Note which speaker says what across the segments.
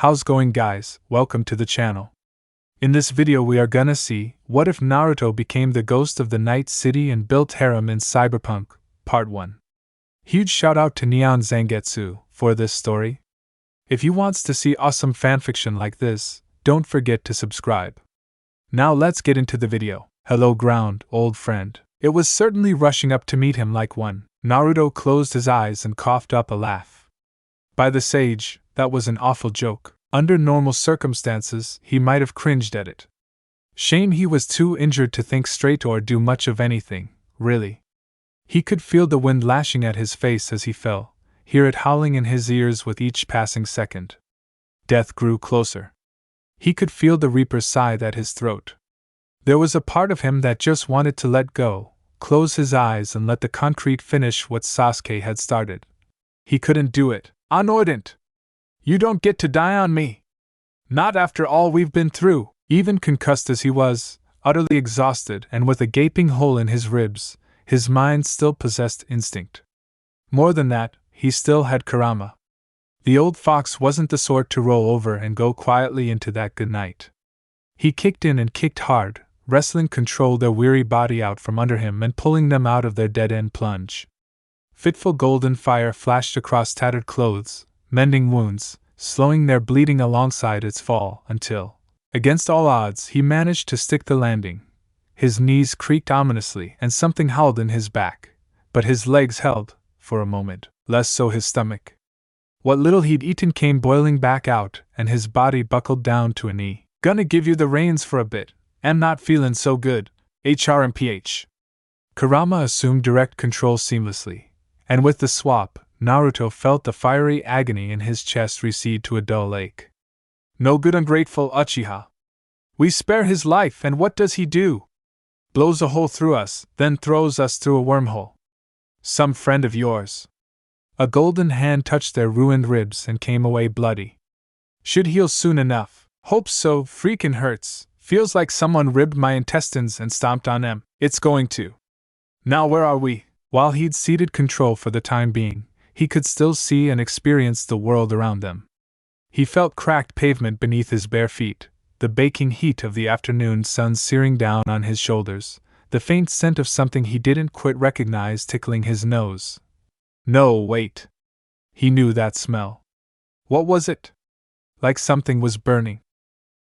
Speaker 1: How's going, guys? Welcome to the channel. In this video we are gonna see, what if Naruto became the ghost of the Night City and built Harem in Cyberpunk, Part 1. Huge shout out to NeonZangetsu for this story. If you wants to see awesome fanfiction like this, don't forget to subscribe. Now let's get into the video. Hello ground, old friend. It was certainly rushing up to meet him like one. Naruto closed his eyes and coughed up a laugh. By the sage, that was an awful joke. Under normal circumstances, he might have cringed at it. Shame he was too injured to think straight or do much of anything, really. He could feel the wind lashing at his face as he fell, hear it howling in his ears with each passing second. Death grew closer. He could feel the reaper's scythe at his throat. There was a part of him that just wanted to let go, close his eyes and let the concrete finish what Sasuke had started. He couldn't do it. Annoyant! You don't get to die on me! Not after all we've been through! Even concussed as he was, utterly exhausted and with a gaping hole in his ribs, his mind still possessed instinct. More than that, he still had Kurama. The old fox wasn't the sort to roll over and go quietly into that good night. He kicked in and kicked hard, wrestling controlled their weary body out from under him and pulling them out of their dead-end plunge. Fitful golden fire flashed across tattered clothes, mending wounds, slowing their bleeding alongside its fall until, against all odds, he managed to stick the landing. His knees creaked ominously and something howled in his back, but his legs held, for a moment, less so his stomach. What little he'd eaten came boiling back out, and his body buckled down to a knee. Gonna give you the reins for a bit. Am not feelin' so good, HRMPH. Kurama assumed direct control seamlessly, and with the swap, Naruto felt the fiery agony in his chest recede to a dull ache. No good ungrateful Uchiha. We spare his life and what does he do? Blows a hole through us, then throws us through a wormhole. Some friend of yours. A golden hand touched their ruined ribs and came away bloody. Should heal soon enough. Hope so, freakin' hurts. Feels like someone ribbed my intestines and stomped on them. It's going to. Now where are we? While he'd ceded control for the time being, he could still see and experience the world around them. He felt cracked pavement beneath his bare feet, the baking heat of the afternoon sun searing down on his shoulders, the faint scent of something he didn't quite recognize tickling his nose. No, wait. He knew that smell. What was it? Like something was burning.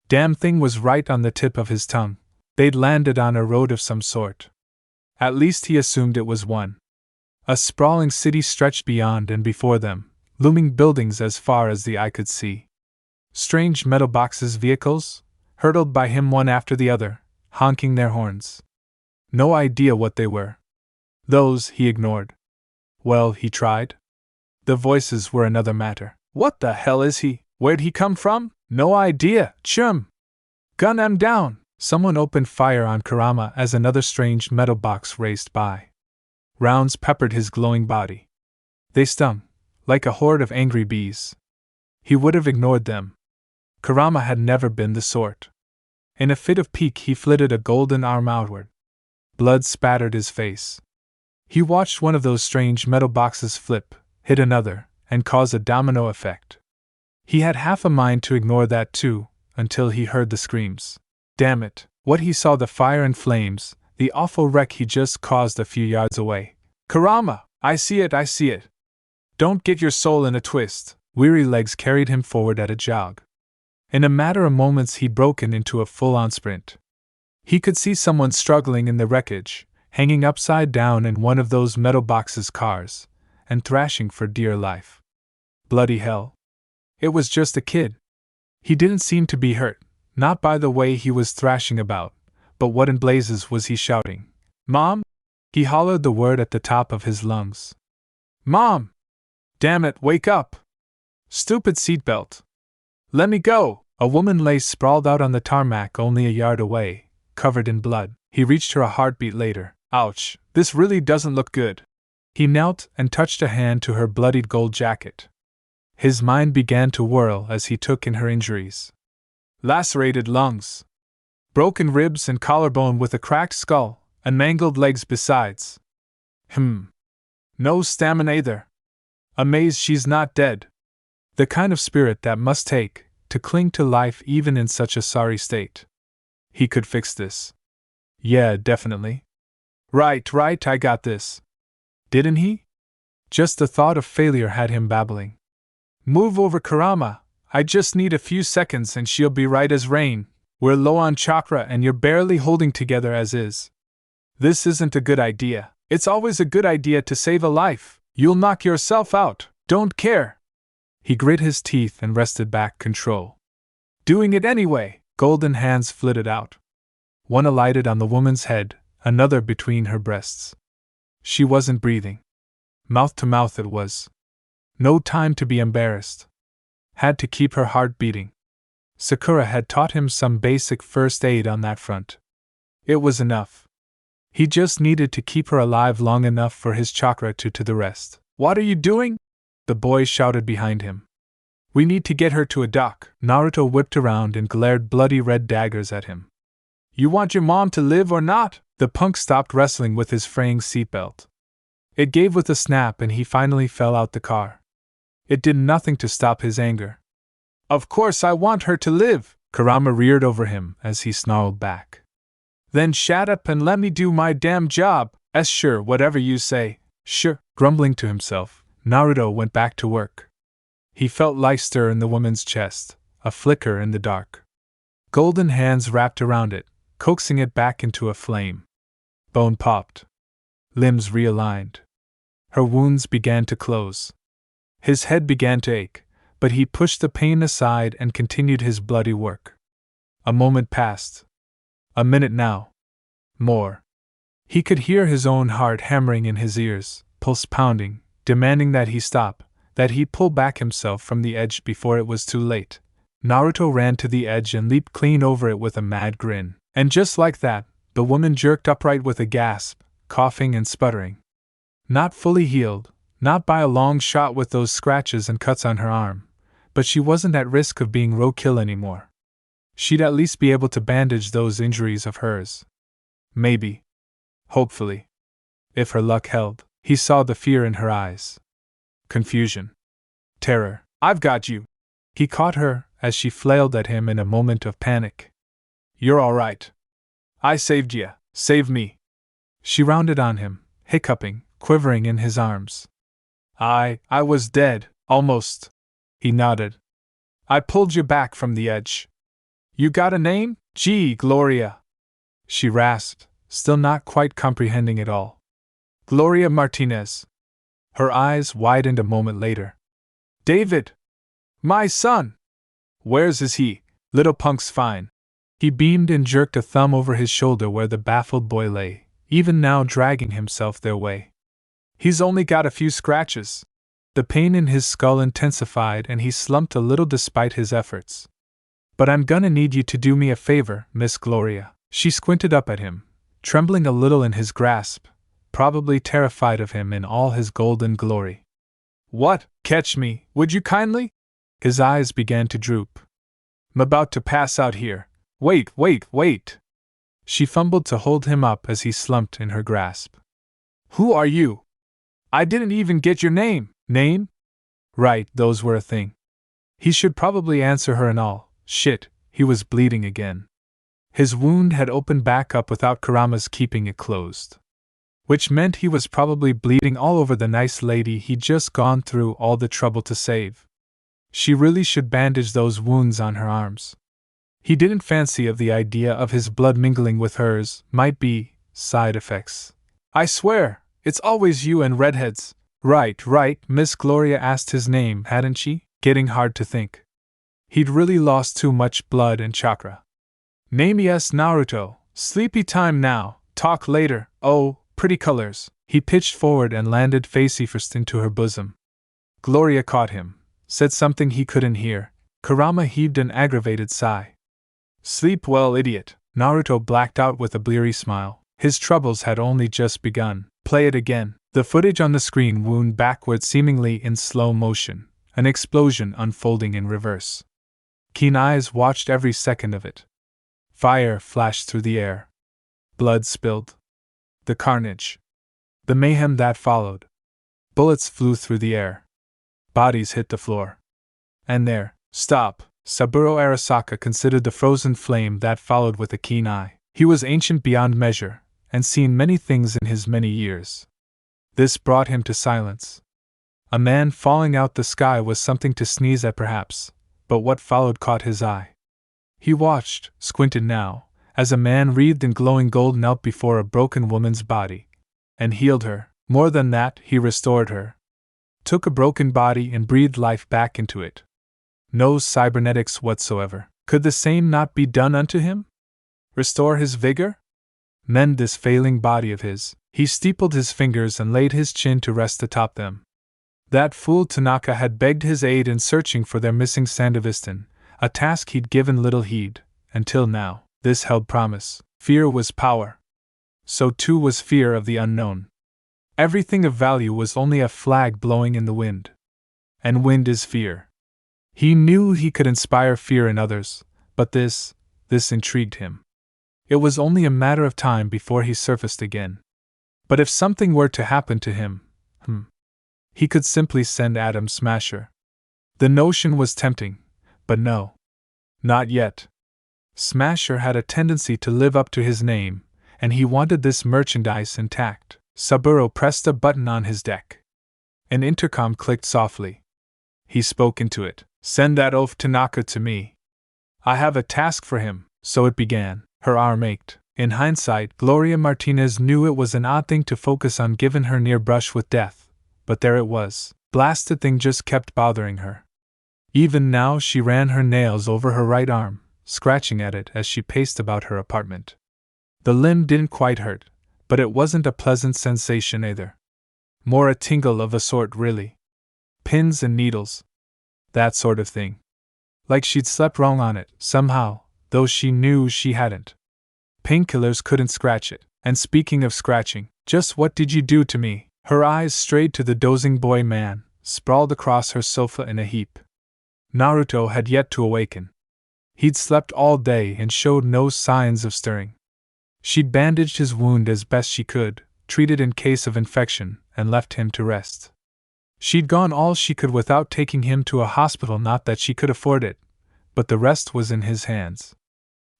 Speaker 1: Damn thing was right on the tip of his tongue. They'd landed on a road of some sort. At least he assumed it was one. A sprawling city stretched beyond and before them, looming buildings as far as the eye could see. Strange metal boxes vehicles, hurtled by him one after the other, honking their horns. No idea what they were. Those he ignored. Well, he tried. The voices were another matter. What the hell is he? Where'd he come from? No idea, chum! Gun him down! Someone opened fire on Kurama as another strange metal box raced by. Rounds peppered his glowing body. They stung, like a horde of angry bees. He would have ignored them. Kurama had never been the sort. In a fit of pique he flitted a golden arm outward. Blood spattered his face. He watched one of those strange metal boxes flip, hit another, and cause a domino effect. He had half a mind to ignore that too, until he heard the screams. Damn it, what he saw the fire and flames, the awful wreck he just caused a few yards away. Kurama, I see it, I see it. Don't get your soul in a twist. Weary legs carried him forward at a jog. In a matter of moments he'd broken into a full-on sprint. He could see someone struggling in the wreckage, hanging upside down in one of those metal boxes' cars, and thrashing for dear life. Bloody hell. It was just a kid. He didn't seem to be hurt, not by the way he was thrashing about, but what in blazes was he shouting? Mom? He hollered the word at the top of his lungs. Mom! Damn it, wake up! Stupid seatbelt! Let me go! A woman lay sprawled out on the tarmac only a yard away, covered in blood. He reached her a heartbeat later. Ouch, this really doesn't look good. He knelt and touched a hand to her bloodied gold jacket. His mind began to whirl as he took in her injuries. Lacerated lungs, broken ribs and collarbone with a cracked skull, and mangled legs besides. No stamina either. Amazed she's not dead. The kind of spirit that must take, to cling to life even in such a sorry state. He could fix this. Yeah, definitely. Right, I got this. Didn't he? Just the thought of failure had him babbling. Move over, Kurama. I just need a few seconds and she'll be right as rain. We're low on chakra and you're barely holding together as is. This isn't a good idea. It's always a good idea to save a life. You'll knock yourself out. Don't care. He grit his teeth and wrested back control. Doing it anyway. Golden hands flitted out. One alighted on the woman's head, another between her breasts. She wasn't breathing. Mouth to mouth it was. No time to be embarrassed. Had to keep her heart beating. Sakura had taught him some basic first aid on that front. It was enough. He just needed to keep her alive long enough for his chakra to the rest. What are you doing? The boy shouted behind him. We need to get her to a dock. Naruto whipped around and glared bloody red daggers at him. You want your mom to live or not? The punk stopped wrestling with his fraying seatbelt. It gave with a snap and he finally fell out the car. It did nothing to stop his anger. Of course I want her to live, Kurama reared over him as he snarled back. Then shut up and let me do my damn job. Sure, whatever you say. Sure. Grumbling to himself, Naruto went back to work. He felt life stir in the woman's chest, a flicker in the dark. Golden hands wrapped around it, coaxing it back into a flame. Bone popped. Limbs realigned. Her wounds began to close. His head began to ache, but he pushed the pain aside and continued his bloody work. A moment passed. A minute now. More. He could hear his own heart hammering in his ears, pulse pounding, demanding that he stop, that he pull back himself from the edge before it was too late. Naruto ran to the edge and leaped clean over it with a mad grin. And just like that, the woman jerked upright with a gasp, coughing and sputtering. Not fully healed, not by a long shot with those scratches and cuts on her arm, but she wasn't at risk of being roadkill anymore. She'd at least be able to bandage those injuries of hers. Maybe. Hopefully. If her luck held. He saw the fear in her eyes. Confusion. Terror. I've got you. He caught her as she flailed at him in a moment of panic. You're all right. I saved ya. Save me. She rounded on him, hiccuping, quivering in his arms. I was dead, almost. He nodded. I pulled you back from the edge. You got a name? Gee, Gloria. She rasped, still not quite comprehending it all. Gloria Martinez. Her eyes widened a moment later. David! My son! Where's is he? Little punk's fine. He beamed and jerked a thumb over his shoulder where the baffled boy lay, even now dragging himself their way. He's only got a few scratches. The pain in his skull intensified and he slumped a little despite his efforts. But I'm gonna need you to do me a favor, Miss Gloria. She squinted up at him, trembling a little in his grasp, probably terrified of him in all his golden glory. What? Catch me, would you kindly? His eyes began to droop. I'm about to pass out here. Wait. She fumbled to hold him up as he slumped in her grasp. Who are you? I didn't even get your name. Name? Right, those were a thing. He should probably answer her and all. Shit, he was bleeding again. His wound had opened back up without Kurama's keeping it closed. Which meant he was probably bleeding all over the nice lady he'd just gone through all the trouble to save. She really should bandage those wounds on her arms. He didn't fancy of the idea of his blood mingling with hers, might be side effects. I swear, it's always you and redheads. Right, Miss Gloria asked his name, hadn't she? Getting hard to think. He'd really lost too much blood and chakra. Name yes, Naruto. Sleepy time now, talk later. Oh, pretty colors. He pitched forward and landed face-first into her bosom. Gloria caught him, said something he couldn't hear. Kurama heaved an aggravated sigh. Sleep well, idiot. Naruto blacked out with a bleary smile. His troubles had only just begun. Play it again. The footage on the screen wound backward seemingly in slow motion, an explosion unfolding in reverse. Keen eyes watched every second of it. Fire flashed through the air. Blood spilled. The carnage. The mayhem that followed. Bullets flew through the air. Bodies hit the floor. And there. Stop. Saburo Arasaka considered the frozen flame that followed with a keen eye. He was ancient beyond measure, and seen many things in his many years. This brought him to silence. A man falling out the sky was something to sneeze at perhaps, but what followed caught his eye. He watched, squinted now, as a man wreathed in glowing gold knelt before a broken woman's body, and healed her. More than that, he restored her. Took a broken body and breathed life back into it. No cybernetics whatsoever. Could the same not be done unto him? Restore his vigor? Mend this failing body of his. He steepled his fingers and laid his chin to rest atop them. That fool Tanaka had begged his aid in searching for their missing Sandevistan, a task he'd given little heed, until now. This held promise. Fear was power. So too was fear of the unknown. Everything of value was only a flag blowing in the wind. And wind is fear. He knew he could inspire fear in others, but this intrigued him. It was only a matter of time before he surfaced again. But if something were to happen to him, he could simply send Atom Smasher. The notion was tempting, but no. Not yet. Smasher had a tendency to live up to his name, and he wanted this merchandise intact. Saburo pressed a button on his deck. An intercom clicked softly. He spoke into it. Send that oaf Tanaka to me. I have a task for him. So it began. Her arm ached. In hindsight, Gloria Martinez knew it was an odd thing to focus on given her near brush with death, but there it was. Blasted thing just kept bothering her. Even now she ran her nails over her right arm, scratching at it as she paced about her apartment. The limb didn't quite hurt, but it wasn't a pleasant sensation either. More a tingle of a sort, really. Pins and needles. That sort of thing. Like she'd slept wrong on it, somehow, though she knew she hadn't. Painkillers couldn't scratch it. And speaking of scratching, just what did you do to me? Her eyes strayed to the dozing boy man, sprawled across her sofa in a heap. Naruto had yet to awaken. He'd slept all day and showed no signs of stirring. She'd bandaged his wound as best she could, treated in case of infection, and left him to rest. She'd gone all she could without taking him to a hospital, not that she could afford it, but the rest was in his hands.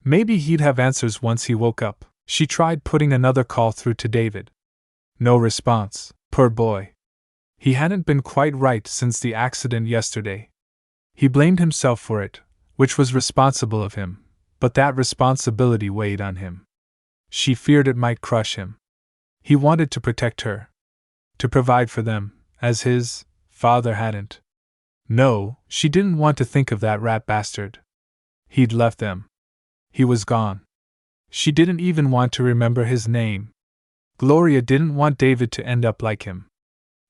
Speaker 1: Maybe he'd have answers once he woke up. She tried putting another call through to David. No response. Poor boy. He hadn't been quite right since the accident yesterday. He blamed himself for it, which was responsible of him, but that responsibility weighed on him. She feared it might crush him. He wanted to protect her, to provide for them, as his father hadn't. No, she didn't want to think of that rat bastard. He'd left them. He was gone. She didn't even want to remember his name. Gloria didn't want David to end up like him.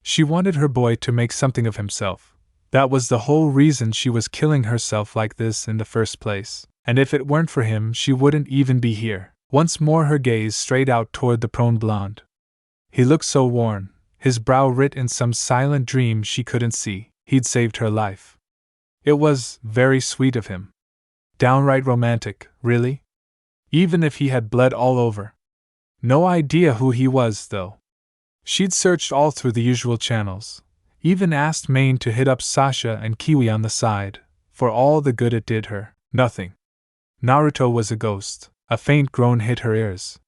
Speaker 1: She wanted her boy to make something of himself. That was the whole reason she was killing herself like this in the first place. And if it weren't for him, she wouldn't even be here. Once more her gaze strayed out toward the prone blonde. He looked so worn, his brow writ in some silent dream she couldn't see. He'd saved her life. It was very sweet of him. Downright romantic, really? Even if he had bled all over. No idea who he was, though. She'd searched all through the usual channels, even asked Maine to hit up Sasha and Kiwi on the side, for all the good it did her. Nothing. Naruto was a ghost. A faint groan hit her ears.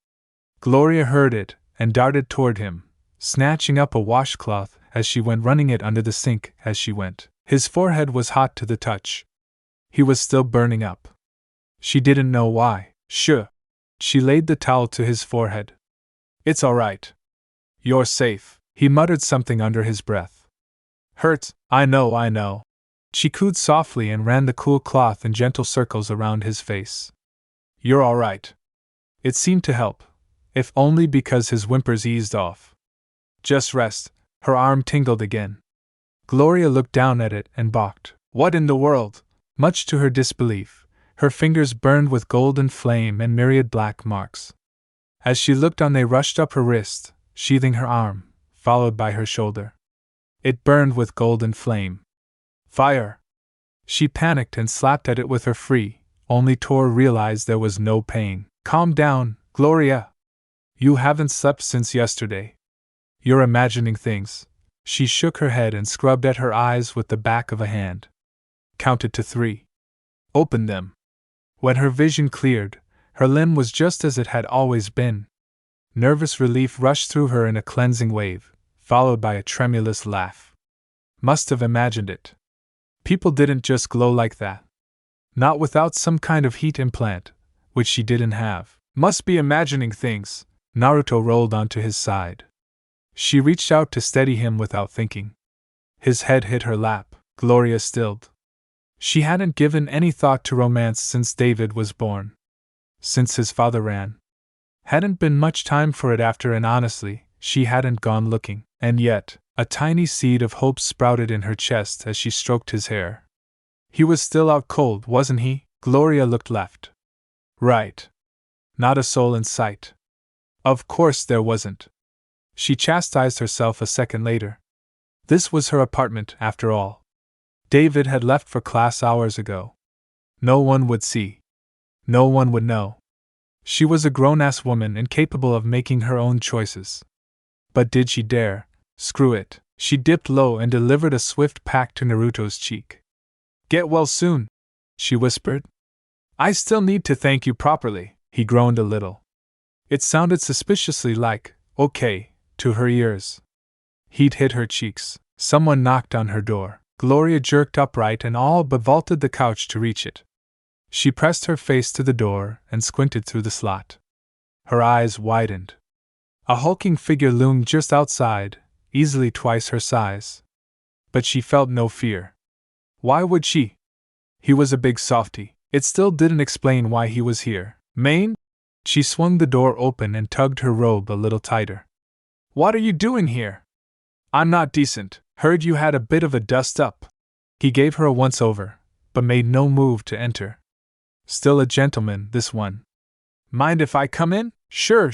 Speaker 1: Gloria heard it, and darted toward him, snatching up a washcloth as she went, running it under the sink as she went. His forehead was hot to the touch. He was still burning up. She didn't know why. Shh. She laid the towel to his forehead. It's all right. You're safe. He muttered something under his breath. Hurt, I know. She cooed softly and ran the cool cloth in gentle circles around his face. You're all right. It seemed to help, if only because his whimpers eased off. Just rest. Her arm tingled again. Gloria looked down at it and balked. What in the world? Much to her disbelief, her fingers burned with golden flame and myriad black marks. As she looked on, they rushed up her wrist, sheathing her arm, followed by her shoulder. It burned with golden flame. Fire! She panicked and slapped at it with her free, only Tor realized there was no pain. Calm down, Gloria. You haven't slept since yesterday. You're imagining things. She shook her head and scrubbed at her eyes with the back of a hand. Counted to 3. Open them. When her vision cleared, her limb was just as it had always been. Nervous relief rushed through her in a cleansing wave, followed by a tremulous laugh. Must have imagined it. People didn't just glow like that. Not without some kind of heat implant, which she didn't have. Must be imagining things. Naruto rolled onto his side. She reached out to steady him without thinking. His head hit her lap. Gloria stilled. She hadn't given any thought to romance since David was born. Since his father ran. Hadn't been much time for it after, and honestly, she hadn't gone looking. And yet, a tiny seed of hope sprouted in her chest as she stroked his hair. He was still out cold, wasn't he? Gloria looked left. Right. Not a soul in sight. Of course there wasn't. She chastised herself a second later. This was her apartment, after all. David had left for class hours ago. No one would see. No one would know. She was a grown-ass woman and capable of making her own choices. But did she dare? Screw it. She dipped low and delivered a swift peck to Naruto's cheek. Get well soon, she whispered. I still need to thank you properly, he groaned a little. It sounded suspiciously like, okay, to her ears. Heat hit her cheeks. Someone knocked on her door. Gloria jerked upright and all but vaulted the couch to reach it. She pressed her face to the door and squinted through the slot. Her eyes widened. A hulking figure loomed just outside, easily twice her size. But she felt no fear. Why would she? He was a big softy. It still didn't explain why he was here. Main? She swung the door open and tugged her robe a little tighter. What are you doing here? I'm not decent. Heard you had a bit of a dust-up. He gave her a once-over, but made no move to enter. Still a gentleman, this one. Mind if I come in? Sure.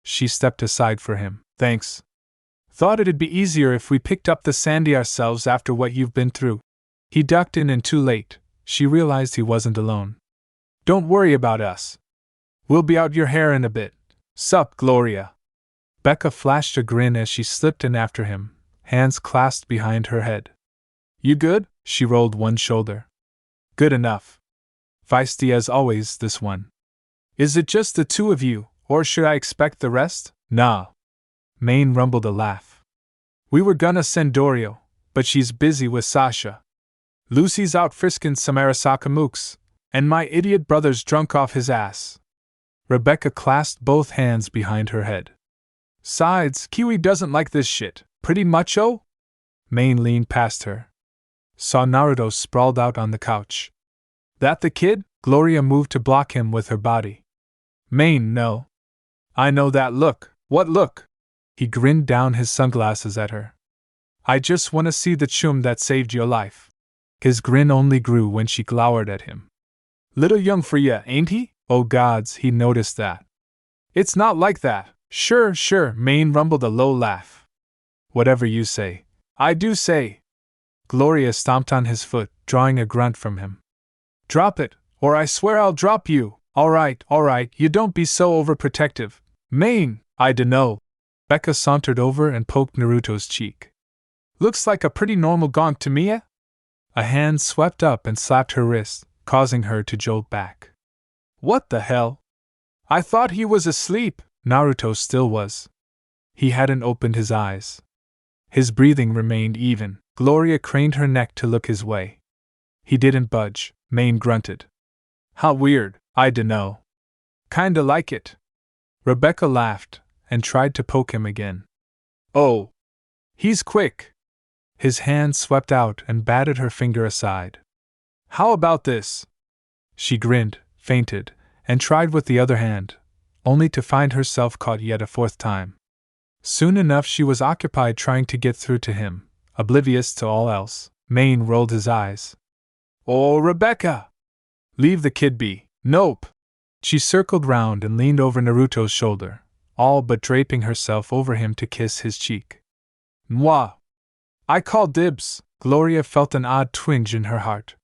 Speaker 1: She stepped aside for him. Thanks. Thought it'd be easier if we picked up the sandy ourselves after what you've been through. He ducked in, and too late, she realized he wasn't alone. Don't worry about us. We'll be out your hair in a bit. Sup, Gloria? Becca flashed a grin as she slipped in after him, hands clasped behind her head. You good? She rolled one shoulder. Good enough. Feisty as always, this one. Is it just the two of you, or should I expect the rest? Nah. Main rumbled a laugh. We were gonna send Dorio, but she's busy with Sasha. Lucy's out frisking some Arasaka mooks, and my idiot brother's drunk off his ass. Rebecca clasped both hands behind her head. Sides, Kiwi doesn't like this shit. Pretty macho? Main leaned past her. Saw Naruto sprawled out on the couch. That the kid? Gloria moved to block him with her body. Main, no. I know that look. What look? He grinned down his sunglasses at her. I just want to see the chum that saved your life. His grin only grew when she glowered at him. Little young for ya, ain't he? Oh gods, he noticed that. It's not like that. Sure, Main rumbled a low laugh. Whatever you say. I do say. Gloria stomped on his foot, drawing a grunt from him. Drop it, or I swear I'll drop you. All right, you don't be so overprotective. Main, I dunno. Becca sauntered over and poked Naruto's cheek. Looks like a pretty normal gonk to me, eh? A hand swept up and slapped her wrist, causing her to jolt back. What the hell? I thought he was asleep. Naruto still was. He hadn't opened his eyes. His breathing remained even. Gloria craned her neck to look his way. He didn't budge. Main grunted. How weird, I dunno. Kinda like it. Rebecca laughed and tried to poke him again. Oh. He's quick. His hand swept out and batted her finger aside. How about this? She grinned, feinted, and tried with the other hand, only to find herself caught yet a fourth time. Soon enough she was occupied trying to get through to him, oblivious to all else. Main rolled his eyes. Oh, Rebecca! Leave the kid be. Nope. She circled round and leaned over Naruto's shoulder, all but draping herself over him to kiss his cheek. Moi! I call dibs. Gloria felt an odd twinge in her heart.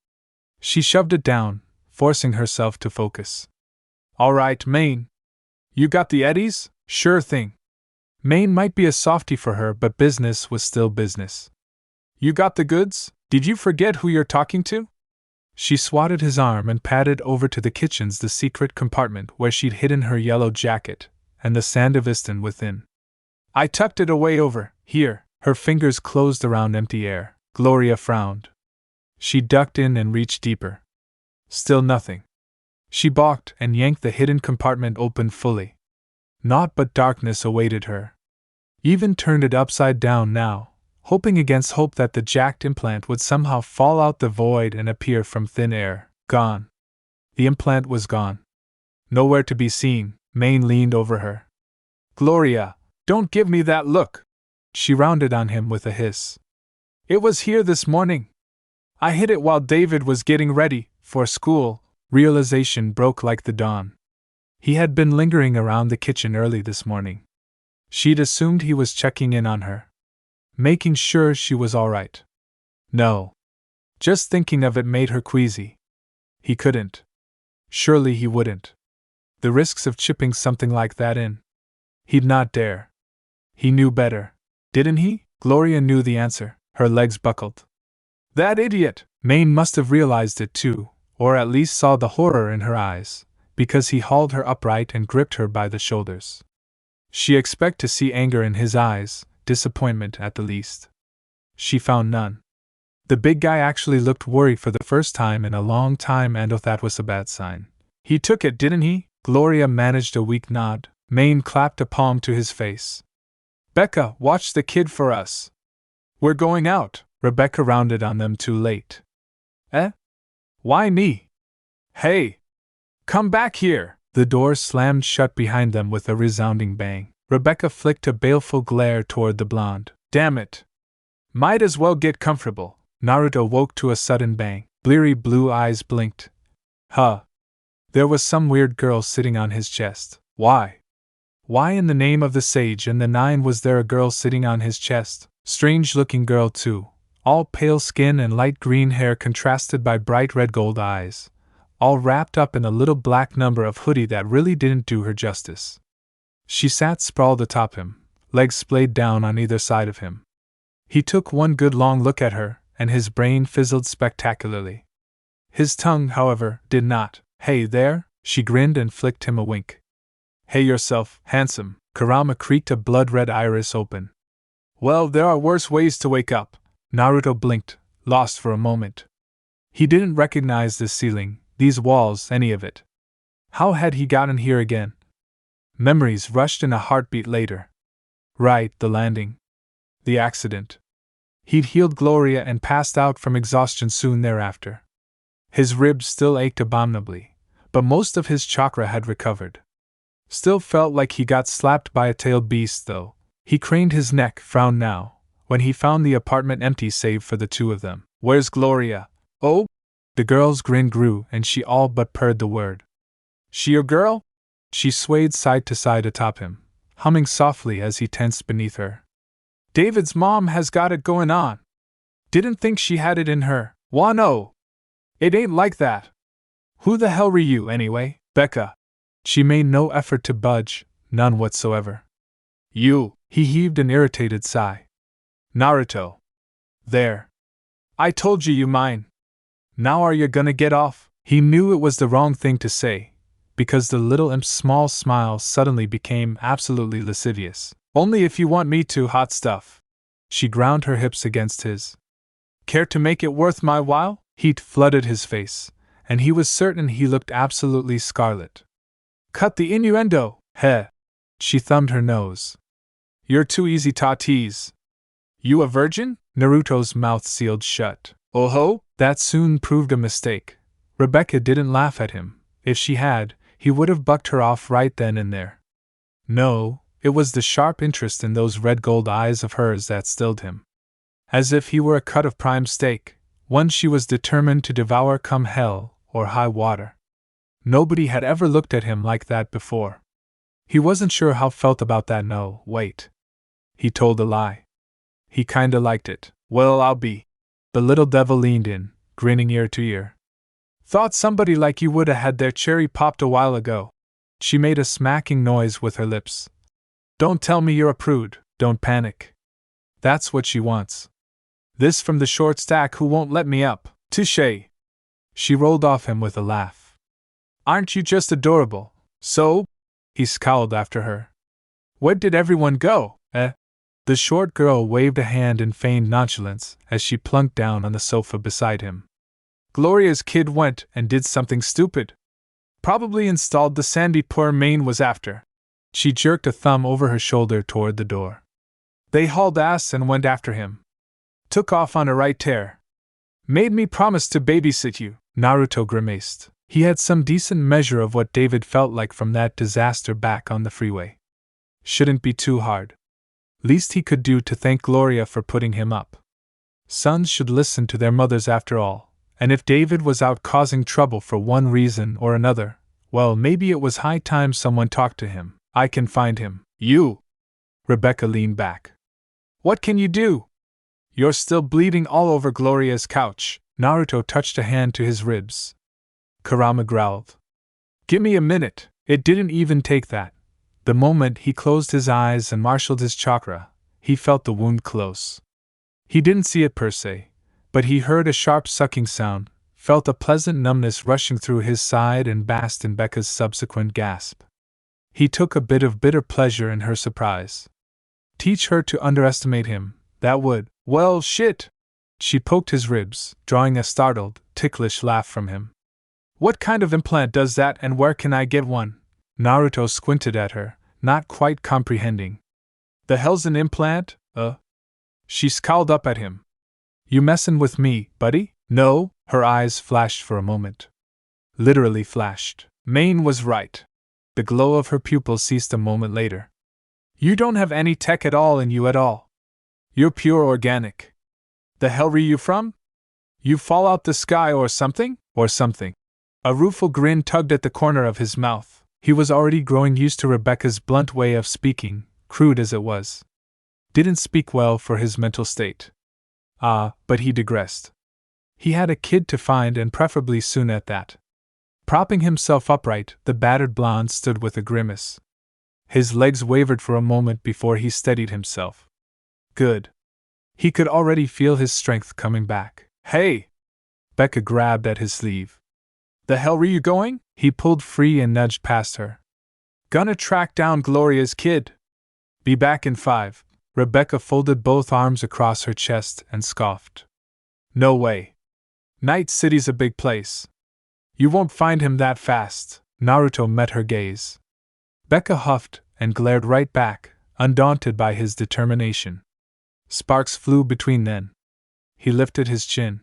Speaker 1: She shoved it down, forcing herself to focus. All right, Main. You got the eddies? Sure thing. Main might be a softie for her, but business was still business. You got the goods? Did you forget who you're talking to? She swatted his arm and padded over to the kitchen's the secret compartment where she'd hidden her yellow jacket, and the sandavistan within. I tucked it away over here. Her fingers closed around empty air. Gloria frowned. She ducked in and reached deeper. Still nothing. She balked and yanked the hidden compartment open fully. Naught but darkness awaited her. Even turned it upside down now, hoping against hope that the jacked implant would somehow fall out the void and appear from thin air. Gone. The implant was gone. Nowhere to be seen. Maine leaned over her. Gloria, don't give me that look! She rounded on him with a hiss. It was here this morning. I hid it while David was getting ready for school. Realization broke like the dawn. He had been lingering around the kitchen early this morning. She'd assumed he was checking in on her, making sure she was all right. No. Just thinking of it made her queasy. He couldn't. Surely he wouldn't. The risks of chipping something like that in. He'd not dare. He knew better. Didn't he? Gloria knew the answer. Her legs buckled. That idiot! Maine must have realized it too, or at least saw the horror in her eyes, because he hauled her upright and gripped her by the shoulders. She expected to see anger in his eyes, disappointment at the least. She found none. The big guy actually looked worried for the first time in a long time, and that was a bad sign. He took it, didn't he? Gloria managed a weak nod. Maine clapped a palm to his face. Becca, watch the kid for us. We're going out. Rebecca rounded on them too late. Eh? Why me? Hey! Come back here! The door slammed shut behind them with a resounding bang. Rebecca flicked a baleful glare toward the blonde. Damn it! Might as well get comfortable. Naruto woke to a sudden bang. Bleary blue eyes blinked. Huh. There was some weird girl sitting on his chest. Why? Why in the name of the sage and the nine was there a girl sitting on his chest? Strange-looking girl too. All pale skin and light green hair contrasted by bright red gold eyes. All wrapped up in a little black number of hoodie that really didn't do her justice. She sat sprawled atop him, legs splayed down on either side of him. He took one good long look at her, and his brain fizzled spectacularly. His tongue, however, did not. Hey there? She grinned and flicked him a wink. Hey yourself, handsome. Kurama creaked a blood-red iris open. Well, there are worse ways to wake up. Naruto blinked, lost for a moment. He didn't recognize this ceiling, these walls, any of it. How had he gotten here again? Memories rushed in a heartbeat later. Right, the landing. The accident. He'd healed Gloria and passed out from exhaustion soon thereafter. His ribs still ached abominably, but most of his chakra had recovered. Still felt like he got slapped by a tailed beast, though. He craned his neck, frowned now, when he found the apartment empty save for the two of them. Where's Gloria? Oh? The girl's grin grew and she all but purred the word. She your girl? She swayed side to side atop him, humming softly as he tensed beneath her. David's mom has got it going on. Didn't think she had it in her. Wano! It ain't like that. Who the hell were you, anyway, Becca? She made no effort to budge, none whatsoever. You, he heaved an irritated sigh. Naruto. There. I told you mine. Now are you gonna get off? He knew it was the wrong thing to say, because the little imp's small smile suddenly became absolutely lascivious. Only if you want me to, hot stuff. She ground her hips against his. Care to make it worth my while? Heat flooded his face, and he was certain he looked absolutely scarlet. Cut the innuendo, heh. She thumbed her nose. You're too easy to tease. You a virgin? Naruto's mouth sealed shut. Oh ho? That soon proved a mistake. Rebecca didn't laugh at him. If she had, he would have bucked her off right then and there. No, it was the sharp interest in those red gold eyes of hers that stilled him. As if he were a cut of prime steak, one she was determined to devour come hell or high water. Nobody had ever looked at him like that before. He wasn't sure how felt about that. No, wait. He told a lie. He kinda liked it. Well, I'll be. The little devil leaned in, grinning ear to ear. Thought somebody like you woulda had their cherry popped a while ago. She made a smacking noise with her lips. Don't tell me you're a prude, don't panic. That's what she wants. This from the short stack who won't let me up. Touché. She rolled off him with a laugh. Aren't you just adorable? So? He scowled after her. Where did everyone go, eh? The short girl waved a hand in feigned nonchalance as she plunked down on the sofa beside him. Gloria's kid went and did something stupid. Probably installed the sandy poor Maine was after. She jerked a thumb over her shoulder toward the door. They hauled ass and went after him. Took off on a right tear. Made me promise to babysit you, Naruto grimaced. He had some decent measure of what David felt like from that disaster back on the freeway. Shouldn't be too hard. Least he could do to thank Gloria for putting him up. Sons should listen to their mothers after all, and if David was out causing trouble for one reason or another, well, maybe it was high time someone talked to him. I can find him. You! Rebecca leaned back. What can you do? You're still bleeding all over Gloria's couch. Naruto touched a hand to his ribs. Kurama growled. Give me a minute. It didn't even take that. The moment he closed his eyes and marshaled his chakra, he felt the wound close. He didn't see it per se, but he heard a sharp sucking sound, felt a pleasant numbness rushing through his side and basked in Becca's subsequent gasp. He took a bit of bitter pleasure in her surprise. Teach her to underestimate him, that would, well, shit! She poked his ribs, drawing a startled, ticklish laugh from him. What kind of implant does that and where can I get one? Naruto squinted at her, not quite comprehending. The hell's an implant? She scowled up at him. You messin' with me, buddy? No, her eyes flashed for a moment. Literally flashed. Maine was right. The glow of her pupils ceased a moment later. You don't have any tech at all in you at all. You're pure organic. The hell are you from? You fall out the sky or something? Or something. A rueful grin tugged at the corner of his mouth. He was already growing used to Rebecca's blunt way of speaking, crude as it was. Didn't speak well for his mental state. But he digressed. He had a kid to find and preferably soon at that. Propping himself upright, the battered blonde stood with a grimace. His legs wavered for a moment before he steadied himself. Good. He could already feel his strength coming back. Hey! Becca grabbed at his sleeve. The hell were you going? He pulled free and nudged past her. Gonna track down Gloria's kid. Be back in 5. Rebecca folded both arms across her chest and scoffed. No way. Night City's a big place. You won't find him that fast. Naruto met her gaze. Becca huffed and glared right back, undaunted by his determination. Sparks flew between then. He lifted his chin.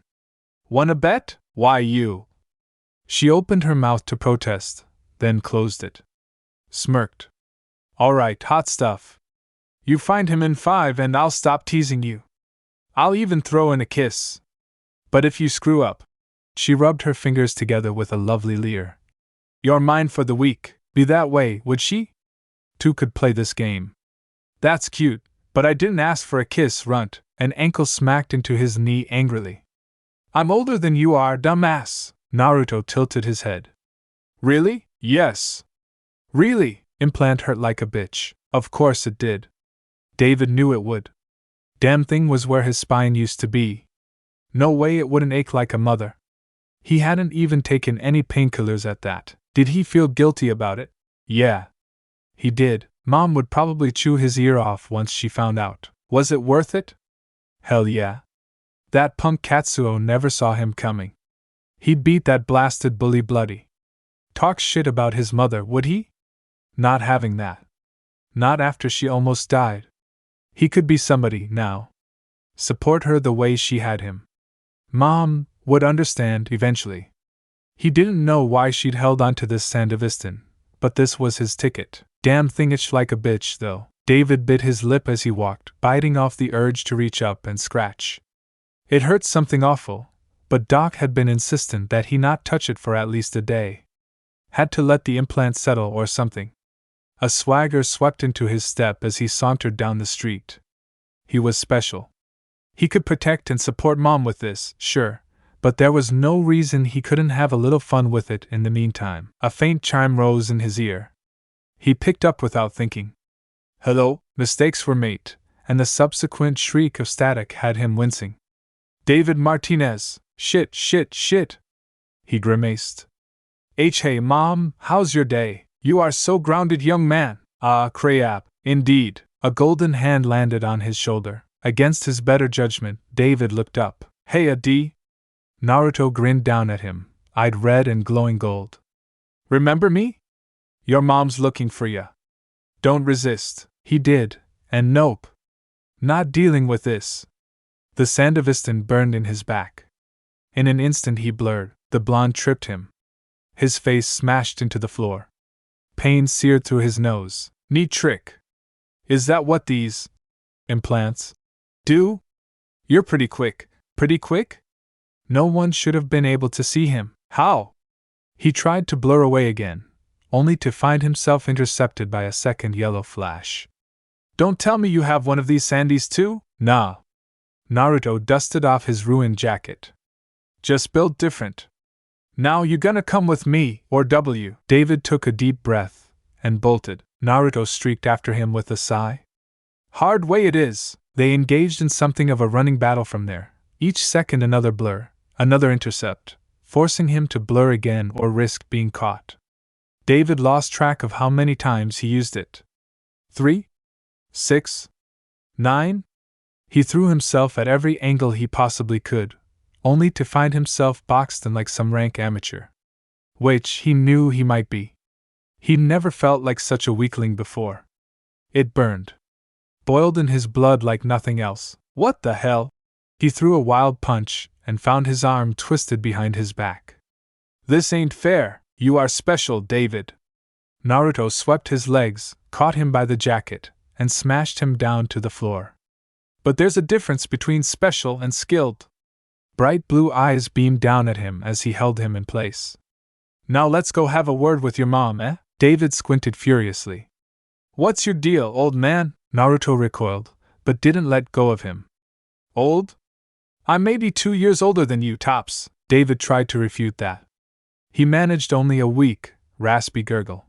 Speaker 1: Wanna bet? Why you? She opened her mouth to protest, then closed it. Smirked. All right, hot stuff. You find him in 5 and I'll stop teasing you. I'll even throw in a kiss. But if you screw up. She rubbed her fingers together with a lovely leer. You're mine for the week. Be that way, would she? Two could play this game. That's cute, but I didn't ask for a kiss, runt, an ankle smacked into his knee angrily. I'm older than you are, dumbass. Naruto tilted his head. Really? Yes. Really? Implant hurt like a bitch. Of course it did. David knew it would. Damn thing was where his spine used to be. No way it wouldn't ache like a mother. He hadn't even taken any painkillers at that. Did he feel guilty about it? Yeah. He did. Mom would probably chew his ear off once she found out. Was it worth it? Hell yeah. That punk Katsuo never saw him coming. He'd beat that blasted bully bloody. Talk shit about his mother, would he? Not having that. Not after she almost died. He could be somebody now. Support her the way she had him. Mom would understand eventually. He didn't know why she'd held on to this Sandevistan, but this was his ticket. Damn thing itched like a bitch, though. David bit his lip as he walked, biting off the urge to reach up and scratch. It hurt something awful, but Doc had been insistent that he not touch it for at least a day. Had to let the implant settle or something. A swagger swept into his step as he sauntered down the street. He was special. He could protect and support Mom with this, sure, but there was no reason he couldn't have a little fun with it in the meantime. A faint chime rose in his ear. He picked up without thinking. Hello, mistakes were made, and the subsequent shriek of static had him wincing. David Martinez, shit, shit, shit. he grimaced. Hey mom, how's your day? You are so grounded, young man. Ah, crap, indeed. A golden hand landed on his shoulder. Against his better judgment, David looked up. Hey, D. Naruto grinned down at him, eyed red and glowing gold. Remember me? Your mom's looking for ya. Don't resist. He did, and nope. Not dealing with this. The Sandevistan burned in his back. In an instant he blurred. The blonde tripped him. His face smashed into the floor. Pain seared through his nose. Neat trick. Is that what these implants do? You're pretty quick. Pretty quick? No one should have been able to see him. How? He tried to blur away again, only to find himself intercepted by a second yellow flash. Don't tell me you have one of these sandies too? Nah. Naruto dusted off his ruined jacket. Just built different. Now you gonna come with me, or W? David took a deep breath and bolted. Naruto streaked after him with a sigh. Hard way it is. They engaged in something of a running battle from there, each second another blur, another intercept, forcing him to blur again or risk being caught. David lost track of how many times he used it. 3? 6? 9? He threw himself at every angle he possibly could, only to find himself boxed in like some rank amateur. Which he knew he might be. He'd never felt like such a weakling before. It burned. Boiled in his blood like nothing else. What the hell? He threw a wild punch and found his arm twisted behind his back. This ain't fair. You are special, David. Naruto swept his legs, caught him by the jacket, and smashed him down to the floor. But there's a difference between special and skilled. Bright blue eyes beamed down at him as he held him in place. Now let's go have a word with your mom, eh? David squinted furiously. What's your deal, old man? Naruto recoiled, but didn't let go of him. Old? I'm maybe 2 years older than you, tops. David tried to refute that. He managed only a weak, raspy gurgle.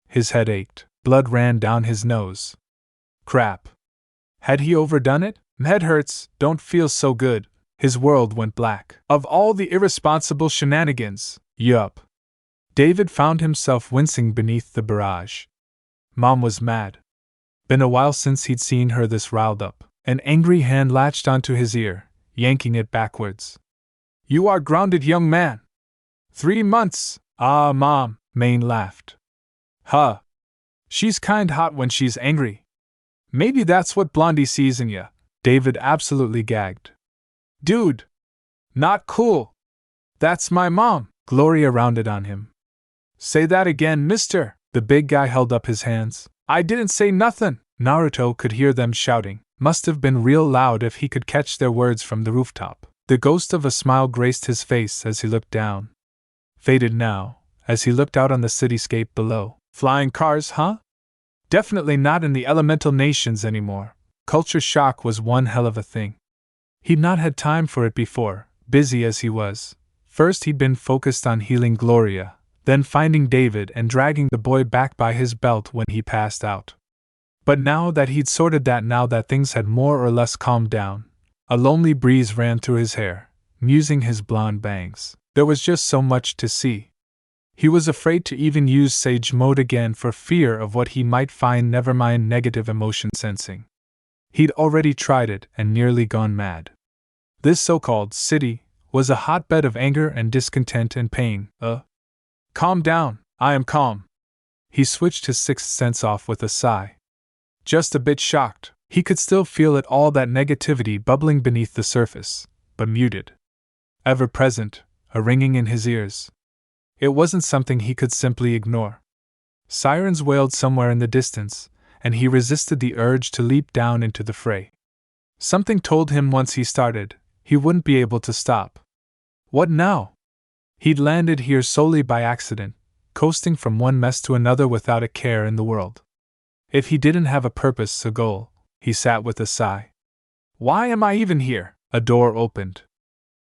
Speaker 1: His head ached. Blood ran down his nose. Crap. Had he overdone it? Head hurts, don't feel so good. His world went black. Of all the irresponsible shenanigans, yup. David found himself wincing beneath the barrage. Mom was mad. Been a while since he'd seen her this riled up. An angry hand latched onto his ear, yanking it backwards. You are grounded, young man. 3 months. Ah, Mom, Maine laughed. Huh. She's kind hot when she's angry. Maybe that's what Blondie sees in ya. David absolutely gagged. Dude. Not cool. That's my mom. Gloria rounded on him. Say that again, mister. The big guy held up his hands. I didn't say nothin'. Naruto could hear them shouting. Must have been real loud if he could catch their words from the rooftop. The ghost of a smile graced his face as he looked down. Faded now, as he looked out on the cityscape below. Flying cars, huh? Definitely not in the elemental nations anymore. Culture shock was one hell of a thing. He'd not had time for it before, busy as he was. First he'd been focused on healing Gloria, then finding David and dragging the boy back by his belt when he passed out. But now that he'd sorted that, now that things had more or less calmed down, a lonely breeze ran through his hair, musing his blonde bangs. There was just so much to see. He was afraid to even use Sage Mode again for fear of what he might find, never mind negative emotion sensing. He'd already tried it and nearly gone mad. This so-called city was a hotbed of anger and discontent and pain. Calm down, I am calm. He switched his sixth sense off with a sigh. Just a bit shocked. He could still feel it, all that negativity bubbling beneath the surface, but muted. Ever present, a ringing in his ears. It wasn't something he could simply ignore. Sirens wailed somewhere in the distance, and he resisted the urge to leap down into the fray. Something told him once he started, he wouldn't be able to stop. What now? He'd landed here solely by accident, coasting from one mess to another without a care in the world. If he didn't have a purpose, a goal, he sat with a sigh. Why am I even here? A door opened.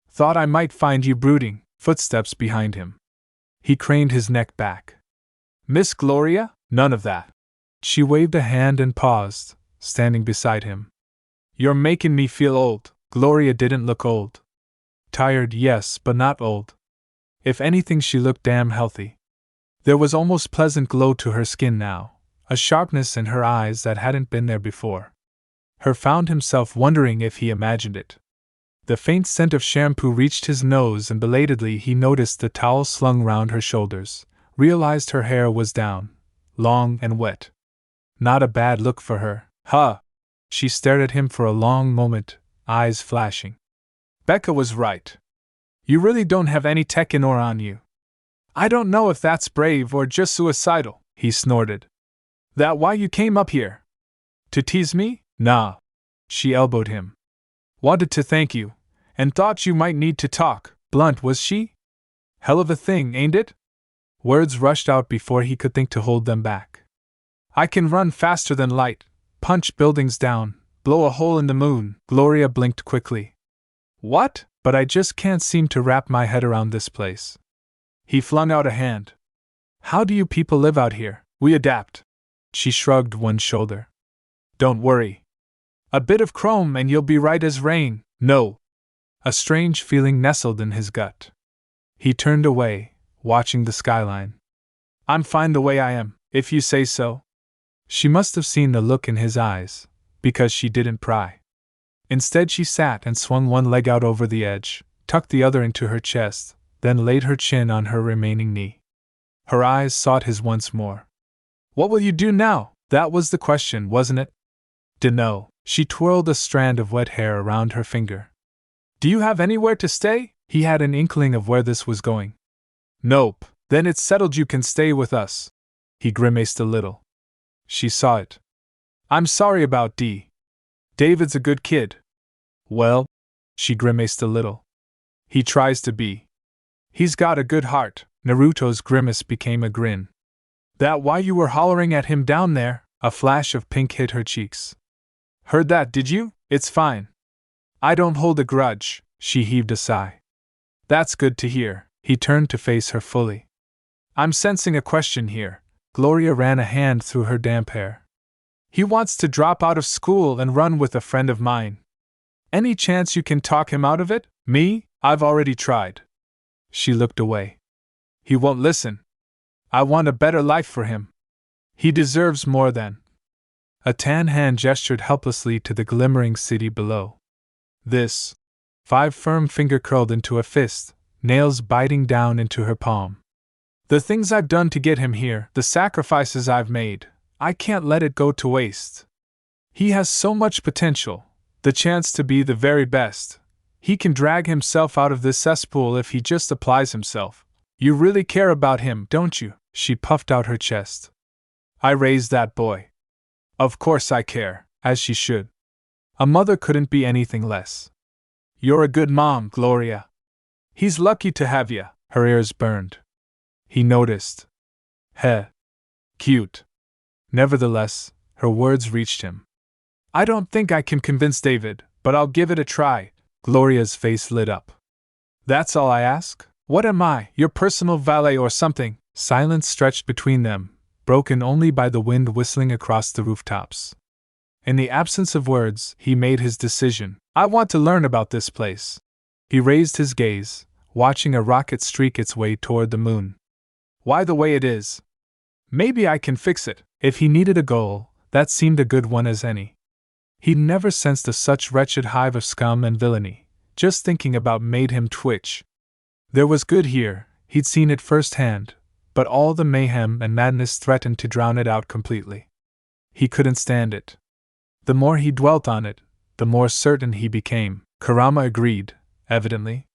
Speaker 1: Thought I might find you brooding. Footsteps behind him. He craned his neck back. Miss Gloria? None of that. She waved a hand and paused, standing beside him. You're making me feel old. Gloria didn't look old. Tired, yes, but not old. If anything, she looked damn healthy. There was almost pleasant glow to her skin now, a sharpness in her eyes that hadn't been there before. Her found himself wondering if he imagined it. The faint scent of shampoo reached his nose, and belatedly he noticed the towel slung round her shoulders, realized her hair was down, long and wet. Not a bad look for her, huh? She stared at him for a long moment, eyes flashing. Becca was right. You really don't have any Tekken-ore on you. I don't know if that's brave or just suicidal, he snorted. That why you came up here? To tease me? Nah. She elbowed him. Wanted to thank you, and thought you might need to talk. Blunt, was she? Hell of a thing, ain't it? Words rushed out before he could think to hold them back. I can run faster than light, punch buildings down, blow a hole in the moon. Gloria blinked quickly. What? But I just can't seem to wrap my head around this place. He flung out a hand. How do you people live out here? We adapt. She shrugged one shoulder. Don't worry. A bit of chrome and you'll be right as rain. No. A strange feeling nestled in his gut. He turned away, watching the skyline. I'm fine the way I am, if you say so. She must have seen the look in his eyes, because she didn't pry. Instead, she sat and swung one leg out over the edge, tucked the other into her chest, then laid her chin on her remaining knee. Her eyes sought his once more. What will you do now? That was the question, wasn't it? Dunno. She twirled a strand of wet hair around her finger. Do you have anywhere to stay? He had an inkling of where this was going. Nope. Then it's settled, you can stay with us. He grimaced a little. She saw it. I'm sorry about D. David's a good kid. Well, she grimaced a little. He tries to be. He's got a good heart. Naruto's grimace became a grin. That why you were hollering at him down there? A flash of pink hit her cheeks. Heard that, did you? It's fine. I don't hold a grudge, she heaved a sigh. That's good to hear. He turned to face her fully. I'm sensing a question here. Gloria ran a hand through her damp hair. He wants to drop out of school and run with a friend of mine. Any chance you can talk him out of it? Me? I've already tried. She looked away. He won't listen. I want a better life for him. He deserves more than. A tan hand gestured helplessly to the glimmering city below. This. 5 firm finger curled into a fist, nails biting down into her palm. The things I've done to get him here, the sacrifices I've made, I can't let it go to waste. He has so much potential, the chance to be the very best. He can drag himself out of this cesspool if he just applies himself. You really care about him, don't you? She puffed out her chest. I raised that boy. Of course I care, as she should. A mother couldn't be anything less. You're a good mom, Gloria. He's lucky to have ya. Her ears burned. He noticed. Heh. Cute. Nevertheless, her words reached him. I don't think I can convince David, but I'll give it a try. Gloria's face lit up. That's all I ask? What am I, your personal valet or something? Silence stretched between them, broken only by the wind whistling across the rooftops. In the absence of words, he made his decision. I want to learn about this place. He raised his gaze, watching a rocket streak its way toward the moon. Why the way it is? Maybe I can fix it. If he needed a goal, that seemed a good one as any. He'd never sensed a such wretched hive of scum and villainy. Just thinking about made him twitch. There was good here, he'd seen it firsthand, but all the mayhem and madness threatened to drown it out completely. He couldn't stand it. The more he dwelt on it, the more certain he became. Kurama agreed, evidently.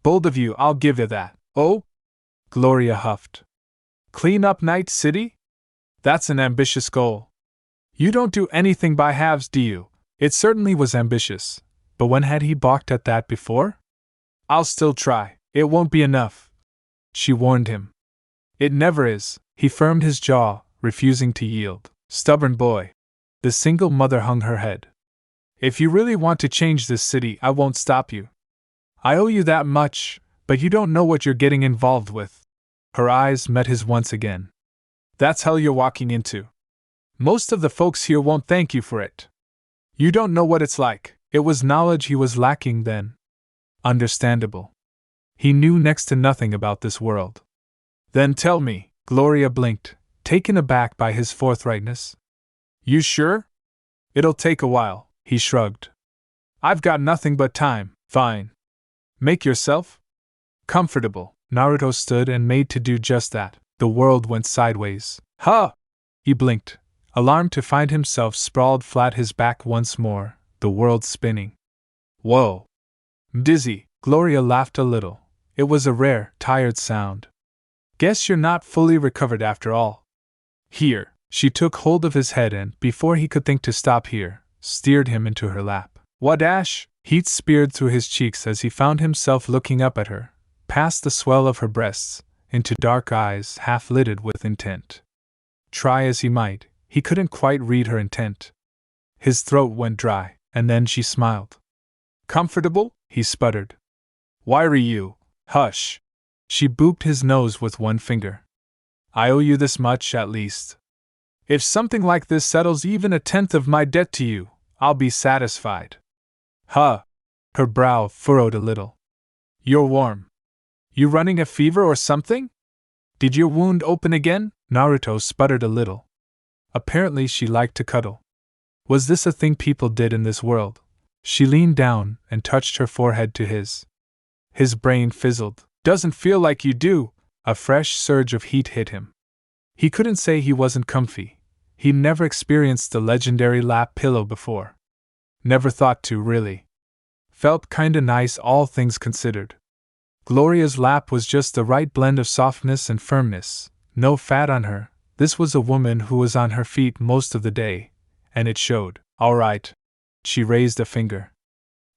Speaker 1: Bold of you, I'll give you that. Oh? Gloria huffed. Clean up Night City? That's an ambitious goal. You don't do anything by halves, do you? It certainly was ambitious, but when had he balked at that before? I'll still try. It won't be enough. She warned him. It never is. He firmed his jaw, refusing to yield. Stubborn boy. The single mother hung her head. If you really want to change this city, I won't stop you. I owe you that much, but you don't know what you're getting involved with. Her eyes met his once again. That's hell you're walking into. Most of the folks here won't thank you for it. You don't know what it's like. It was knowledge he was lacking then. Understandable. He knew next to nothing about this world. Then tell me, Gloria blinked, taken aback by his forthrightness. You sure? It'll take a while, he shrugged. I've got nothing but time. Fine. Make yourself comfortable. Naruto stood and made to do just that. The world went sideways. Huh! He blinked, alarmed to find himself sprawled flat, his back once more, the world spinning. Whoa! Dizzy. Gloria laughed a little. It was a rare, tired sound. Guess you're not fully recovered after all. Here. She took hold of his head and, before he could think to stop here, steered him into her lap. Wadash! Heat speared through his cheeks as he found himself looking up at her, past the swell of her breasts, into dark eyes half lidded with intent. Try as he might, he couldn't quite read her intent. His throat went dry, and then she smiled. Comfortable? He sputtered. Wiry you. Hush. She booped his nose with one finger. I owe you this much at least. If something like this settles even a tenth of my debt to you, I'll be satisfied. Huh. Her brow furrowed a little. You're warm. You running a fever or something? Did your wound open again? Naruto sputtered a little. Apparently she liked to cuddle. Was this a thing people did in this world? She leaned down and touched her forehead to his. His brain fizzled. Doesn't feel like you do. A fresh surge of heat hit him. He couldn't say he wasn't comfy. He'd never experienced the legendary lap pillow before. Never thought to, really. Felt kinda nice, all things considered. Gloria's lap was just the right blend of softness and firmness. No fat on her. This was a woman who was on her feet most of the day, and it showed. All right. She raised a finger.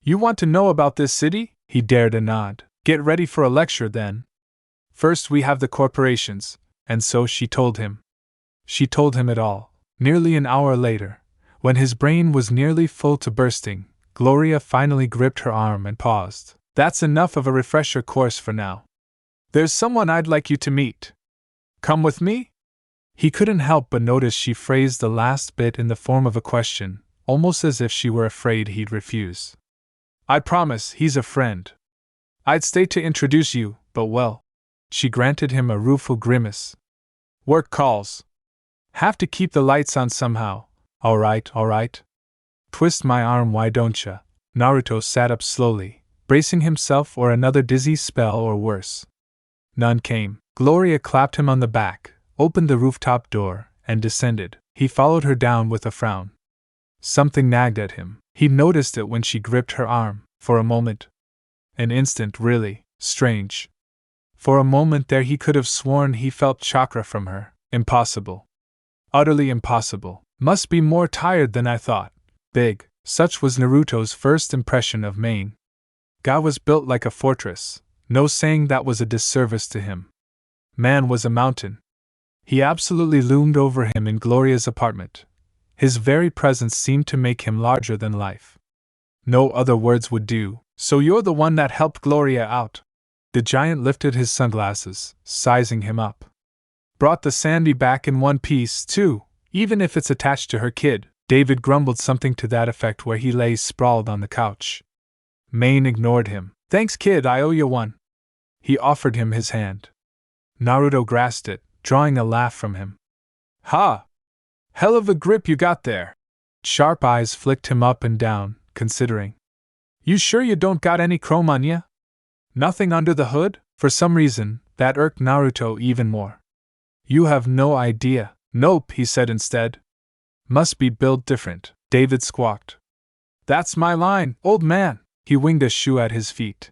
Speaker 1: You want to know about this city? He dared a nod. Get ready for a lecture then. First we have the corporations, and so she told him. She told him it all. Nearly an hour later, when his brain was nearly full to bursting, Gloria finally gripped her arm and paused. That's enough of a refresher course for now. There's someone I'd like you to meet. Come with me? He couldn't help but notice she phrased the last bit in the form of a question, almost as if she were afraid he'd refuse. I promise, he's a friend. I'd stay to introduce you, but well. She granted him a rueful grimace. Work calls. Have to keep the lights on somehow. All right. Twist my arm, why don't ya? Naruto sat up slowly, bracing himself for another dizzy spell or worse. None came. Gloria clapped him on the back, opened the rooftop door, and descended. He followed her down with a frown. Something nagged at him. He noticed it when she gripped her arm, for a moment. An instant, really, strange. For a moment there he could have sworn he felt chakra from her. Impossible. Utterly impossible. Must be more tired than I thought. Big. Such was Naruto's first impression of Maine. Guy was built like a fortress. No saying that was a disservice to him. Man was a mountain. He absolutely loomed over him in Gloria's apartment. His very presence seemed to make him larger than life. No other words would do. So you're the one that helped Gloria out. The giant lifted his sunglasses, sizing him up. Brought the Sandy back in one piece, too, even if it's attached to her kid. David grumbled something to that effect where he lay sprawled on the couch. Maine ignored him. Thanks, kid, I owe you one. He offered him his hand. Naruto grasped it, drawing a laugh from him. Ha! Hell of a grip you got there. Sharp eyes flicked him up and down, considering. You sure you don't got any chrome on ya? Nothing under the hood? For some reason, that irked Naruto even more. You have no idea. Nope, he said instead. Must be built different, David squawked. That's my line, old man. He winged a shoe at his feet.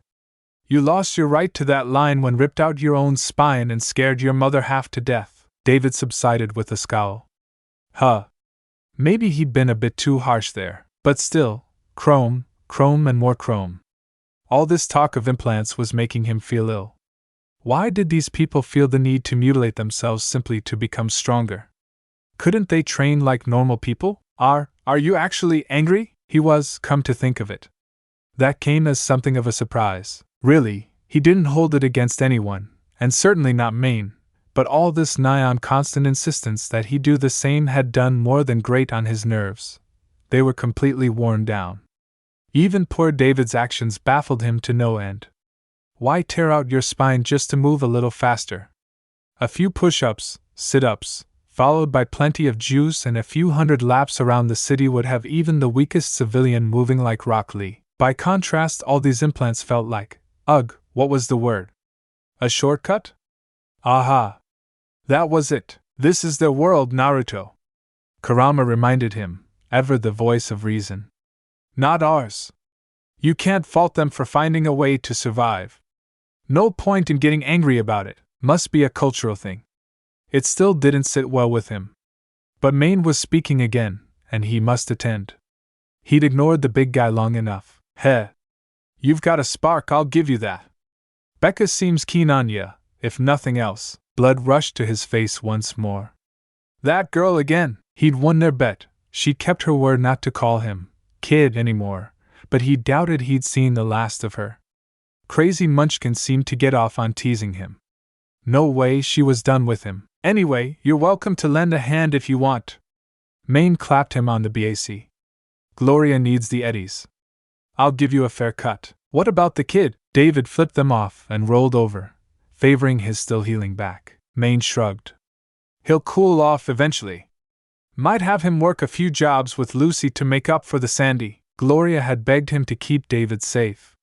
Speaker 1: You lost your right to that line when ripped out your own spine and scared your mother half to death. David subsided with a scowl. Huh. Maybe he'd been a bit too harsh there, but still, chrome and more chrome. All this talk of implants was making him feel ill. Why did these people feel the need to mutilate themselves simply to become stronger? Couldn't they train like normal people? Are you actually angry? He was, come to think of it. That came as something of a surprise. Really, he didn't hold it against anyone, and certainly not Maine, but all this nigh on constant insistence that he do the same had done more than grate on his nerves. They were completely worn down. Even poor David's actions baffled him to no end. Why tear out your spine just to move a little faster? A few push-ups, sit-ups, followed by plenty of juice and a few hundred laps around the city would have even the weakest civilian moving like Rock Lee. By contrast, all these implants felt like, ugh, what was the word? A shortcut? Aha! That was it. This is their world, Naruto. Kurama reminded him, ever the voice of reason. Not ours. You can't fault them for finding a way to survive. No point in getting angry about it, must be a cultural thing. It still didn't sit well with him. But Maine was speaking again, and he must attend. He'd ignored the big guy long enough. Heh. You've got a spark, I'll give you that. Becca seems keen on ya, if nothing else. Blood rushed to his face once more. That girl again. He'd won their bet. She kept her word not to call him kid anymore, but he doubted he'd seen the last of her. Crazy Munchkin seemed to get off on teasing him. No way, she was done with him. Anyway, you're welcome to lend a hand if you want. Maine clapped him on the back. Gloria needs the eddies. I'll give you a fair cut. What about the kid? David flipped them off and rolled over, favoring his still healing back. Maine shrugged. He'll cool off eventually. Might have him work a few jobs with Lucy to make up for the Sandy. Gloria had begged him to keep David safe.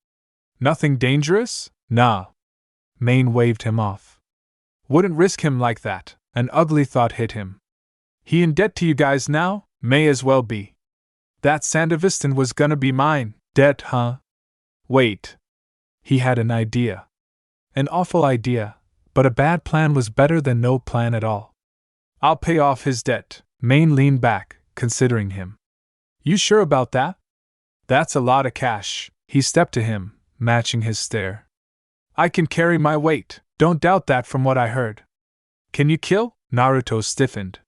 Speaker 1: Nothing dangerous? Nah. Maine waved him off. Wouldn't risk him like that. An ugly thought hit him. He in debt to you guys now? May as well be. That Sandevistan was gonna be mine. Debt, huh? Wait. He had an idea. An awful idea, but a bad plan was better than no plan at all. I'll pay off his debt. Maine leaned back, considering him. You sure about that? That's a lot of cash. He stepped to him, matching his stare. I can carry my weight. Don't doubt that from what I heard. Can you kill? Naruto stiffened.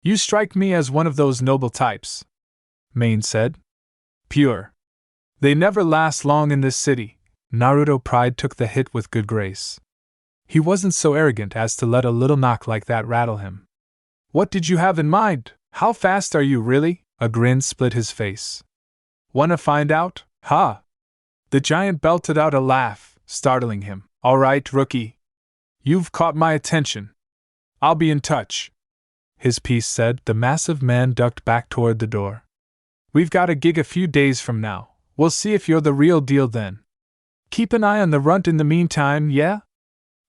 Speaker 1: You strike me as one of those noble types, Maine said. Pure. They never last long in this city. Naruto pride took the hit with good grace. He wasn't so arrogant as to let a little knock like that rattle him. What did you have in mind? How fast are you really? A grin split his face. Wanna find out? Ha! The giant belted out a laugh, startling him. All right, rookie. You've caught my attention. I'll be in touch. His piece said. The massive man ducked back toward the door. We've got a gig a few days from now. We'll see if you're the real deal then. Keep an eye on the runt in the meantime, yeah?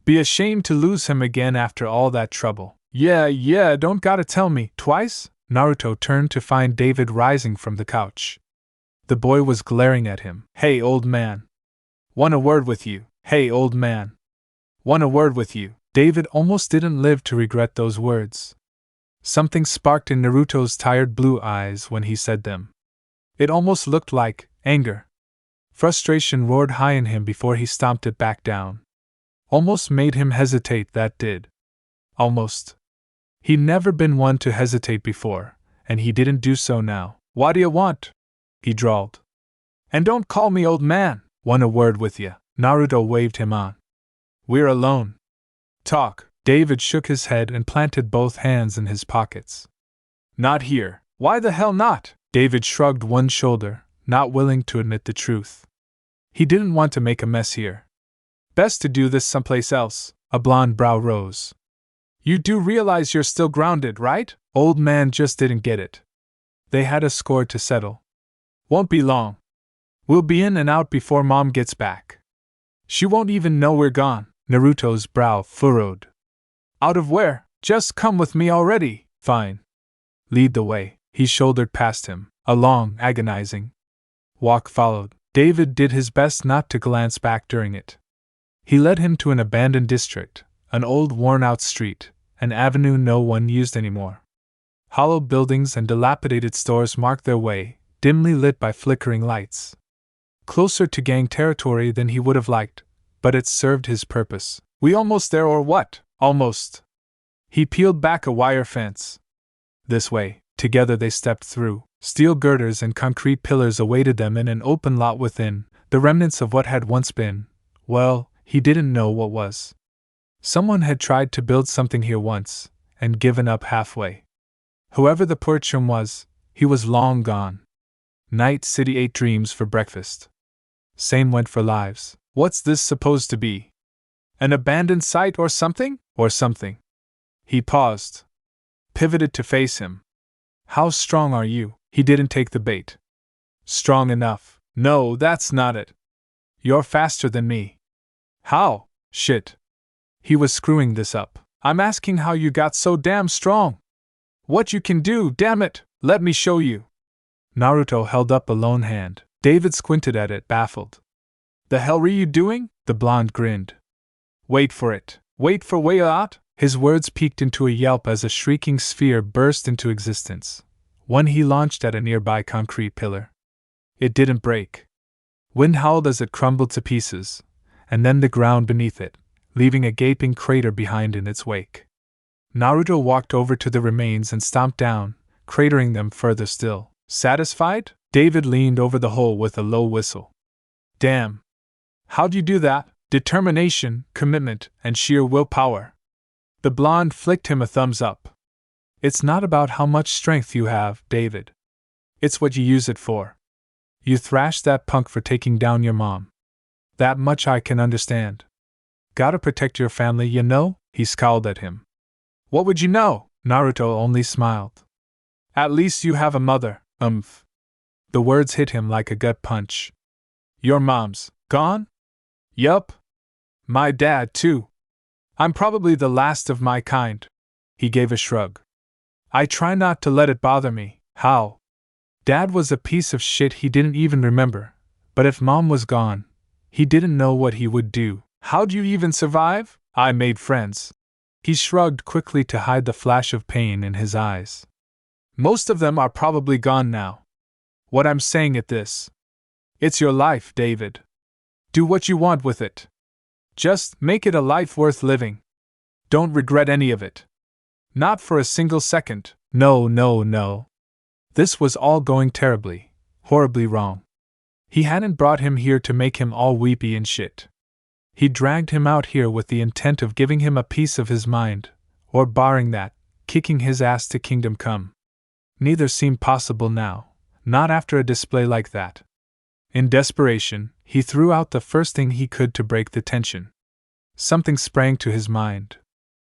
Speaker 1: Be ashamed to lose him again after all that trouble. Yeah, don't gotta tell me. Twice? Naruto turned to find David rising from the couch. The boy was glaring at him. Hey, old man. Want a word with you. Hey, old man. Want a word with you. David almost didn't live to regret those words. Something sparked in Naruto's tired blue eyes when he said them. It almost looked like anger. Frustration roared high in him before he stomped it back down. Almost made him hesitate, that did. Almost. He'd never been one to hesitate before, and he didn't do so now. What do you want? He drawled. And don't call me old man. Want a word with you. Naruto waved him on. We're alone. Talk. David shook his head and planted both hands in his pockets. Not here. Why the hell not? David shrugged one shoulder, not willing to admit the truth. He didn't want to make a mess here. Best to do this someplace else. A blonde brow rose. You do realize you're still grounded, right? Old man just didn't get it. They had a score to settle. Won't be long. We'll be in and out before Mom gets back. She won't even know we're gone. Naruto's brow furrowed. Out of where? Just come with me already. Fine. Lead the way. He shouldered past him. A long, agonizing walk followed. David did his best not to glance back during it. He led him to an abandoned district, an old worn-out street, an avenue no one used anymore. Hollow buildings and dilapidated stores marked their way, dimly lit by flickering lights. Closer to gang territory than he would have liked, but it served his purpose. We almost there or what? Almost. He peeled back a wire fence. This way. Together they stepped through. Steel girders and concrete pillars awaited them in an open lot within, the remnants of what had once been. Well, he didn't know what was. Someone had tried to build something here once, and given up halfway. Whoever the poor chum was, he was long gone. Night City ate dreams for breakfast. Same went for lives. What's this supposed to be? An abandoned site or something? Or something? He paused, pivoted to face him. How strong are you? He didn't take the bait. Strong enough. No, that's not it. You're faster than me. How? Shit. He was screwing this up. I'm asking how you got so damn strong. What you can do, damn it, let me show you. Naruto held up a lone hand. David squinted at it, baffled. The hell were you doing? The blonde grinned. Wait for it. Wait for way out. His words peaked into a yelp as a shrieking sphere burst into existence. One he launched at a nearby concrete pillar. It didn't break. Wind howled as it crumbled to pieces, and then the ground beneath it, leaving a gaping crater behind in its wake. Naruto walked over to the remains and stomped down, cratering them further still. Satisfied? David leaned over the hole with a low whistle. Damn. How'd you do that? Determination, commitment, and sheer willpower. The blonde flicked him a thumbs up. It's not about how much strength you have, David. It's what you use it for. You thrashed that punk for taking down your mom. That much I can understand. Gotta protect your family, you know? He scowled at him. What would you know? Naruto only smiled. At least you have a mother, The words hit him like a gut punch. Your mom's gone? Yup. My dad, too. I'm probably the last of my kind. He gave a shrug. I try not to let it bother me. How? Dad was a piece of shit he didn't even remember, but if Mom was gone, he didn't know what he would do. How'd you even survive? I made friends. He shrugged quickly to hide the flash of pain in his eyes. Most of them are probably gone now. What I'm saying is this. It's your life, David. Do what you want with it. Just make it a life worth living. Don't regret any of it. Not for a single second. No. This was all going terribly, horribly wrong. He hadn't brought him here to make him all weepy and shit. He dragged him out here with the intent of giving him a piece of his mind, or barring that, kicking his ass to kingdom come. Neither seemed possible now, not after a display like that. In desperation, he threw out the first thing he could to break the tension. Something sprang to his mind.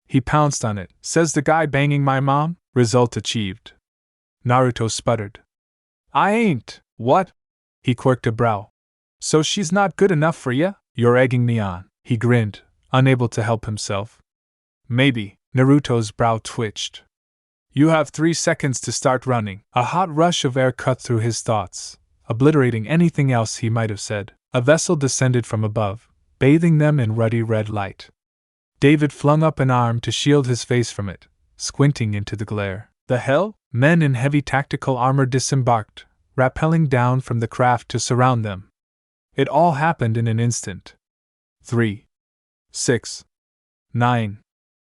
Speaker 1: He pounced on it. Says the guy banging my mom? Result achieved. Naruto sputtered. I ain't. What? He quirked a brow. So she's not good enough for ya? You're egging me on. He grinned, unable to help himself. Maybe. Naruto's brow twitched. You have 3 seconds to start running. A hot rush of air cut through his thoughts, obliterating anything else he might have said. A vessel descended from above, bathing them in ruddy red light. David flung up an arm to shield his face from it, squinting into the glare. The hell? Men in heavy tactical armor disembarked, rappelling down from the craft to surround them. It all happened in an instant. 3, 6, 9.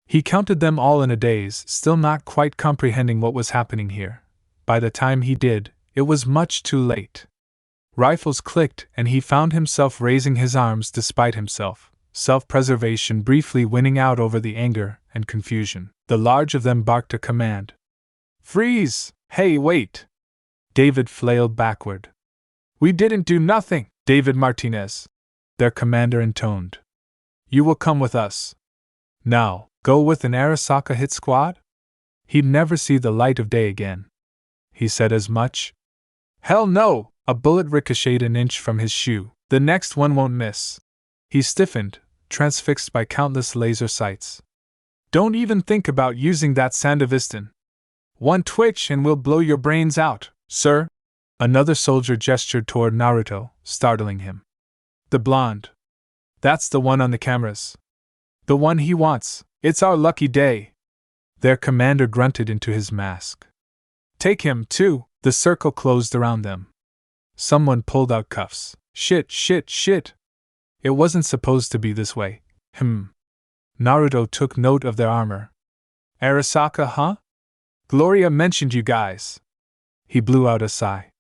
Speaker 1: He counted them all in a daze, still not quite comprehending what was happening here. By the time he did, it was much too late. Rifles clicked, and he found himself raising his arms despite himself, self-preservation briefly winning out over the anger and confusion. The large of them barked a command. Freeze! Hey, wait! David flailed backward. We didn't do nothing, David Martinez, their commander intoned. You will come with us. Now, go with an Arasaka hit squad? He'd never see the light of day again. He said as much. Hell no! A bullet ricocheted an inch from his shoe. The next one won't miss. He stiffened, transfixed by countless laser sights. Don't even think about using that Sandevistan. One twitch and we'll blow your brains out, sir. Another soldier gestured toward Naruto, startling him. The blonde. That's the one on the cameras. The one he wants. It's our lucky day. Their commander grunted into his mask. Take him, too. The circle closed around them. Someone pulled out cuffs. Shit. It wasn't supposed to be this way. Naruto took note of their armor. Arasaka, huh? Gloria mentioned you guys. He blew out a sigh.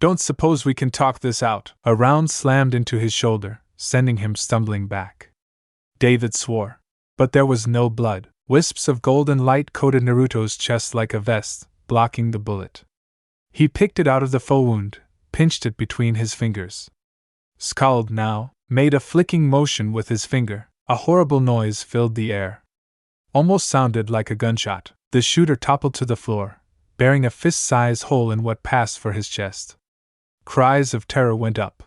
Speaker 1: Don't suppose we can talk this out. A round slammed into his shoulder, sending him stumbling back. David swore. But there was no blood. Wisps of golden light coated Naruto's chest like a vest, blocking the bullet. He picked it out of the faux wound, pinched it between his fingers. Scald now, made a flicking motion with his finger. A horrible noise filled the air. Almost sounded like a gunshot. The shooter toppled to the floor, bearing a fist-sized hole in what passed for his chest. Cries of terror went up.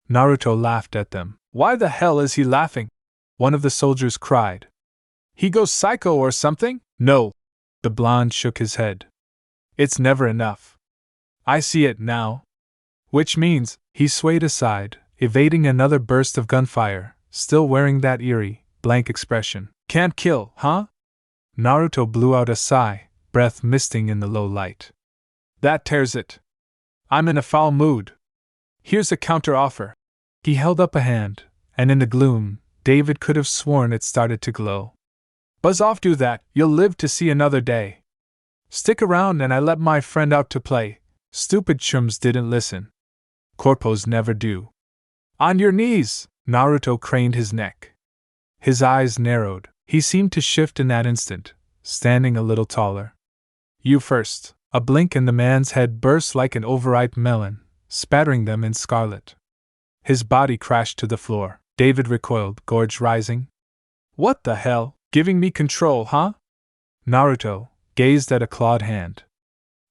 Speaker 1: Naruto laughed at them. "Why the hell is he laughing?" one of the soldiers cried. "He goes psycho or something?" "No." The blonde shook his head. "It's never enough. I see it now." Which means, he swayed aside, evading another burst of gunfire, still wearing that eerie, blank expression. "Can't kill, huh?" Naruto blew out a sigh, breath misting in the low light. "That tears it. I'm in a foul mood. Here's a counter-offer." He held up a hand, and in the gloom, David could have sworn it started to glow. "Buzz off, do that, you'll live to see another day. Stick around and I let my friend out to play." Stupid chums didn't listen. Corpos never do. "On your knees!" Naruto craned his neck. His eyes narrowed. He seemed to shift in that instant, standing a little taller. "You first." A blink and the man's head burst like an overripe melon, spattering them in scarlet. His body crashed to the floor. David recoiled, gorge rising. "What the hell? Giving me control, huh?" Naruto gazed at a clawed hand.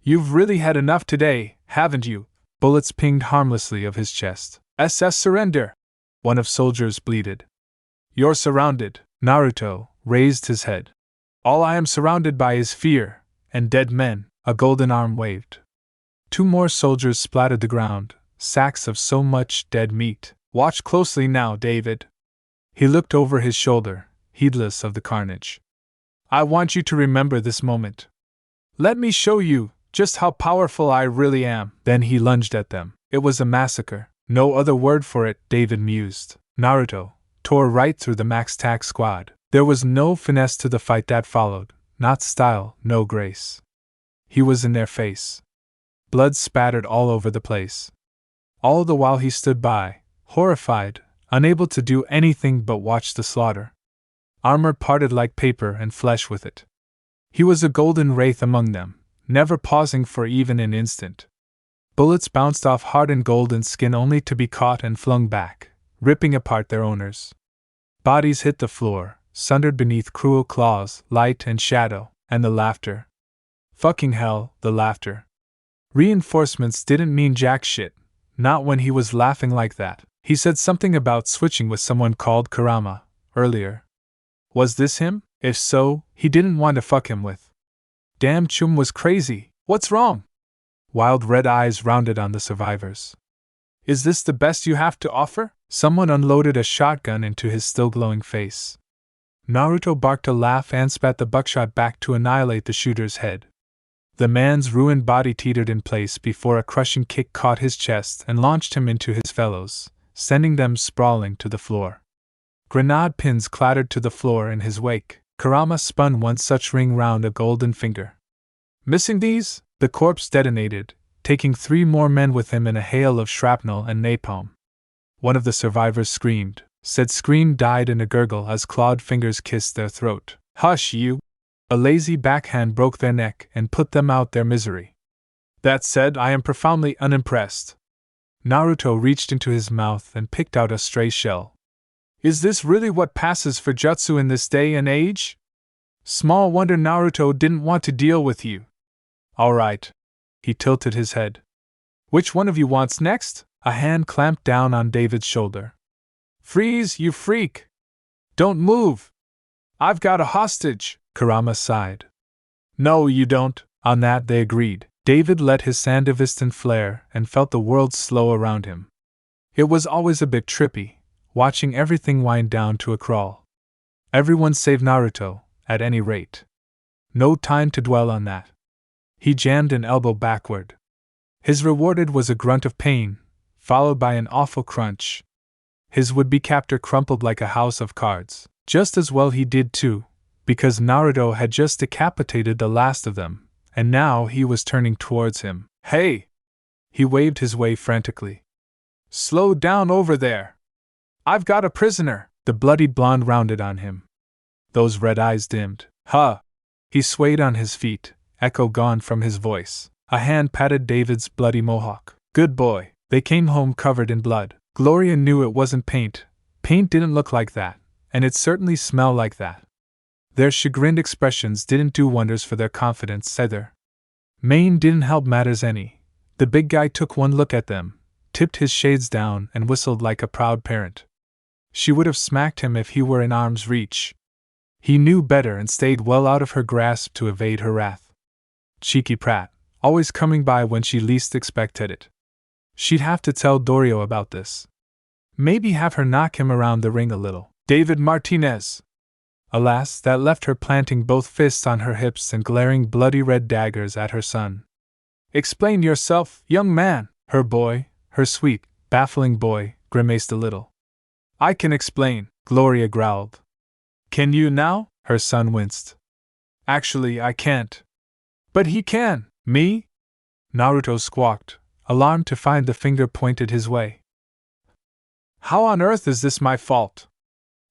Speaker 1: "You've really had enough today, haven't you?" Bullets pinged harmlessly of his chest. "SS surrender!" one of soldiers bleated. "You're surrounded." Naruto raised his head. "All I am surrounded by is fear, and dead men." A golden arm waved. Two more soldiers splattered the ground, sacks of so much dead meat. "Watch closely now, David." He looked over his shoulder, heedless of the carnage. "I want you to remember this moment. Let me show you just how powerful I really am." Then he lunged at them. It was a massacre. No other word for it, David mused. Naruto tore right through the Max Tac squad. There was no finesse to the fight that followed, not style, no grace. He was in their face. Blood spattered all over the place. All the while he stood by, horrified, unable to do anything but watch the slaughter. Armor parted like paper and flesh with it. He was a golden wraith among them, never pausing for even an instant. Bullets bounced off hardened golden skin only to be caught and flung back, ripping apart their owners. Bodies hit the floor, sundered beneath cruel claws, light and shadow, and the laughter. Fucking hell, the laughter. Reinforcements didn't mean jack shit, not when he was laughing like that. He said something about switching with someone called Kurama, earlier. Was this him? If so, he didn't want to fuck him with. Damn, Chum was crazy. What's wrong? Wild red eyes rounded on the survivors. Is this the best you have to offer? Someone unloaded a shotgun into his still glowing face. Naruto barked a laugh and spat the buckshot back to annihilate the shooter's head. The man's ruined body teetered in place before a crushing kick caught his chest and launched him into his fellows, sending them sprawling to the floor. Grenade pins clattered to the floor in his wake. Kurama spun one such ring round a golden finger. Missing these, the corpse detonated, taking 3 more men with him in a hail of shrapnel and napalm. One of the survivors screamed. Said scream died in a gurgle as clawed fingers kissed their throat. "Hush, you!" A lazy backhand broke their neck and put them out their misery. "That said, I am profoundly unimpressed." Naruto reached into his mouth and picked out a stray shell. "Is this really what passes for jutsu in this day and age? Small wonder Naruto didn't want to deal with you." "All right." He tilted his head. "Which one of you wants next?" A hand clamped down on David's shoulder. "Freeze, you freak! Don't move! I've got a hostage!" Kurama sighed. "No, you don't." On that they agreed. David let his Sandevistan flare and felt the world slow around him. It was always a bit trippy, watching everything wind down to a crawl. Everyone save Naruto, at any rate. No time to dwell on that. He jammed an elbow backward. His rewarded was a grunt of pain, followed by an awful crunch. His would-be captor crumpled like a house of cards. Just as well he did too, because Naruto had just decapitated the last of them, and now he was turning towards him. "Hey!" He waved his way frantically. "Slow down over there! I've got a prisoner!" The bloodied blonde rounded on him. Those red eyes dimmed. "Huh!" He swayed on his feet, echo gone from his voice. A hand patted David's bloody mohawk. "Good boy." They came home covered in blood. Gloria knew it wasn't paint. Paint didn't look like that, and it certainly smelled like that. Their chagrined expressions didn't do wonders for their confidence either. Maine didn't help matters any. The big guy took one look at them, tipped his shades down, and whistled like a proud parent. She would have smacked him if he were in arm's reach. He knew better and stayed well out of her grasp to evade her wrath. Cheeky prat, always coming by when she least expected it. She'd have to tell Dorio about this. Maybe have her knock him around the ring a little. David Martinez! Alas, that left her planting both fists on her hips and glaring bloody red daggers at her son. Explain yourself, young man! Her boy, her sweet, baffling boy, grimaced a little. I can explain, Gloria growled. Can you now? Her son winced. Actually, I can't. But he can. Me? Naruto squawked, alarmed to find the finger pointed his way. How on earth is this my fault?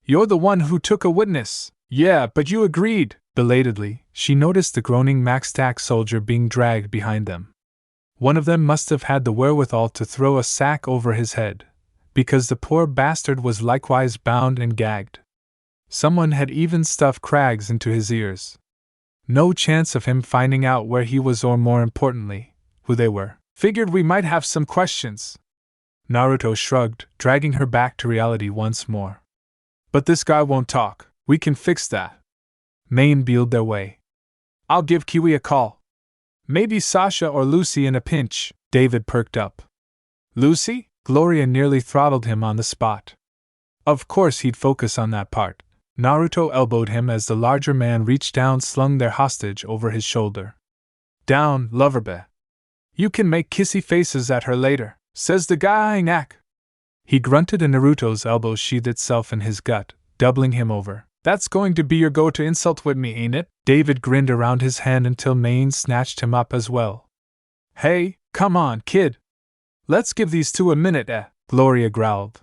Speaker 1: You're the one who took a witness. Yeah, but you agreed. Belatedly, she noticed the groaning Max-Tack soldier being dragged behind them. One of them must have had the wherewithal to throw a sack over his head, because the poor bastard was likewise bound and gagged. Someone had even stuffed crags into his ears. No chance of him finding out where he was or, more importantly, who they were. Figured we might have some questions. Naruto shrugged, dragging her back to reality once more. But this guy won't talk. We can fix that. Maine beeled their way. I'll give Kiwi a call. Maybe Sasha or Lucy in a pinch. David perked up. Lucy? Gloria nearly throttled him on the spot. Of course he'd focus on that part. Naruto elbowed him as the larger man reached down, slung their hostage over his shoulder. Down, loverbe. You can make kissy faces at her later, says the guy knack. He grunted and Naruto's elbow sheathed itself in his gut, doubling him over. That's going to be your go-to insult with me, ain't it? David grinned around his hand until Maine snatched him up as well. Hey, come on, kid. Let's give these two a minute, Gloria growled.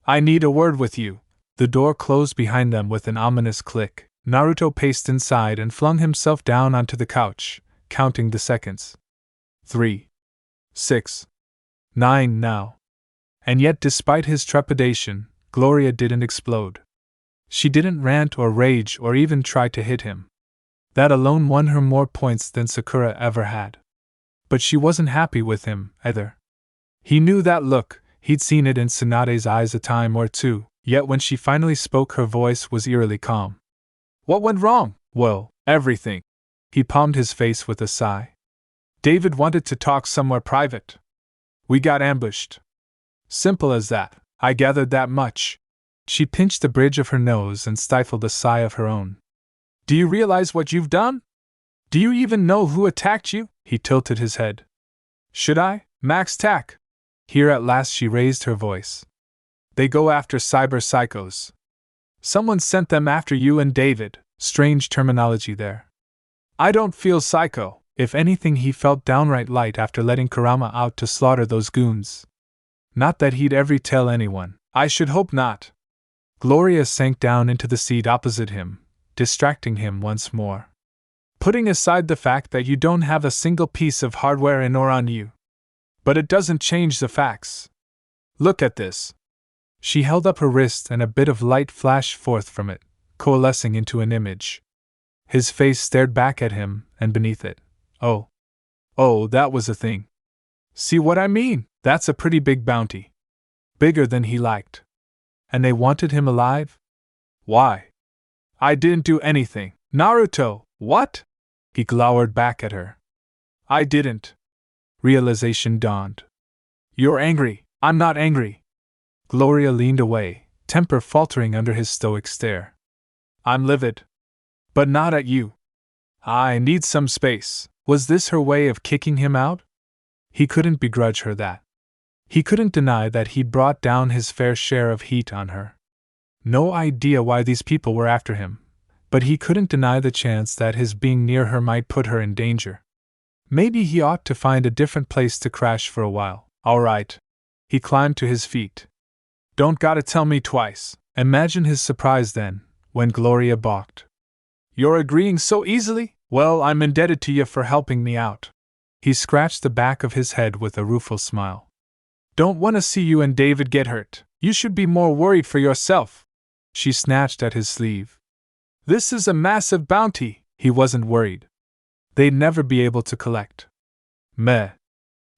Speaker 1: I need a word with you. The door closed behind them with an ominous click. Naruto paced inside and flung himself down onto the couch, counting the seconds. 3, 6, 9 now. And yet, despite his trepidation, Gloria didn't explode. She didn't rant or rage or even try to hit him. That alone won her more points than Sakura ever had. But she wasn't happy with him, either. He knew that look, he'd seen it in Tsunade's eyes a time or two, yet when she finally spoke her voice was eerily calm. What went wrong? Well, everything. He palmed his face with a sigh. David wanted to talk somewhere private. We got ambushed. Simple as that. I gathered that much. She pinched the bridge of her nose and stifled a sigh of her own. Do you realize what you've done? Do you even know who attacked you? He tilted his head. Should I? Max Tack. Here at last she raised her voice. They go after cyber psychos. Someone sent them after you and David. Strange terminology there. I don't feel psycho. If anything, he felt downright light after letting Kurama out to slaughter those goons. Not that he'd ever tell anyone. I should hope not. Gloria sank down into the seat opposite him, distracting him once more. Putting aside the fact that you don't have a single piece of hardware in or on you. But it doesn't change the facts. Look at this. She held up her wrist and a bit of light flashed forth from it, coalescing into an image. His face stared back at him, and beneath it, oh, that was a thing. See what I mean? That's a pretty big bounty. Bigger than he liked. And they wanted him alive? Why? I didn't do anything. Naruto, what? He glowered back at her. I didn't. Realization dawned. You're angry. I'm not angry. Gloria leaned away, temper faltering under his stoic stare. I'm livid. But not at you. I need some space. Was this her way of kicking him out? He couldn't begrudge her that. He couldn't deny that he'd brought down his fair share of heat on her. No idea why these people were after him, but he couldn't deny the chance that his being near her might put her in danger. Maybe he ought to find a different place to crash for a while. All right. He climbed to his feet. Don't gotta tell me twice. Imagine his surprise then, when Gloria balked. You're agreeing so easily? Well, I'm indebted to you for helping me out. He scratched the back of his head with a rueful smile. Don't want to see you and David get hurt. You should be more worried for yourself. She snatched at his sleeve. This is a massive bounty. He wasn't worried. They'd never be able to collect. Meh.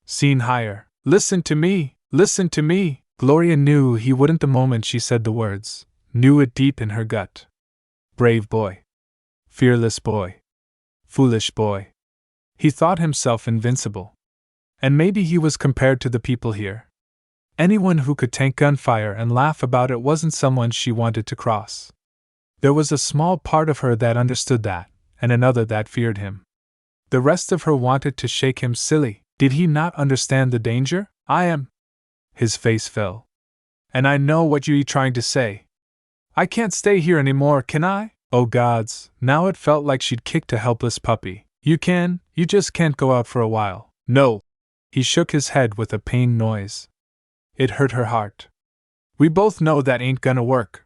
Speaker 1: Scene higher. Listen to me, listen to me. Gloria knew he wouldn't the moment she said the words, knew it deep in her gut. Brave boy. Fearless boy. Foolish boy. He thought himself invincible. And maybe he was compared to the people here. Anyone who could tank gunfire and laugh about it wasn't someone she wanted to cross. There was a small part of her that understood that, and another that feared him. The rest of her wanted to shake him silly. Did he not understand the danger? I am. His face fell. And I know what you're trying to say. I can't stay here anymore, can I? Oh gods, now it felt like she'd kicked a helpless puppy. You just can't go out for a while. No. He shook his head with a pained noise. It hurt her heart. We both know that ain't gonna work.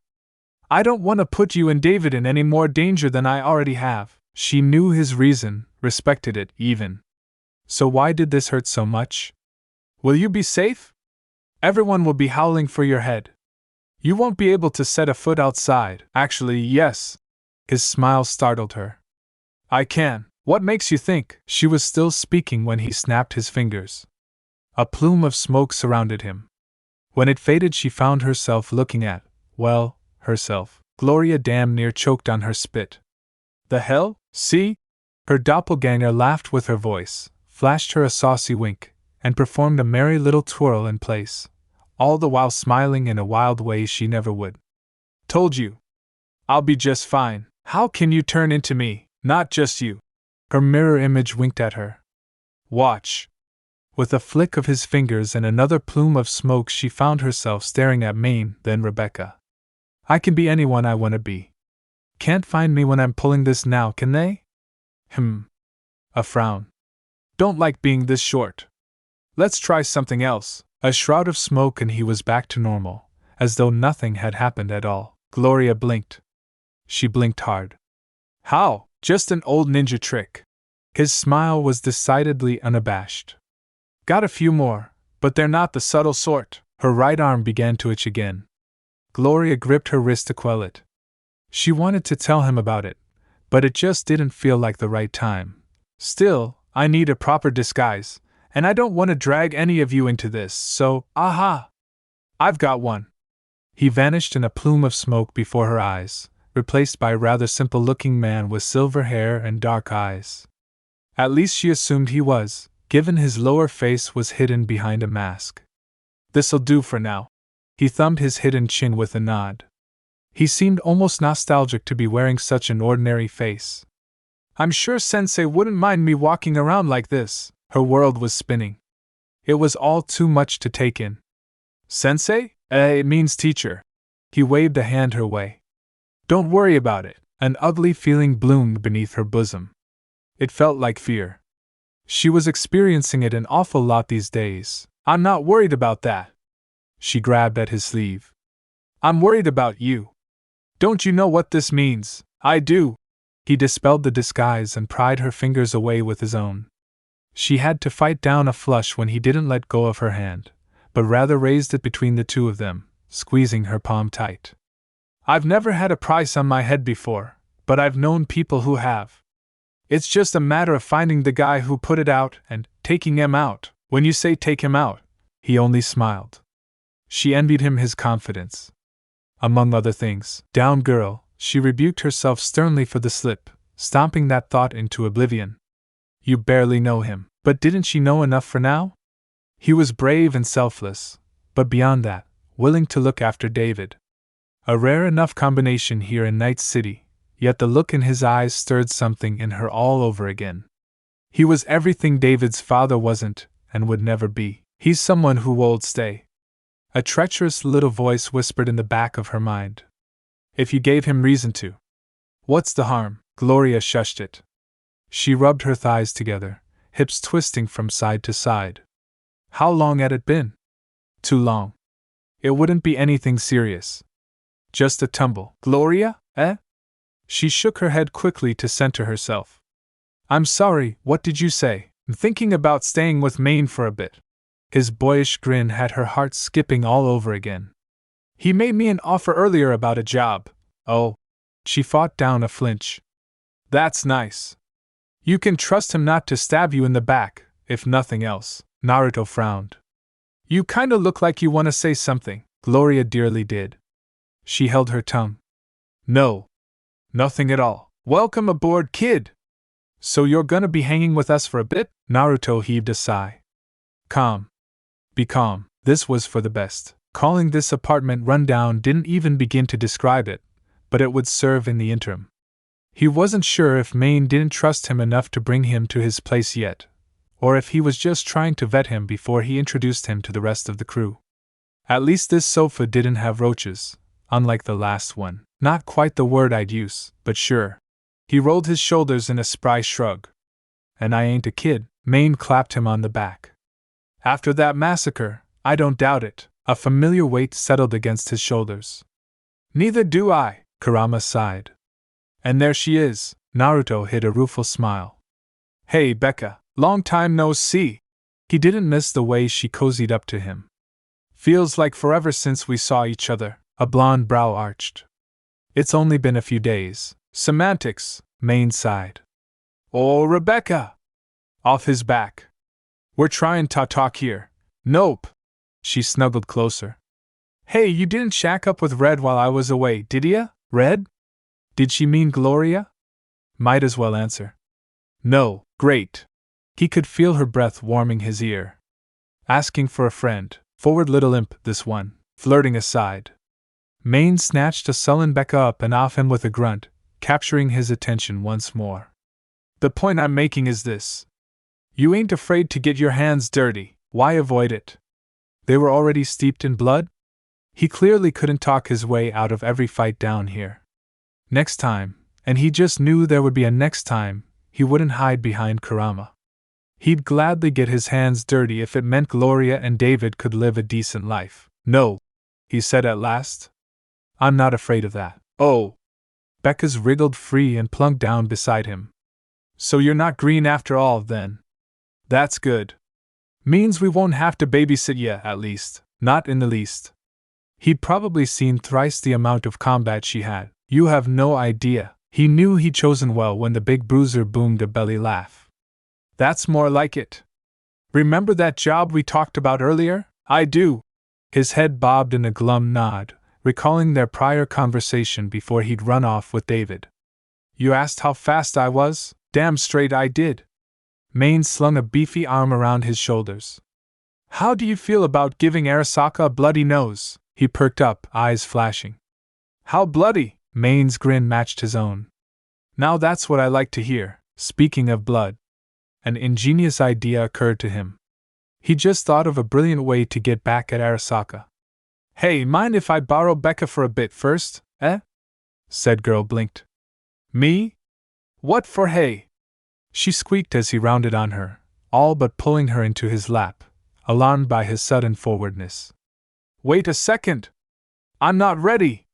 Speaker 1: I don't want to put you and David in any more danger than I already have. She knew his reason, respected it even. So why did this hurt so much? Will you be safe? Everyone will be howling for your head. You won't be able to set a foot outside. Actually, yes. His smile startled her. I can. What makes you think? She was still speaking when he snapped his fingers. A plume of smoke surrounded him. When it faded, she found herself looking at, well, herself. Gloria damn near choked on her spit. The hell? See? Her doppelganger laughed with her voice, flashed her a saucy wink, and performed a merry little twirl in place, all the while smiling in a wild way she never would. Told you. I'll be just fine. How can you turn into me? Not just you. Her mirror image winked at her. Watch. With a flick of his fingers and another plume of smoke, she found herself staring at Maine, then Rebecca. I can be anyone I want to be. Can't find me when I'm pulling this now, can they? A frown. Don't like being this short. Let's try something else. A shroud of smoke and he was back to normal, as though nothing had happened at all. Gloria blinked. She blinked hard. How? Just an old ninja trick. His smile was decidedly unabashed. Got a few more, but they're not the subtle sort. Her right arm began to itch again. Gloria gripped her wrist to quell it. She wanted to tell him about it, but it just didn't feel like the right time. Still, I need a proper disguise, and I don't want to drag any of you into this, so, aha! I've got one. He vanished in a plume of smoke before her eyes, replaced by a rather simple-looking man with silver hair and dark eyes. At least she assumed he was, given his lower face was hidden behind a mask. This'll do for now. He thumbed his hidden chin with a nod. He seemed almost nostalgic to be wearing such an ordinary face. I'm sure Sensei wouldn't mind me walking around like this. Her world was spinning. It was all too much to take in. Sensei? It means teacher. He waved a hand her way. Don't worry about it. An ugly feeling bloomed beneath her bosom. It felt like fear. She was experiencing it an awful lot these days. I'm not worried about that. She grabbed at his sleeve. I'm worried about you. Don't you know what this means? I do. He dispelled the disguise and pried her fingers away with his own. She had to fight down a flush when he didn't let go of her hand, but rather raised it between the two of them, squeezing her palm tight. I've never had a price on my head before, but I've known people who have. It's just a matter of finding the guy who put it out and taking him out. When you say take him out, he only smiled. She envied him his confidence. Among other things, down girl, she rebuked herself sternly for the slip, stomping that thought into oblivion. You barely know him, but didn't she know enough for now? He was brave and selfless, but beyond that, willing to look after David. A rare enough combination here in Night City, yet the look in his eyes stirred something in her all over again. He was everything David's father wasn't, and would never be. He's someone who won't stay. A treacherous little voice whispered in the back of her mind. If you gave him reason to. What's the harm? Gloria shushed it. She rubbed her thighs together, hips twisting from side to side. How long had it been? Too long. It wouldn't be anything serious. Just a tumble. Gloria, eh? She shook her head quickly to center herself. I'm sorry, what did you say? I'm thinking about staying with Maine for a bit. His boyish grin had her heart skipping all over again. He made me an offer earlier about a job. Oh. She fought down a flinch. That's nice. You can trust him not to stab you in the back, if nothing else. Naruto frowned. You kinda look like you wanna say something, Gloria dearly did. She held her tongue. No. Nothing at all. Welcome aboard, kid! So you're gonna be hanging with us for a bit? Naruto heaved a sigh. Calm. Be calm. This was for the best. Calling this apartment rundown didn't even begin to describe it, but it would serve in the interim. He wasn't sure if Maine didn't trust him enough to bring him to his place yet, or if he was just trying to vet him before he introduced him to the rest of the crew. At least this sofa didn't have roaches, unlike the last one. Not quite the word I'd use, but sure. He rolled his shoulders in a spry shrug. And I ain't a kid. Maine clapped him on the back. After that massacre, I don't doubt it. A familiar weight settled against his shoulders. Neither do I, Kurama sighed. And there she is. Naruto hid a rueful smile. Hey, Becca, long time no see. He didn't miss the way she cozied up to him. Feels like forever since we saw each other. A blonde brow arched. It's only been a few days. Semantics, Maine sighed. Oh, Rebecca! Off his back. We're trying to talk here. Nope. She snuggled closer. Hey, you didn't shack up with Red while I was away, did ya? Red? Did she mean Gloria? Might as well answer. No, great. He could feel her breath warming his ear. Asking for a friend, forward little imp, this one, flirting aside. Maine snatched a sullen Becca up and off him with a grunt, capturing his attention once more. The point I'm making is this. You ain't afraid to get your hands dirty, why avoid it? They were already steeped in blood? He clearly couldn't talk his way out of every fight down here. Next time, and he just knew there would be a next time, he wouldn't hide behind Kurama. He'd gladly get his hands dirty if it meant Gloria and David could live a decent life. No, he said at last. I'm not afraid of that. Oh! Becca's wriggled free and plunked down beside him. So you're not green after all, then? That's good. Means we won't have to babysit ya, at least. Not in the least. He'd probably seen thrice the amount of combat she had. You have no idea. He knew he'd chosen well when the big bruiser boomed a belly laugh. That's more like it. Remember that job we talked about earlier? I do. His head bobbed in a glum nod, recalling their prior conversation before he'd run off with David. You asked how fast I was? Damn straight I did. Maine slung a beefy arm around his shoulders. How do you feel about giving Arasaka a bloody nose? He perked up, eyes flashing. How bloody? Maine's grin matched his own. Now that's what I like to hear. Speaking of blood. An ingenious idea occurred to him. He just thought of a brilliant way to get back at Arasaka. Hey, mind if I borrow Becca for a bit first, eh? Said girl blinked. Me? What for hey? She squeaked as he rounded on her, all but pulling her into his lap, alarmed by his sudden forwardness. Wait a second! I'm not ready!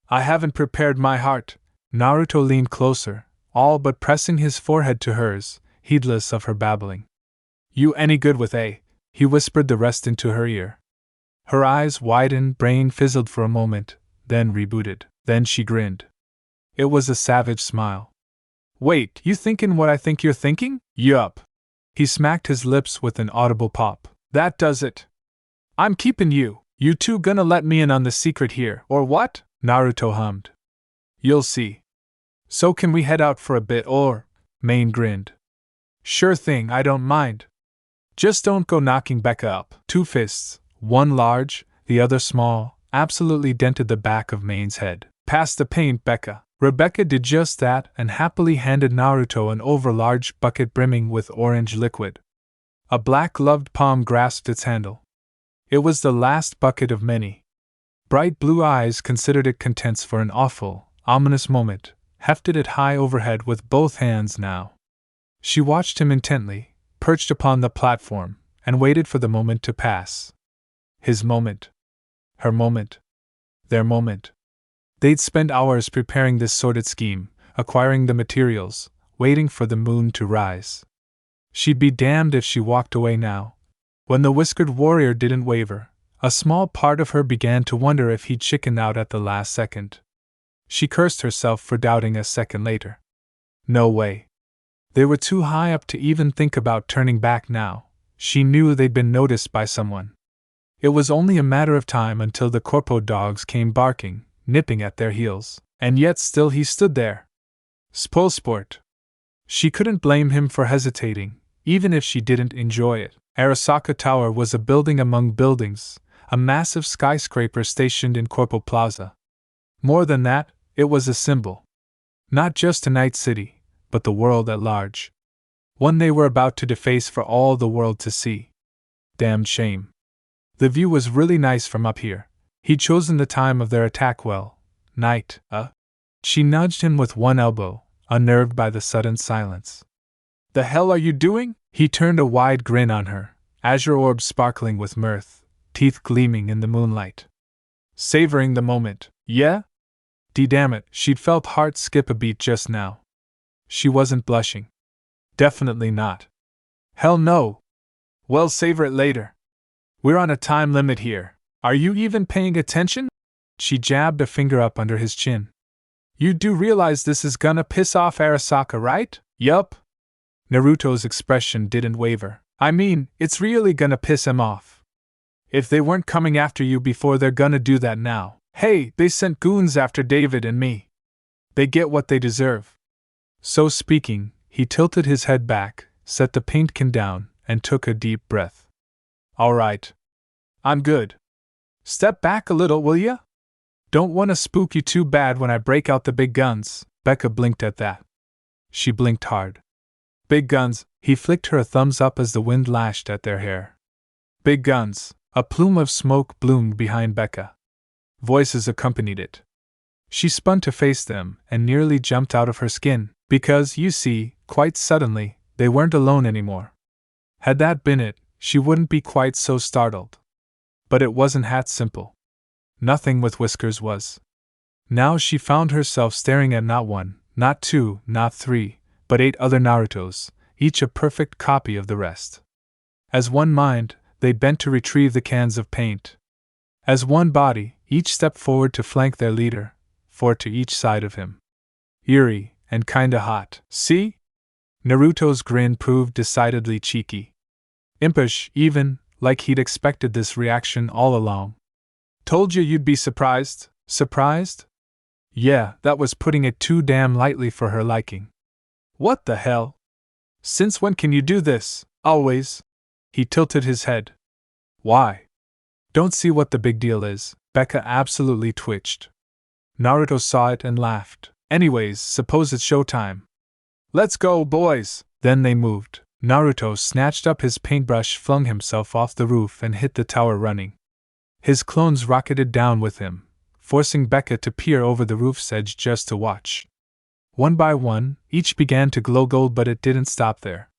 Speaker 1: I haven't prepared my heart. Naruto leaned closer, all but pressing his forehead to hers, heedless of her babbling. You any good with A? He whispered the rest into her ear. Her eyes widened, brain fizzled for a moment, then rebooted. Then she grinned. It was a savage smile. Wait, you thinkin' what I think you're thinking? Yup. He smacked his lips with an audible pop. That does it. I'm keepin' you. You two gonna let me in on the secret here, or what? Naruto hummed. You'll see. So can we head out for a bit or? Maine grinned. Sure thing, I don't mind. Just don't go knocking Becca up. Two fists, one large, the other small, absolutely dented the back of Maine's head. Pass the paint, Becca. Rebecca did just that and happily handed Naruto an overlarge bucket brimming with orange liquid. A black-gloved palm grasped its handle. It was the last bucket of many. Bright blue eyes considered it contents for an awful, ominous moment, hefted it high overhead with both hands now. She watched him intently, perched upon the platform, and waited for the moment to pass. His moment. Her moment. Their moment. They'd spend hours preparing this sordid scheme, acquiring the materials, waiting for the moon to rise. She'd be damned if she walked away now. When the whiskered warrior didn't waver, a small part of her began to wonder if he'd chickened out at the last second. She cursed herself for doubting a second later. No way. They were too high up to even think about turning back now. She knew they'd been noticed by someone. It was only a matter of time until the corpo dogs came barking, nipping at their heels, and yet still he stood there. Spoilsport. She couldn't blame him for hesitating, even if she didn't enjoy it. Arasaka Tower was a building among buildings, a massive skyscraper stationed in Corpo Plaza. More than that, it was a symbol. Not just a night city, but the world at large. One they were about to deface for all the world to see. Damned shame. The view was really nice from up here. He'd chosen the time of their attack well. Night, She nudged him with one elbow, unnerved by the sudden silence. The hell are you doing? He turned a wide grin on her, azure orbs sparkling with mirth, teeth gleaming in the moonlight. Savoring the moment, yeah? Damn it, she'd felt heart skip a beat just now. She wasn't blushing. Definitely not. Hell no. Well, savor it later. We're on a time limit here. Are you even paying attention? She jabbed a finger up under his chin. You do realize this is gonna piss off Arasaka, right? Yup. Naruto's expression didn't waver. I mean, it's really gonna piss him off. If they weren't coming after you before, they're gonna do that now. Hey, they sent goons after David and me. They get what they deserve. So speaking, he tilted his head back, set the paint can down, and took a deep breath. All right. I'm good. Step back a little, will ya? Don't want to spook you too bad when I break out the big guns. Becca blinked at that. She blinked hard. Big guns, he flicked her a thumbs up as the wind lashed at their hair. Big guns, a plume of smoke bloomed behind Becca. Voices accompanied it. She spun to face them and nearly jumped out of her skin, because, you see, quite suddenly, they weren't alone anymore. Had that been it, she wouldn't be quite so startled. But it wasn't that simple. Nothing with whiskers was. Now she found herself staring at not one, not two, not three, but 8 other Narutos, each a perfect copy of the rest. As one mind, they bent to retrieve the cans of paint. As one body, each stepped forward to flank their leader, 4 to each side of him. Eerie, and kinda hot. See? Naruto's grin proved decidedly cheeky. Impish, even, like he'd expected this reaction all along. Told you you'd be surprised? Surprised? Yeah, that was putting it too damn lightly for her liking. What the hell? Since when can you do this? Always. He tilted his head. Why? Don't see what the big deal is. Becca absolutely twitched. Naruto saw it and laughed. Anyways, suppose it's showtime. Let's go, boys! Then they moved. Naruto snatched up his paintbrush, flung himself off the roof, and hit the tower running. His clones rocketed down with him, forcing Becca to peer over the roof's edge just to watch. One by one, each began to glow gold, but it didn't stop there.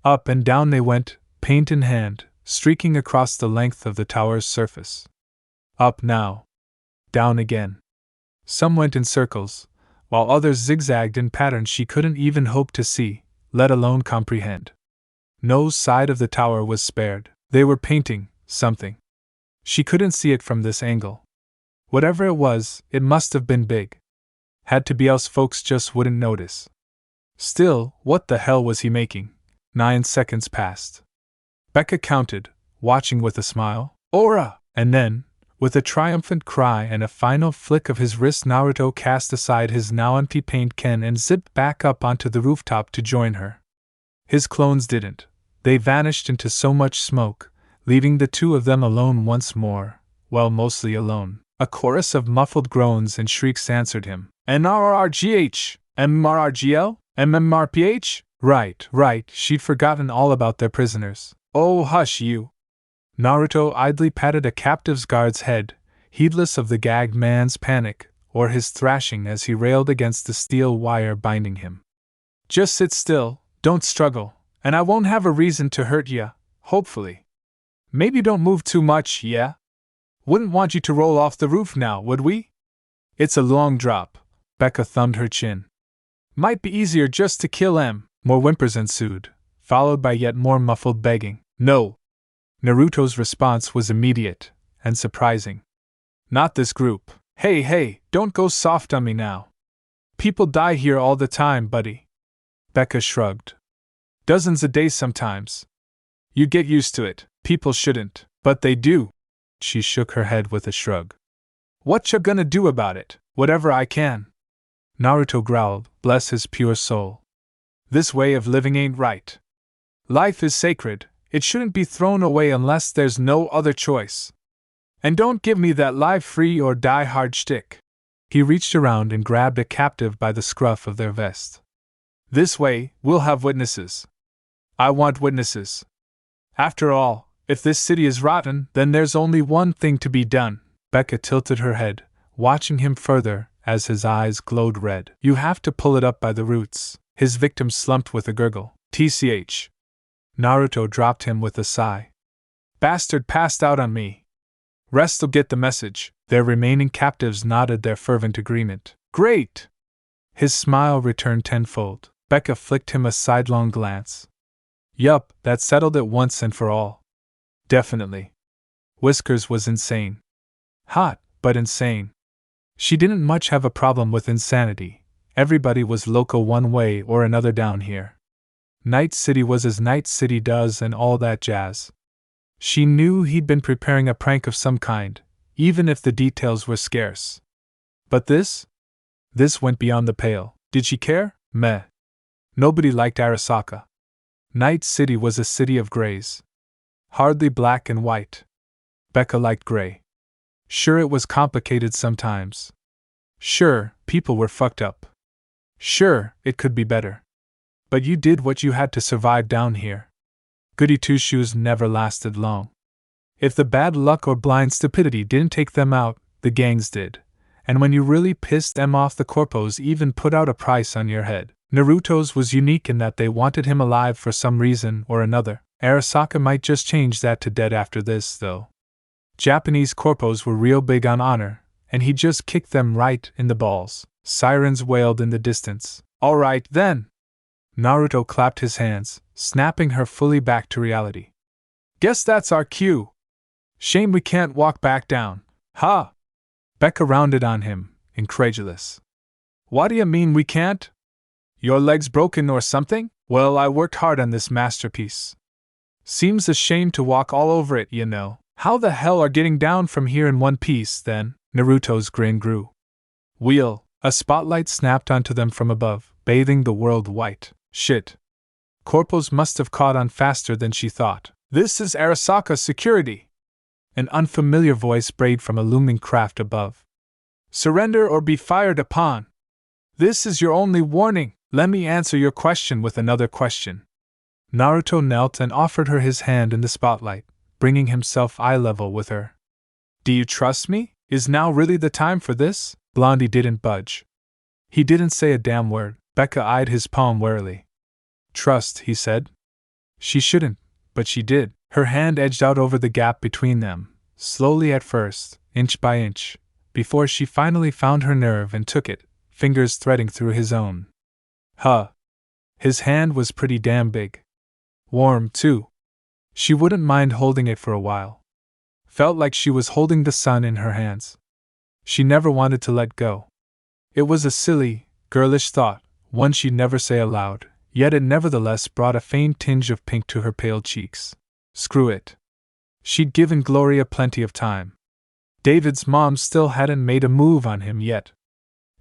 Speaker 1: Up and down they went, paint in hand, streaking across the length of the tower's surface. Up now. Down again. Some went in circles, while others zigzagged in patterns she couldn't even hope to see, let alone comprehend. No side of the tower was spared. They were painting something. She couldn't see it from this angle. Whatever it was, it must have been big. Had to be, else folks just wouldn't notice. Still, what the hell was he making? 9 seconds passed. Becca counted, watching with a smile. Aura! And then, with a triumphant cry and a final flick of his wrist, Naruto cast aside his now empty paint can and zipped back up onto the rooftop to join her. His clones didn't. They vanished into so much smoke, leaving the two of them alone once more. Well, mostly alone. A chorus of muffled groans and shrieks answered him. NRRGH! MRRGL? MMRPH? Right, she'd forgotten all about their prisoners. Oh, hush you! Naruto idly patted a captive's guard's head, heedless of the gagged man's panic, or his thrashing as he railed against the steel wire binding him. Just sit still, don't struggle, and I won't have a reason to hurt ya, hopefully. Maybe don't move too much, yeah? Wouldn't want you to roll off the roof now, would we? It's a long drop. Becca thumbed her chin. Might be easier just to kill him. More whimpers ensued, followed by yet more muffled begging. No. Naruto's response was immediate and surprising. Not this group. Hey, don't go soft on me now. People die here all the time, buddy. Becca shrugged. Dozens a day sometimes. You get used to it. People shouldn't, but they do. She shook her head with a shrug. What you gonna do about it? Whatever I can. Naruto growled, bless his pure soul. This way of living ain't right. Life is sacred, it shouldn't be thrown away unless there's no other choice. And don't give me that live free or die hard shtick. He reached around and grabbed a captive by the scruff of their vest. This way, we'll have witnesses. I want witnesses. After all, if this city is rotten, then there's only one thing to be done. Becca tilted her head, watching him further as his eyes glowed red. You have to pull it up by the roots. His victim slumped with a gurgle. TCH. Naruto dropped him with a sigh. Bastard passed out on me. Rest'll get the message. Their remaining captives nodded their fervent agreement. Great! His smile returned tenfold. Becca flicked him a sidelong glance. Yup, that settled it once and for all. Definitely. Whiskers was insane. Hot, but insane. She didn't much have a problem with insanity. Everybody was loco one way or another down here. Night City was as Night City does and all that jazz. She knew he'd been preparing a prank of some kind, even if the details were scarce. But this? This went beyond the pale. Did she care? Meh. Nobody liked Arasaka. Night City was a city of grays. Hardly black and white. Becca liked gray. Sure, it was complicated sometimes. Sure, people were fucked up. Sure, it could be better. But you did what you had to survive down here. Goody Two-Shoes never lasted long. If the bad luck or blind stupidity didn't take them out, the gangs did. And when you really pissed them off, the corpos even put out a price on your head. Naruto's was unique in that they wanted him alive for some reason or another. Arasaka might just change that to dead after this, though. Japanese corpos were real big on honor, and he just kicked them right in the balls. Sirens wailed in the distance. All right, then. Naruto clapped his hands, snapping her fully back to reality. Guess that's our cue. Shame we can't walk back down. Ha! Becca rounded on him, incredulous. What do you mean we can't? Your leg's broken or something? Well, I worked hard on this masterpiece. Seems a shame to walk all over it, you know. How the hell are getting down from here in one piece, then? Naruto's grin grew. Wheel. A spotlight snapped onto them from above, bathing the world white. Shit. Corpos must have caught on faster than she thought. This is Arasaka's security. An unfamiliar voice brayed from a looming craft above. Surrender or be fired upon. This is your only warning. Let me answer your question with another question. Naruto knelt and offered her his hand in the spotlight, bringing himself eye level with her. Do you trust me? Is now really the time for this? Blondie didn't budge. He didn't say a damn word. Becca eyed his palm warily. Trust, he said. She shouldn't, but she did. Her hand edged out over the gap between them, slowly at first, inch by inch, before she finally found her nerve and took it, fingers threading through his own. Huh. His hand was pretty damn big. Warm, too. She wouldn't mind holding it for a while. Felt like she was holding the sun in her hands. She never wanted to let go. It was a silly, girlish thought, one she'd never say aloud, yet it nevertheless brought a faint tinge of pink to her pale cheeks. Screw it. She'd given Gloria plenty of time. David's mom still hadn't made a move on him yet.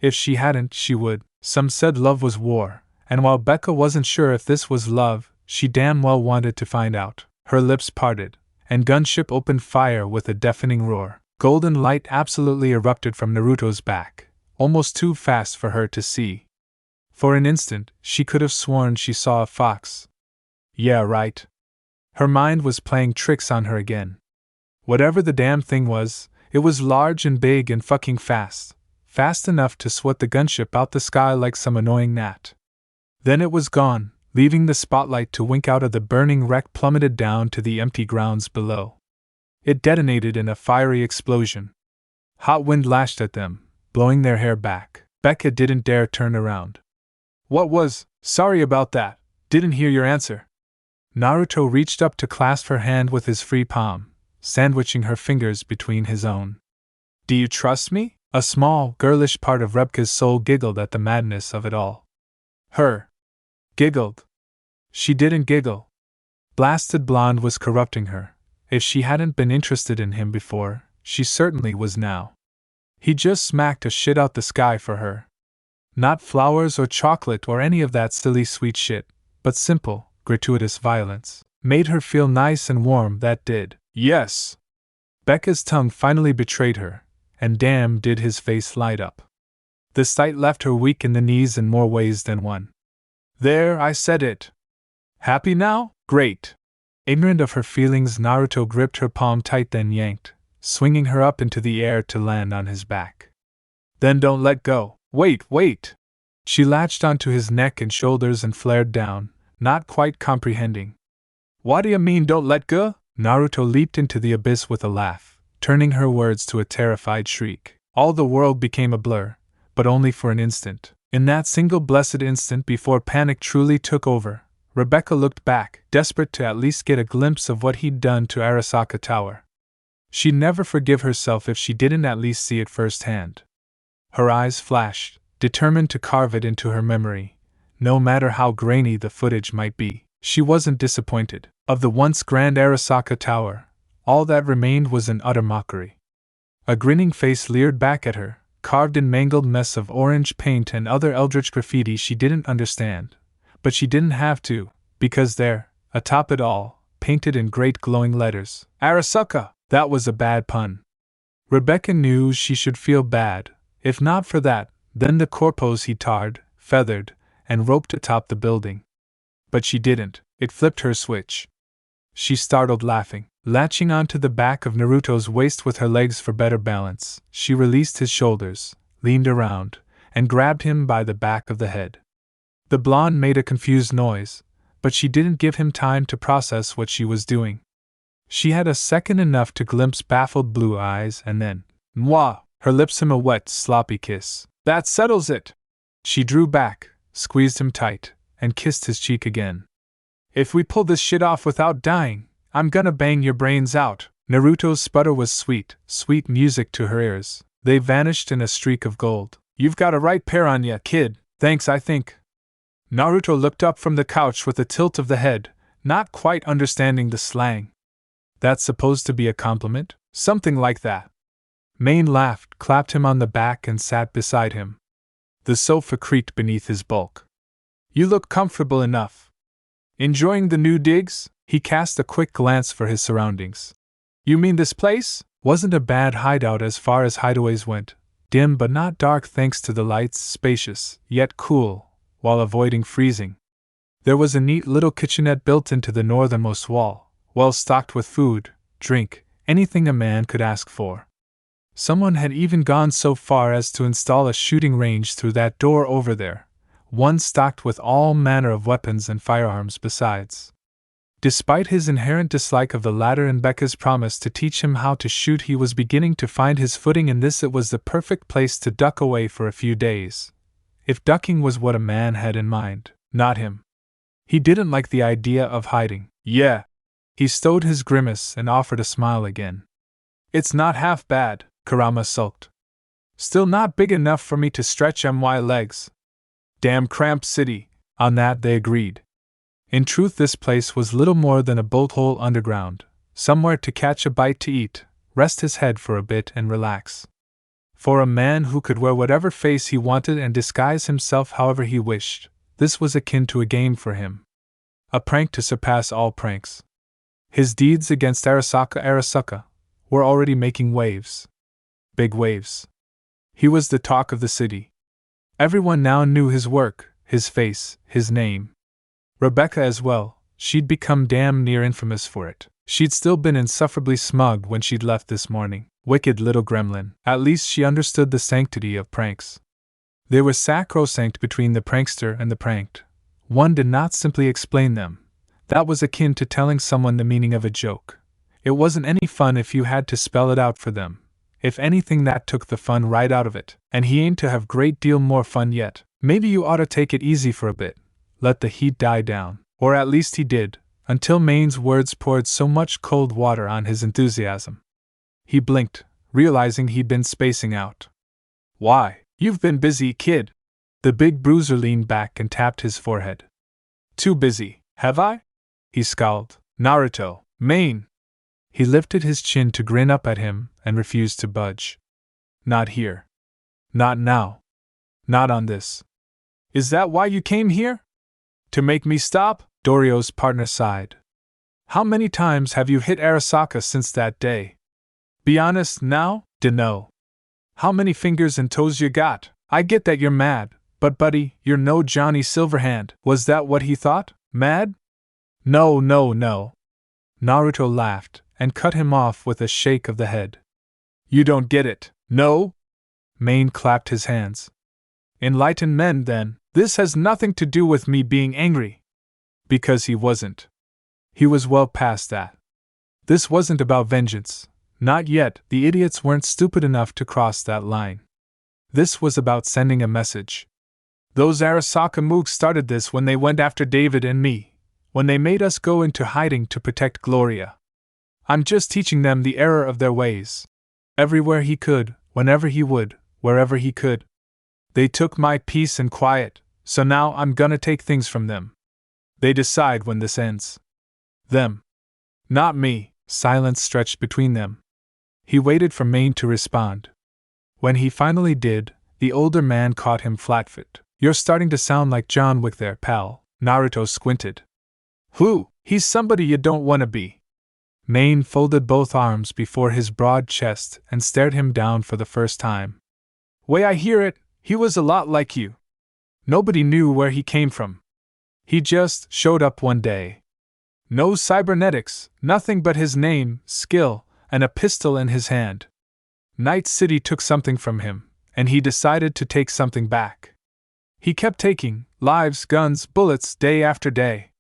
Speaker 1: If she hadn't, she would. Some said love was war, and while Becca wasn't sure if this was love, she damn well wanted to find out. Her lips parted, and Gunship opened fire with a deafening roar. Golden light absolutely erupted from Naruto's back, almost too fast for her to see. For an instant, she could have sworn she saw a fox. Yeah, right. Her mind was playing tricks on her again. Whatever the damn thing was, it was large and big and fucking fast. Fast enough to swat the gunship out the sky like some annoying gnat. Then it was gone, leaving the spotlight to wink out of the burning wreck plummeted down to the empty grounds below. It detonated in a fiery explosion. Hot wind lashed at them, blowing their hair back. Becca didn't dare turn around. What was? Sorry about that. Didn't hear your answer. Naruto reached up to clasp her hand with his free palm, sandwiching her fingers between his own. Do you trust me? A small, girlish part of Rebecca's soul giggled at the madness of it all. Her. Giggled. She didn't giggle. Blasted blonde was corrupting her. If she hadn't been interested in him before, she certainly was now. He just smacked a shit out the sky for her. Not flowers or chocolate or any of that silly sweet shit, but simple, gratuitous violence. Made her feel nice and warm, that did. Yes. Becca's tongue finally betrayed her, and damn did his face light up. The sight left her weak in the knees in more ways than one. There, I said it. Happy now? Great. Ignorant of her feelings, Naruto gripped her palm tight, then yanked, swinging her up into the air to land on his back. Then don't let go. Wait! She latched onto his neck and shoulders and flared down, not quite comprehending. What do you mean, don't let go? Naruto leaped into the abyss with a laugh, turning her words to a terrified shriek. All the world became a blur, but only for an instant. In that single blessed instant before panic truly took over, Rebecca looked back, desperate to at least get a glimpse of what he'd done to Arasaka Tower. She'd never forgive herself if she didn't at least see it firsthand. Her eyes flashed, determined to carve it into her memory. No matter how grainy the footage might be, she wasn't disappointed. Of the once grand Arasaka Tower, all that remained was an utter mockery. A grinning face leered back at her, carved in mangled mess of orange paint and other eldritch graffiti she didn't understand. But she didn't have to, because there, atop it all, painted in great glowing letters, Arasaka! That was a bad pun. Rebecca knew she should feel bad. If not for that, then the corpos he tarred, feathered, and roped atop the building. But she didn't. It flipped her switch. She startled, laughing. Latching onto the back of Naruto's waist with her legs for better balance, she released his shoulders, leaned around, and grabbed him by the back of the head. The blonde made a confused noise, but she didn't give him time to process what she was doing. She had a second enough to glimpse baffled blue eyes and then, mwah, her lips him a wet, sloppy kiss. That settles it! She drew back, squeezed him tight, and kissed his cheek again. If we pull this shit off without dying, I'm gonna bang your brains out. Naruto's sputter was sweet, sweet music to her ears. They vanished in a streak of gold. You've got a right pair on ya, kid. Thanks, I think. Naruto looked up from the couch with a tilt of the head, not quite understanding the slang. That's supposed to be a compliment? Something like that. Maine laughed, clapped him on the back, and sat beside him. The sofa creaked beneath his bulk. You look comfortable enough. Enjoying the new digs? He cast a quick glance for his surroundings. You mean this place? Wasn't a bad hideout as far as hideaways went. Dim but not dark thanks to the lights, spacious, yet cool, while avoiding freezing. There was a neat little kitchenette built into the northernmost wall, well stocked with food, drink, anything a man could ask for. Someone had even gone so far as to install a shooting range through that door over there, one stocked with all manner of weapons and firearms besides. Despite his inherent dislike of the latter and Becca's promise to teach him how to shoot, he was beginning to find his footing in this. It was the perfect place to duck away for a few days. If ducking was what a man had in mind, not him. He didn't like the idea of hiding. Yeah. He stowed his grimace and offered a smile again. It's not half bad, Kurama sulked. Still not big enough for me to stretch my legs. Damn cramped city. On that they agreed. In truth, this place was little more than a bolt hole underground, somewhere to catch a bite to eat, rest his head for a bit and relax. For a man who could wear whatever face he wanted and disguise himself however he wished, this was akin to a game for him. A prank to surpass all pranks. His deeds against Arasaka were already making waves. Big waves. He was the talk of the city. Everyone now knew his work, his face, his name. Rebecca as well, she'd become damn near infamous for it. She'd still been insufferably smug when she'd left this morning. Wicked little gremlin. At least she understood the sanctity of pranks. They were sacrosanct between the prankster and the pranked. One did not simply explain them. That was akin to telling someone the meaning of a joke. It wasn't any fun if you had to spell it out for them. If anything, that took the fun right out of it. And he aimed to have great deal more fun yet. Maybe you ought to take it easy for a bit. Let the heat die down. Or at least he did, until Main's words poured so much cold water on his enthusiasm. He blinked, realizing he'd been spacing out. Why, you've been busy, kid. The big bruiser leaned back and tapped his forehead. Too busy, have I? He scowled. Naruto, Main. He lifted his chin to grin up at him and refused to budge. Not here. Not now. Not on this. Is that why you came here? To make me stop? Dorio's partner sighed. How many times have you hit Arasaka since that day? Be honest now, Dunno. How many fingers and toes you got? I get that you're mad, but buddy, you're no Johnny Silverhand. Was that what he thought? Mad? No. Naruto laughed and cut him off with a shake of the head. You don't get it, no? Main clapped his hands. Enlightened men, then. This has nothing to do with me being angry. Because he wasn't. He was well past that. This wasn't about vengeance. Not yet, the idiots weren't stupid enough to cross that line. This was about sending a message. Those Arasaka mooks started this when they went after David and me, when they made us go into hiding to protect Gloria. I'm just teaching them the error of their ways. Everywhere he could, whenever he would, wherever he could. They took my peace and quiet, so now I'm gonna take things from them. They decide when this ends. Them. Not me. Silence stretched between them. He waited for Main to respond. When he finally did, the older man caught him flat-footed. You're starting to sound like John Wick there, pal. Naruto squinted. Who? He's somebody you don't want to be. Main folded both arms before his broad chest and stared him down for the first time. Way I hear it, he was a lot like you. Nobody knew where he came from. He just showed up one day. No cybernetics, nothing but his name, skill, and a pistol in his hand. Night City took something from him, and he decided to take something back. He kept taking lives, guns, bullets, day after day.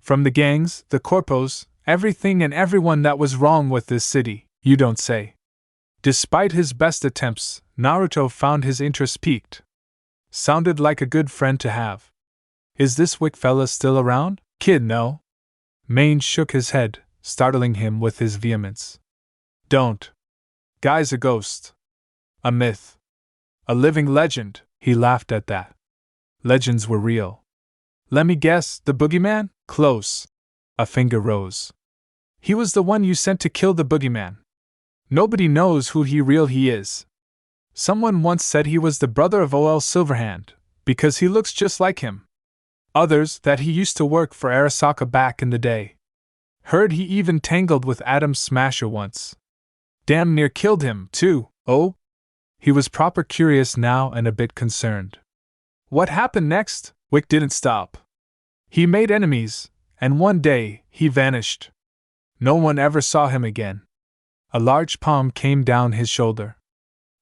Speaker 1: From the gangs, the corpos, everything and everyone that was wrong with this city, you don't say. Despite his best attempts, Naruto found his interest piqued. Sounded like a good friend to have. Is this Wick fella still around? Kid, no. Main shook his head, startling him with his vehemence. Don't. Guy's a ghost. A myth. A living legend. He laughed at that. Legends were real. Let me guess, the boogeyman? Close. A finger rose. He was the one you sent to kill the boogeyman. Nobody knows who he is. Someone once said he was the brother of O.L. Silverhand, because he looks just like him. Others that he used to work for Arasaka back in the day. Heard he even tangled with Adam Smasher once. Damn near killed him, too. Oh? He was proper curious now and a bit concerned. What happened next? Wick didn't stop. He made enemies, and one day, he vanished. No one ever saw him again. A large palm came down his shoulder.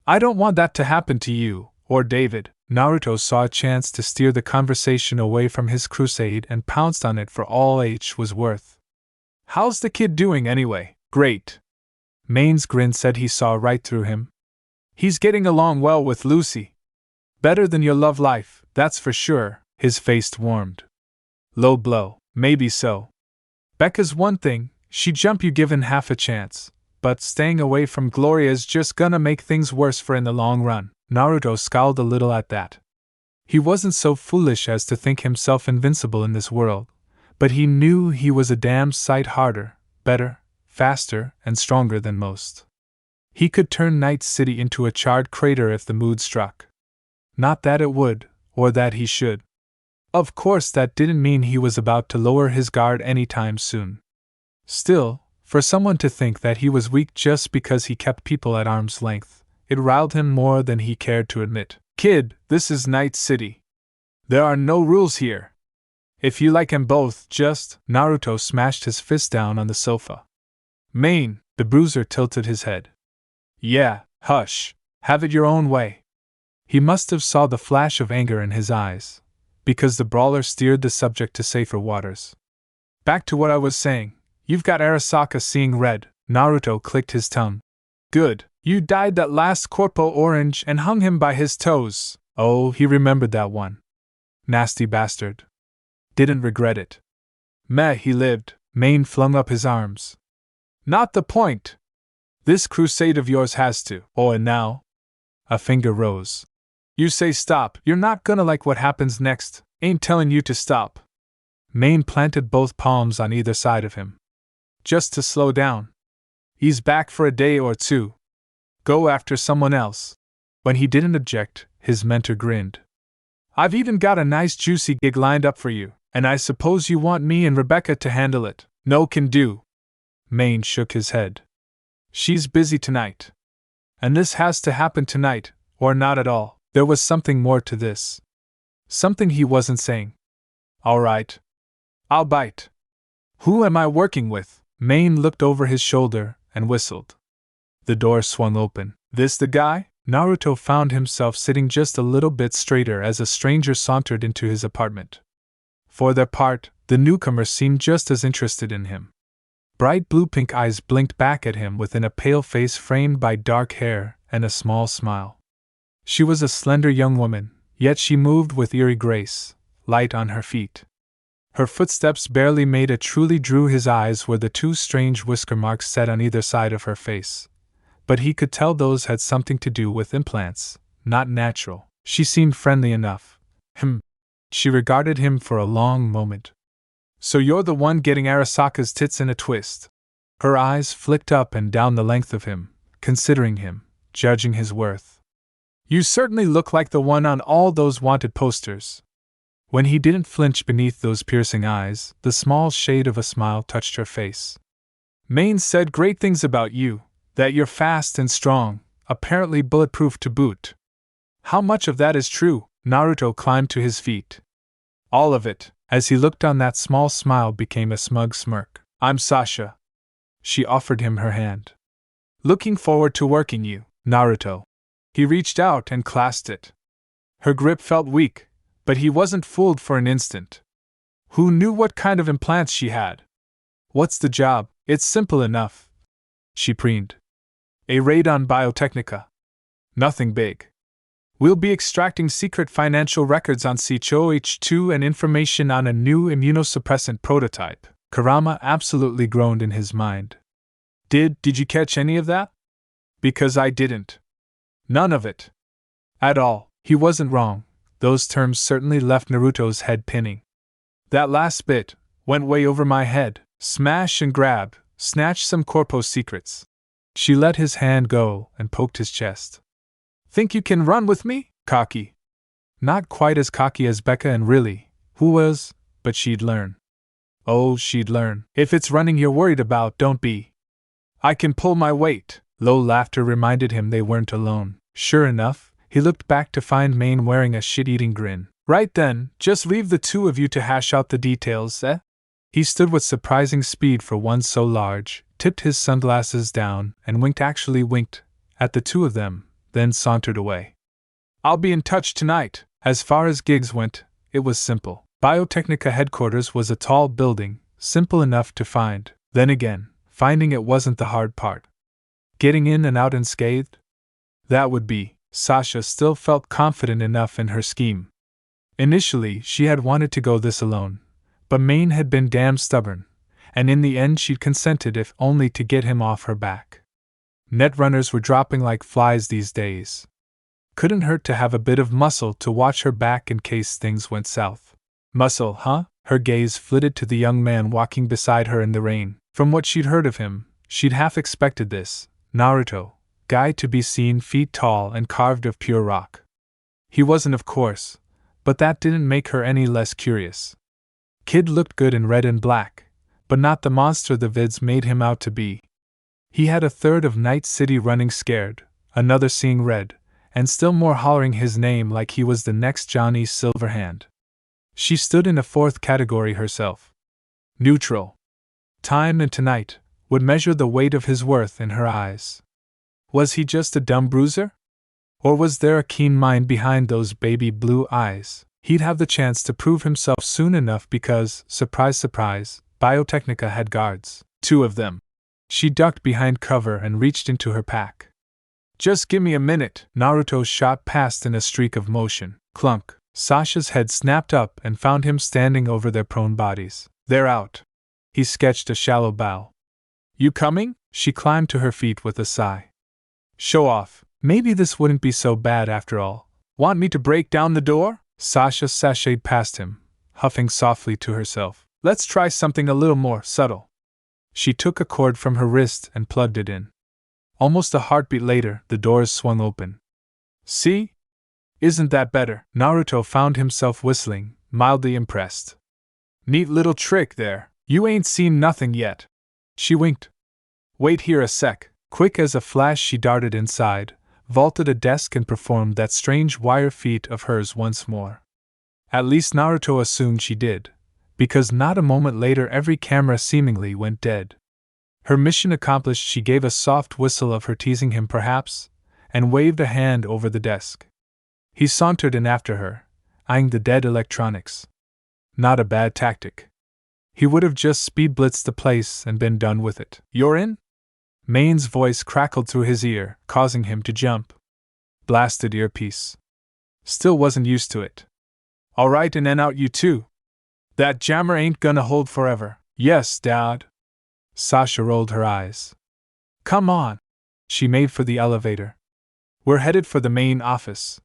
Speaker 1: I don't want that to happen to you, or David. Naruto saw a chance to steer the conversation away from his crusade and pounced on it for all H was worth. How's the kid doing anyway? Great. Main's grin said he saw right through him. He's getting along well with Lucy. Better than your love life, that's for sure. His face warmed. Low blow, maybe so. Becca's one thing, she'd jump you given half a chance, but staying away from Gloria's just gonna make things worse for in the long run. Naruto scowled a little at that. He wasn't so foolish as to think himself invincible in this world, but he knew he was a damn sight harder, better, faster, and stronger than most. He could turn Night City into a charred crater if the mood struck. Not that it would, or that he should. Of course, that didn't mean he was about to lower his guard anytime soon. Still, for someone to think that he was weak just because he kept people at arm's length, it riled him more than he cared to admit. Kid, this is Night City. There are no rules here. If you like 'em both, just… Naruto smashed his fist down on the sofa. Main, the bruiser tilted his head. Yeah, hush, have it your own way. He must have saw the flash of anger in his eyes, because the brawler steered the subject to safer waters. Back to what I was saying, you've got Arasaka seeing red. Naruto clicked his tongue. Good. You dyed that last corpo orange and hung him by his toes. Oh, he remembered that one. Nasty bastard. Didn't regret it. Meh, he lived. Main flung up his arms. Not the point! This crusade of yours has to. Oh, and now? A finger rose. You say stop, you're not gonna like what happens next. Ain't telling you to stop. Main planted both palms on either side of him. Just to slow down. Ease back for a day or two. Go after someone else. When he didn't object, his mentor grinned. I've even got a nice juicy gig lined up for you, and I suppose you want me and Rebecca to handle it. No can do. Main shook his head. She's busy tonight. And this has to happen tonight, or not at all. There was something more to this. Something he wasn't saying. All right. I'll bite. Who am I working with? Main looked over his shoulder and whistled. The door swung open. This the guy? Naruto found himself sitting just a little bit straighter as a stranger sauntered into his apartment. For their part, the newcomer seemed just as interested in him. Bright blue-pink eyes blinked back at him within a pale face framed by dark hair and a small smile. She was a slender young woman, yet she moved with eerie grace, light on her feet. Her footsteps barely made it. Truly drew his eyes were the two strange whisker marks set on either side of her face. But he could tell those had something to do with implants, not natural. She seemed friendly enough. She regarded him for a long moment. So you're the one getting Arasaka's tits in a twist. Her eyes flicked up and down the length of him, considering him, judging his worth. You certainly look like the one on all those wanted posters. When he didn't flinch beneath those piercing eyes, the small shade of a smile touched her face. Main said great things about you, that you're fast and strong, apparently bulletproof to boot. How much of that is true? Naruto climbed to his feet. All of it. As he looked on, that small smile became a smug smirk. I'm Sasha. She offered him her hand. Looking forward to working you, Naruto. He reached out and clasped it. Her grip felt weak, but he wasn't fooled for an instant. Who knew what kind of implants she had? What's the job? It's simple enough. She preened. A raid on Biotechnica. Nothing big. We'll be extracting secret financial records on CHOH2 and information on a new immunosuppressant prototype. Kurama absolutely groaned in his mind. Did you catch any of that? Because I didn't. None of it. At all. He wasn't wrong. Those terms certainly left Naruto's head pinning. That last bit went way over my head. Smash and grab, snatch some corpo secrets. She let his hand go and poked his chest. Think you can run with me? Cocky. Not quite as cocky as Becca and really, who was, but she'd learn. Oh, she'd learn. If it's running you're worried about, don't be. I can pull my weight. Low laughter reminded him they weren't alone. Sure enough, he looked back to find Main wearing a shit-eating grin. Right then, just leave the two of you to hash out the details, eh? He stood with surprising speed for one so large, tipped his sunglasses down, and winked at the two of them, then sauntered away. I'll be in touch tonight. As far as gigs went, it was simple. Biotechnica headquarters was a tall building, simple enough to find. Then again, finding it wasn't the hard part. Getting in and out unscathed? That would be. Sasha still felt confident enough in her scheme. Initially, she had wanted to go this alone, but Main had been damn stubborn, and in the end she'd consented if only to get him off her back. Netrunners were dropping like flies these days. Couldn't hurt to have a bit of muscle to watch her back in case things went south. Muscle, huh? Her gaze flitted to the young man walking beside her in the rain. From what she'd heard of him, she'd half expected this. Naruto, guy to be seen feet tall and carved of pure rock. He wasn't, of course, but that didn't make her any less curious. Kid looked good in red and black, but not the monster the vids made him out to be. He had a third of Night City running scared, another seeing red, and still more hollering his name like he was the next Johnny Silverhand. She stood in a fourth category herself. Neutral. Time and tonight would measure the weight of his worth in her eyes. Was he just a dumb bruiser? Or was there a keen mind behind those baby blue eyes? He'd have the chance to prove himself soon enough because, surprise surprise, Biotechnica had guards. 2 of them. She ducked behind cover and reached into her pack. Just give me a minute. Naruto shot past in a streak of motion. Clunk. Sasha's head snapped up and found him standing over their prone bodies. They're out. He sketched a shallow bow. You coming? She climbed to her feet with a sigh. Show off. Maybe this wouldn't be so bad after all. Want me to break down the door? Sasha sashayed past him, huffing softly to herself. Let's try something a little more subtle. She took a cord from her wrist and plugged it in. Almost a heartbeat later, the doors swung open. See? Isn't that better? Naruto found himself whistling, mildly impressed. Neat little trick there. You ain't seen nothing yet. She winked. Wait here a sec. Quick as a flash she darted inside, vaulted a desk and performed that strange wire feat of hers once more. At least Naruto assumed she did, because not a moment later every camera seemingly went dead. Her mission accomplished, she gave a soft whistle of her teasing him perhaps, and waved a hand over the desk. He sauntered in after her, eyeing the dead electronics. Not a bad tactic. He would have just speed blitzed the place and been done with it. You're in? Main's voice crackled through his ear, causing him to jump. Blasted earpiece. Still wasn't used to it. Alright, in and out you too. That jammer ain't gonna hold forever. Yes, Dad. Sasha rolled her eyes. Come on. She made for the elevator. We're headed for the main office.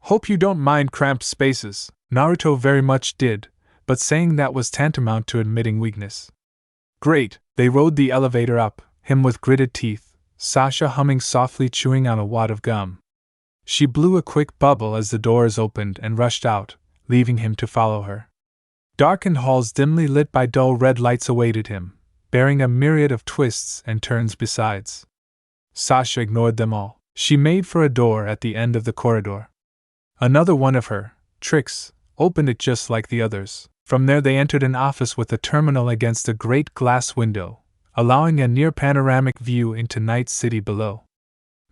Speaker 1: Hope you don't mind cramped spaces. Naruto very much did, but saying that was tantamount to admitting weakness. Great, they rode the elevator up, him with gritted teeth, Sasha humming softly, chewing on a wad of gum. She blew a quick bubble as the doors opened and rushed out, leaving him to follow her. Darkened halls dimly lit by dull red lights awaited him, bearing a myriad of twists and turns besides. Sasha ignored them all. She made for a door at the end of the corridor. Another one of her tricks, opened it just like the others. From there they entered an office with a terminal against a great glass window, allowing a near-panoramic view into Night City below.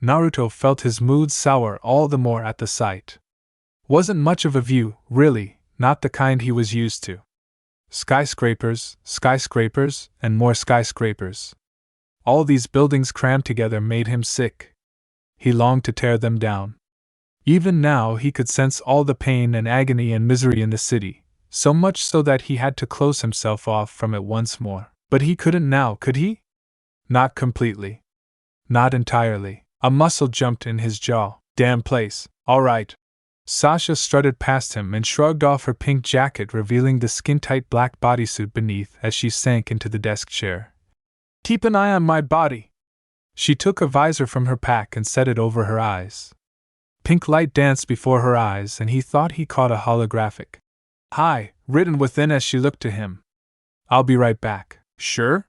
Speaker 1: Naruto felt his mood sour all the more at the sight. Wasn't much of a view, really, not the kind he was used to. Skyscrapers, skyscrapers, and more skyscrapers. All these buildings crammed together made him sick. He longed to tear them down. Even now he could sense all the pain and agony and misery in the city, so much so that he had to close himself off from it once more. But he couldn't now, could he? Not completely. Not entirely. A muscle jumped in his jaw. Damn place. All right. Sasha strutted past him and shrugged off her pink jacket, revealing the skin-tight black bodysuit beneath as she sank into the desk chair. Keep an eye on my body. She took a visor from her pack and set it over her eyes. Pink light danced before her eyes and he thought he caught a holographic "Hi" written within as she looked to him. I'll be right back. Sure?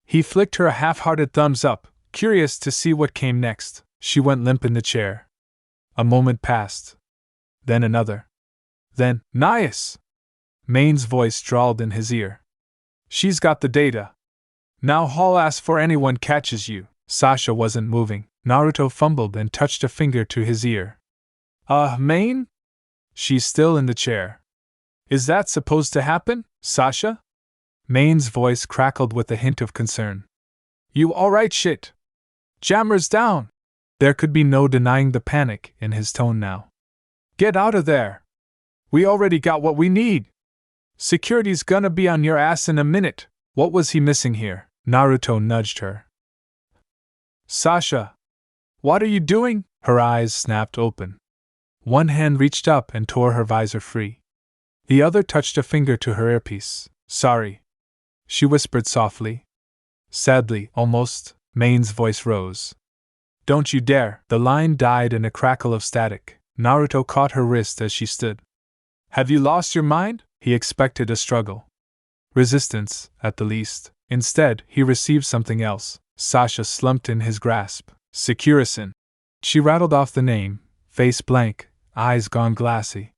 Speaker 1: He flicked her a half-hearted thumbs up, curious to see what came next. She went limp in the chair. A moment passed. Then another. Then, nice! Main's voice drawled in his ear. She's got the data. Now haul ass for anyone catches you. Sasha wasn't moving. Naruto fumbled and touched a finger to his ear. Main? She's still in the chair. Is that supposed to happen, Sasha? Main's voice crackled with a hint of concern. You alright shit? Jammer's down. There could be no denying the panic in his tone now. Get out of there. We already got what we need. Security's gonna be on your ass in a minute. What was he missing here? Naruto nudged her. Sasha! What are you doing? Her eyes snapped open. One hand reached up and tore her visor free. The other touched a finger to her earpiece. Sorry. She whispered softly. Sadly, almost, Main's voice rose. Don't you dare! The line died in a crackle of static. Naruto caught her wrist as she stood. Have you lost your mind? He expected a struggle. Resistance, at the least. Instead, he received something else. Sasha slumped in his grasp. Securison. She rattled off the name, face blank, eyes gone glassy.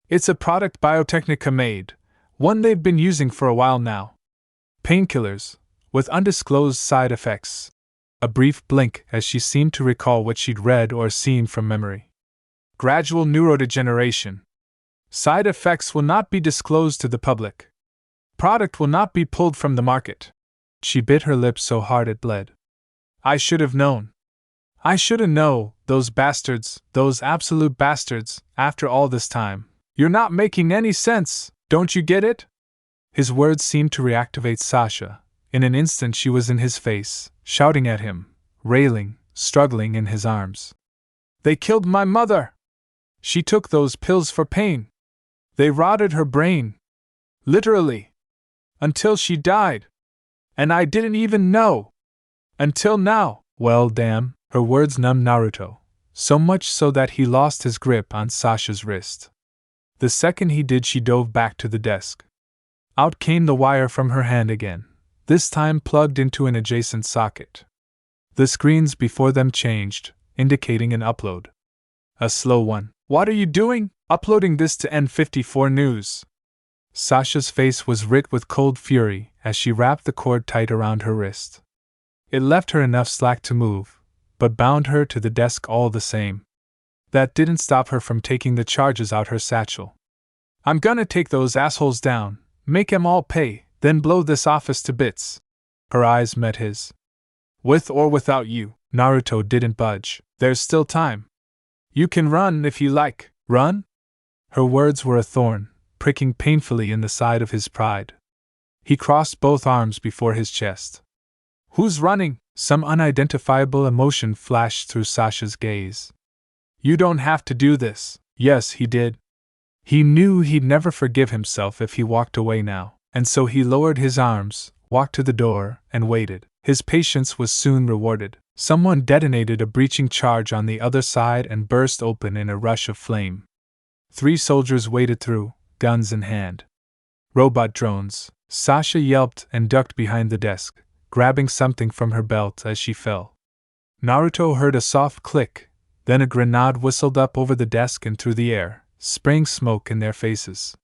Speaker 1: It's a product Biotechnica made, one they've been using for a while now. Painkillers, with undisclosed side effects. A brief blink as she seemed to recall what she'd read or seen from memory. Gradual neurodegeneration. Side effects will not be disclosed to the public. Product will not be pulled from the market. She bit her lip so hard it bled. I should have known. I shoulda known, those bastards, those absolute bastards, after all this time. You're not making any sense, don't you get it? His words seemed to reactivate Sasha. In an instant she was in his face, shouting at him, railing, struggling in his arms. They killed my mother! She took those pills for pain. They rotted her brain. Literally. Until she died. And I didn't even know. Until now. Well, damn, her words numbed Naruto, so much so that he lost his grip on Sasha's wrist. The second he did, she dove back to the desk. Out came the wire from her hand again, this time plugged into an adjacent socket. The screens before them changed, indicating an upload. A slow one. What are you doing? Uploading this to N54 News. Sasha's face was lit with cold fury as she wrapped the cord tight around her wrist. It left her enough slack to move, but bound her to the desk all the same. That didn't stop her from taking the charges out her satchel. I'm gonna take those assholes down, make 'em all pay, then blow this office to bits. Her eyes met his. With or without you. Naruto didn't budge. There's still time. You can run if you like. Run? Her words were a thorn, pricking painfully in the side of his pride. He crossed both arms before his chest. Who's running? Some unidentifiable emotion flashed through Sasha's gaze. You don't have to do this. Yes, he did. He knew he'd never forgive himself if he walked away now, and so he lowered his arms, walked to the door, and waited. His patience was soon rewarded. Someone detonated a breaching charge on the other side and burst open in a rush of flame. 3 soldiers waded through, guns in hand. Robot drones. Sasha yelped and ducked behind the desk, grabbing something from her belt as she fell. Naruto heard a soft click, then a grenade whistled up over the desk and through the air, spraying smoke in their faces.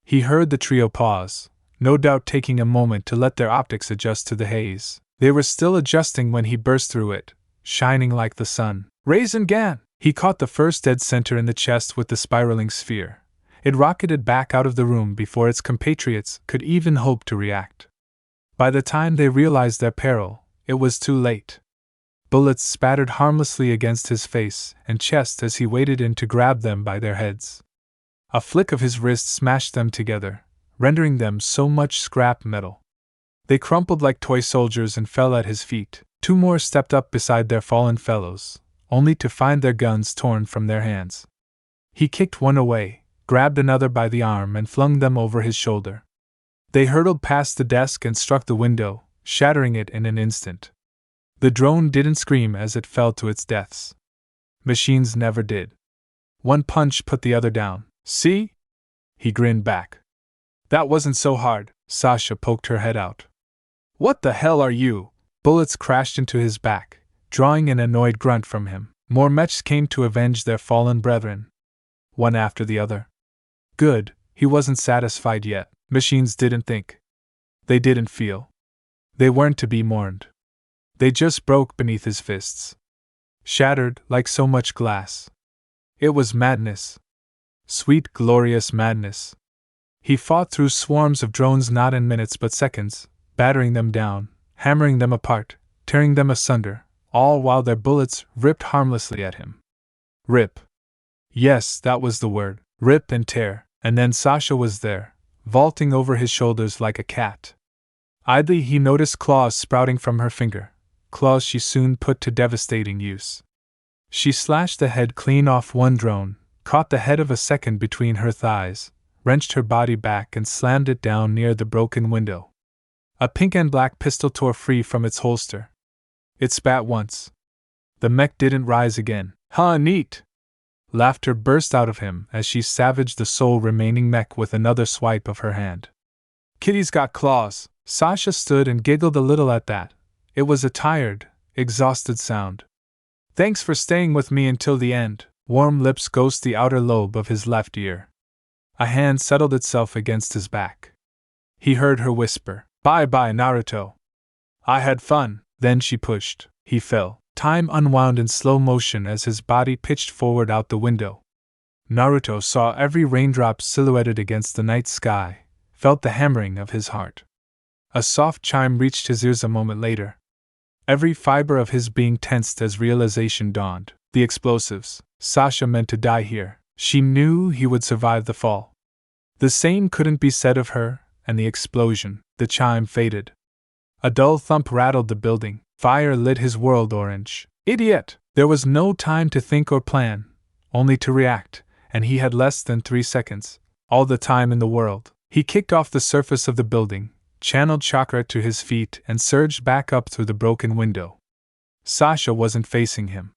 Speaker 1: He heard the trio pause, no doubt taking a moment to let their optics adjust to the haze. They were still adjusting when he burst through it, shining like the sun. Rasengan! He caught the first dead center in the chest with the spiraling sphere. It rocketed back out of the room before its compatriots could even hope to react. By the time they realized their peril, it was too late. Bullets spattered harmlessly against his face and chest as he waded in to grab them by their heads. A flick of his wrist smashed them together, rendering them so much scrap metal. They crumpled like toy soldiers and fell at his feet. 2 more stepped up beside their fallen fellows, only to find their guns torn from their hands. He kicked one away, grabbed another by the arm and flung them over his shoulder. They hurtled past the desk and struck the window, shattering it in an instant. The drone didn't scream as it fell to its deaths. Machines never did. One punch put the other down. See? He grinned back. That wasn't so hard. Sasha poked her head out. What the hell are you? Bullets crashed into his back, drawing an annoyed grunt from him. More mechs came to avenge their fallen brethren. One after the other. Good, he wasn't satisfied yet. Machines didn't think. They didn't feel. They weren't to be mourned. They just broke beneath his fists. Shattered like so much glass. It was madness. Sweet, glorious madness. He fought through swarms of drones not in minutes but seconds, battering them down, hammering them apart, tearing them asunder, all while their bullets ripped harmlessly at him. Rip. Yes, that was the word. Rip and tear, and then Sasha was there, vaulting over his shoulders like a cat. Idly he noticed claws sprouting from her finger, claws she soon put to devastating use. She slashed the head clean off one drone, caught the head of a second between her thighs, wrenched her body back and slammed it down near the broken window. A pink and black pistol tore free from its holster. It spat once. The mech didn't rise again. Huh, neat! Laughter burst out of him as she savaged the sole remaining mech with another swipe of her hand. Kitty's got claws. Sasha stood and giggled a little at that. It was a tired, exhausted sound. Thanks for staying with me until the end. Warm lips ghost the outer lobe of his left ear. A hand settled itself against his back. He heard her whisper, "Bye-bye, Naruto." I had fun. Then she pushed. He fell. Time unwound in slow motion as his body pitched forward out the window. Naruto saw every raindrop silhouetted against the night sky, felt the hammering of his heart. A soft chime reached his ears a moment later. Every fiber of his being tensed as realization dawned. The explosives. Sasha meant to die here. She knew he would survive the fall. The same couldn't be said of her, and the explosion. The chime faded. A dull thump rattled the building. Fire lit his world orange. Idiot! There was no time to think or plan, only to react, and he had less than 3 seconds, all the time in the world. He kicked off the surface of the building, channeled chakra to his feet, and surged back up through the broken window. Sasha wasn't facing him.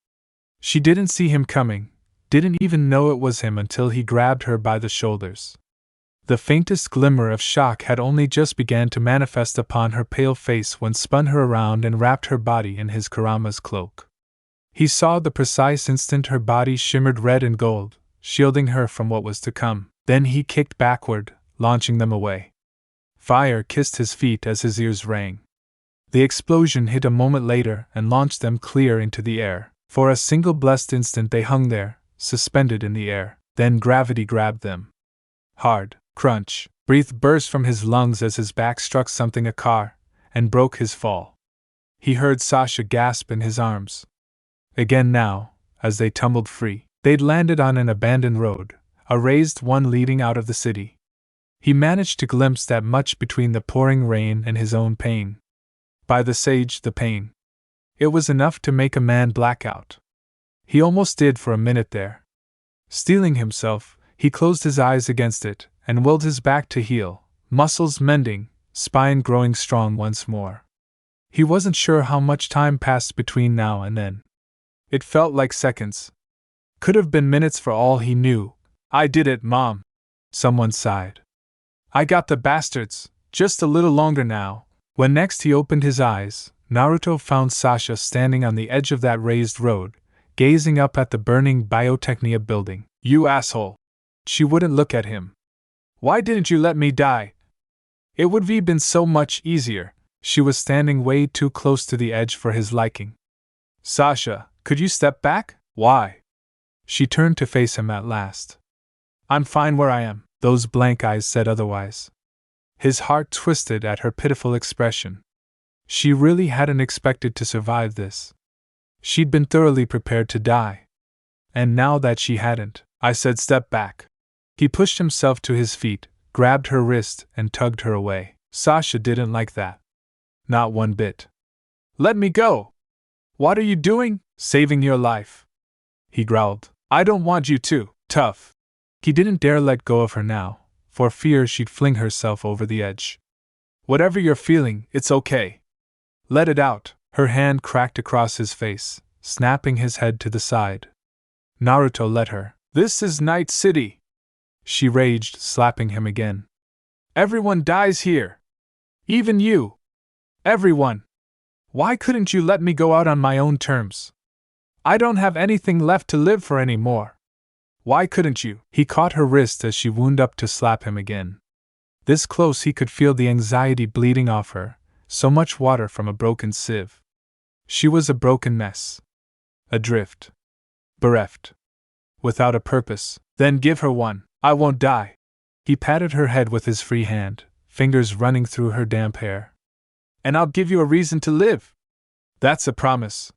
Speaker 1: She didn't see him coming, didn't even know it was him until he grabbed her by the shoulders. The faintest glimmer of shock had only just begun to manifest upon her pale face when spun her around and wrapped her body in his Kurama's cloak. He saw the precise instant her body shimmered red and gold, shielding her from what was to come. Then he kicked backward, launching them away. Fire kissed his feet as his ears rang. The explosion hit a moment later and launched them clear into the air. For a single blessed instant they hung there, suspended in the air. Then gravity grabbed them. Hard, crunch, breath burst from his lungs as his back struck something, a car, and broke his fall. He heard Sasha gasp in his arms. Again now, as they tumbled free, they'd landed on an abandoned road, a raised one leading out of the city. He managed to glimpse that much between the pouring rain and his own pain. By the sage, the pain. It was enough to make a man black out. He almost did for a minute there. Steeling himself, he closed his eyes against it, and willed his back to heal, muscles mending, spine growing strong once more. He wasn't sure how much time passed between now and then. It felt like seconds. Could have been minutes for all he knew. I did it, Mom. Someone sighed. I got the bastards, just a little longer now. When next he opened his eyes, Naruto found Sasha standing on the edge of that raised road, gazing up at the burning biotechnia building. You asshole! She wouldn't look at him. Why didn't you let me die? It would have been so much easier. She was standing way too close to the edge for his liking. Sasha, could you step back? Why? She turned to face him at last. I'm fine where I am, those blank eyes said otherwise. His heart twisted at her pitiful expression. She really hadn't expected to survive this. She'd been thoroughly prepared to die. And now that she hadn't, I said step back. He pushed himself to his feet, grabbed her wrist, and tugged her away. Sasha didn't like that. Not one bit. Let me go! What are you doing? Saving your life. He growled. I don't want you to, tough. He didn't dare let go of her now, for fear she'd fling herself over the edge. Whatever you're feeling, it's okay. Let it out. Her hand cracked across his face, snapping his head to the side. Naruto let her. This is Night City. She raged, slapping him again. Everyone dies here. Even you. Everyone. Why couldn't you let me go out on my own terms? I don't have anything left to live for anymore. Why couldn't you? He caught her wrist as she wound up to slap him again. This close he could feel the anxiety bleeding off her, so much water from a broken sieve. She was a broken mess. Adrift. Bereft. Without a purpose. Then give her one. I won't die. He patted her head with his free hand, fingers running through her damp hair. And I'll give you a reason to live. That's a promise.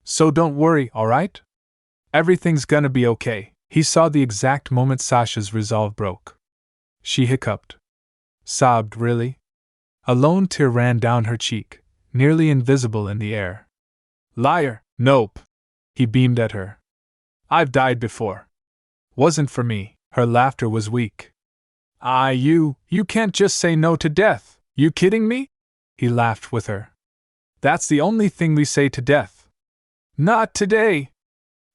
Speaker 1: So don't worry, alright? Everything's gonna be okay. He saw the exact moment Sasha's resolve broke. She hiccuped. Sobbed, really? A lone tear ran down her cheek, nearly invisible in the air. Liar! Nope. He beamed at her. I've died before. Wasn't for me. Her laughter was weak. You can't just say no to death. You kidding me? He laughed with her. That's the only thing we say to death. Not today.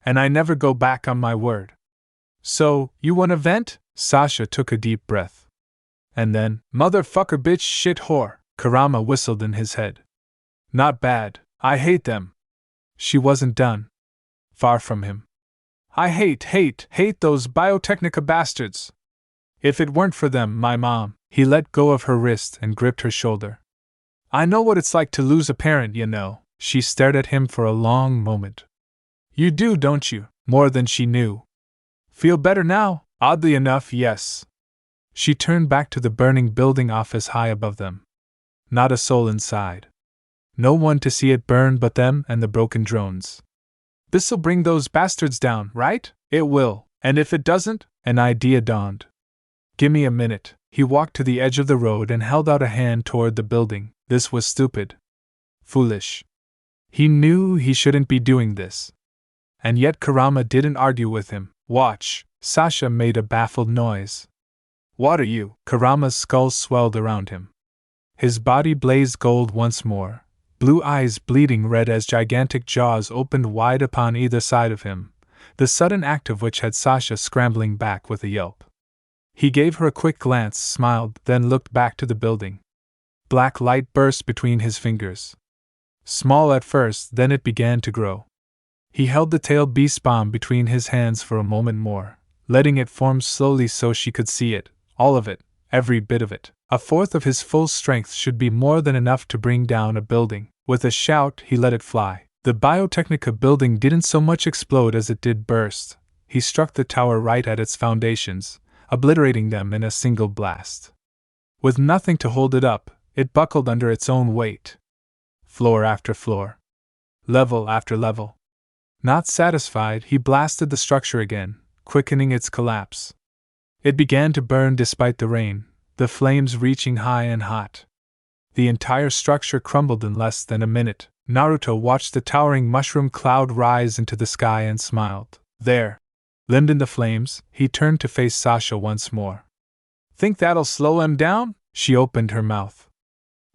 Speaker 1: And I never go back on my word. So, you wanna vent? Sasha took a deep breath. And then, motherfucker, bitch, shit, whore, Kurama whistled in his head. Not bad. I hate them. She wasn't done. Far from him. I hate those Biotechnica bastards. If it weren't for them, my mom. He let go of her wrist and gripped her shoulder. I know what it's like to lose a parent, you know. She stared at him for a long moment. You do, don't you? More than she knew. Feel better now? Oddly enough, yes. She turned back to the burning building office high above them. Not a soul inside. No one to see it burn but them and the broken drones. This'll bring those bastards down, right? It will. And if it doesn't? An idea dawned. Gimme a minute. He walked to the edge of the road and held out a hand toward the building. This was stupid. Foolish. He knew he shouldn't be doing this. And yet Kurama didn't argue with him. Watch. Sasha made a baffled noise. What are you? Kurama's skull swelled around him. His body blazed gold once more, blue eyes bleeding red as gigantic jaws opened wide upon either side of him, the sudden act of which had Sasha scrambling back with a yelp. He gave her a quick glance, smiled, then looked back to the building. Black light burst between his fingers. Small at first, then it began to grow. He held the tailed beast bomb between his hands for a moment more, letting it form slowly so she could see it, all of it, every bit of it. A fourth of his full strength should be more than enough to bring down a building. With a shout, he let it fly. The Biotechnica building didn't so much explode as it did burst. He struck the tower right at its foundations, obliterating them in a single blast. With nothing to hold it up, it buckled under its own weight. Floor after floor. Level after level. Not satisfied, he blasted the structure again, quickening its collapse. It began to burn despite the rain, the flames reaching high and hot. The entire structure crumbled in less than a minute. Naruto watched the towering mushroom cloud rise into the sky and smiled. There. Limbed in the flames, he turned to face Sasha once more. Think that'll slow him down? She opened her mouth.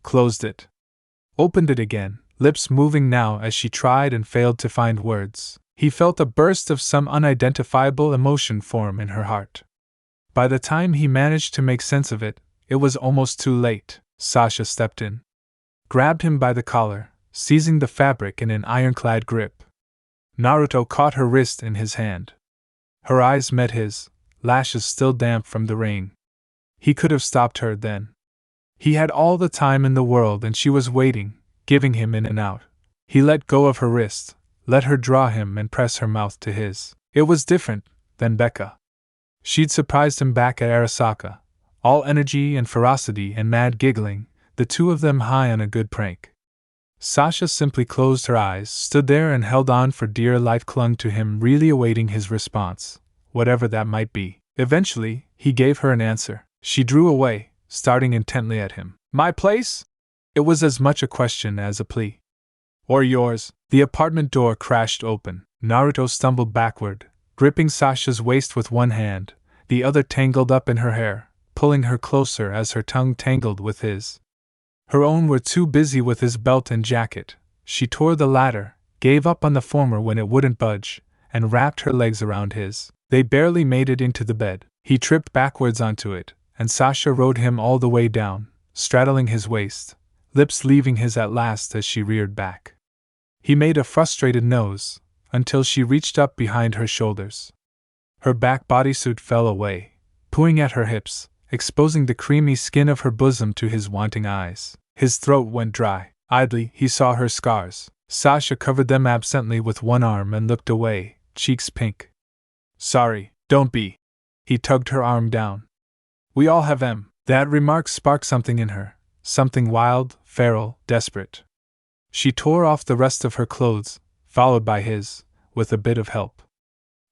Speaker 1: Closed it. Opened it again, lips moving now as she tried and failed to find words. He felt a burst of some unidentifiable emotion form in her heart. By the time he managed to make sense of it, it was almost too late. Sasha stepped in. Grabbed him by the collar, seizing the fabric in an ironclad grip. Naruto caught her wrist in his hand. Her eyes met his, lashes still damp from the rain. He could have stopped her then. He had all the time in the world and she was waiting, giving him in and out. He let go of her wrist, let her draw him and press her mouth to his. It was different than Becca. She'd surprised him back at Arasaka, all energy and ferocity and mad giggling, the two of them high on a good prank. Sasha simply closed her eyes, stood there and held on for dear life, clung to him, really awaiting his response, whatever that might be. Eventually, he gave her an answer. She drew away, staring intently at him. My place? It was as much a question as a plea. Or yours. The apartment door crashed open. Naruto stumbled backward, gripping Sasha's waist with one hand, the other tangled up in her hair, pulling her closer as her tongue tangled with his. Her own were too busy with his belt and jacket. She tore the latter, gave up on the former when it wouldn't budge, and wrapped her legs around his. They barely made it into the bed. He tripped backwards onto it, and Sasha rode him all the way down, straddling his waist, lips leaving his at last as she reared back. He made a frustrated nose, until she reached up behind her shoulders. Her back bodysuit fell away, pooing at her hips, exposing the creamy skin of her bosom to his wanting eyes. His throat went dry. Idly, he saw her scars. Sasha covered them absently with one arm and looked away, cheeks pink. Sorry, don't be. He tugged her arm down. We all have them. That remark sparked something in her, something wild, feral, desperate. She tore off the rest of her clothes, followed by his, with a bit of help.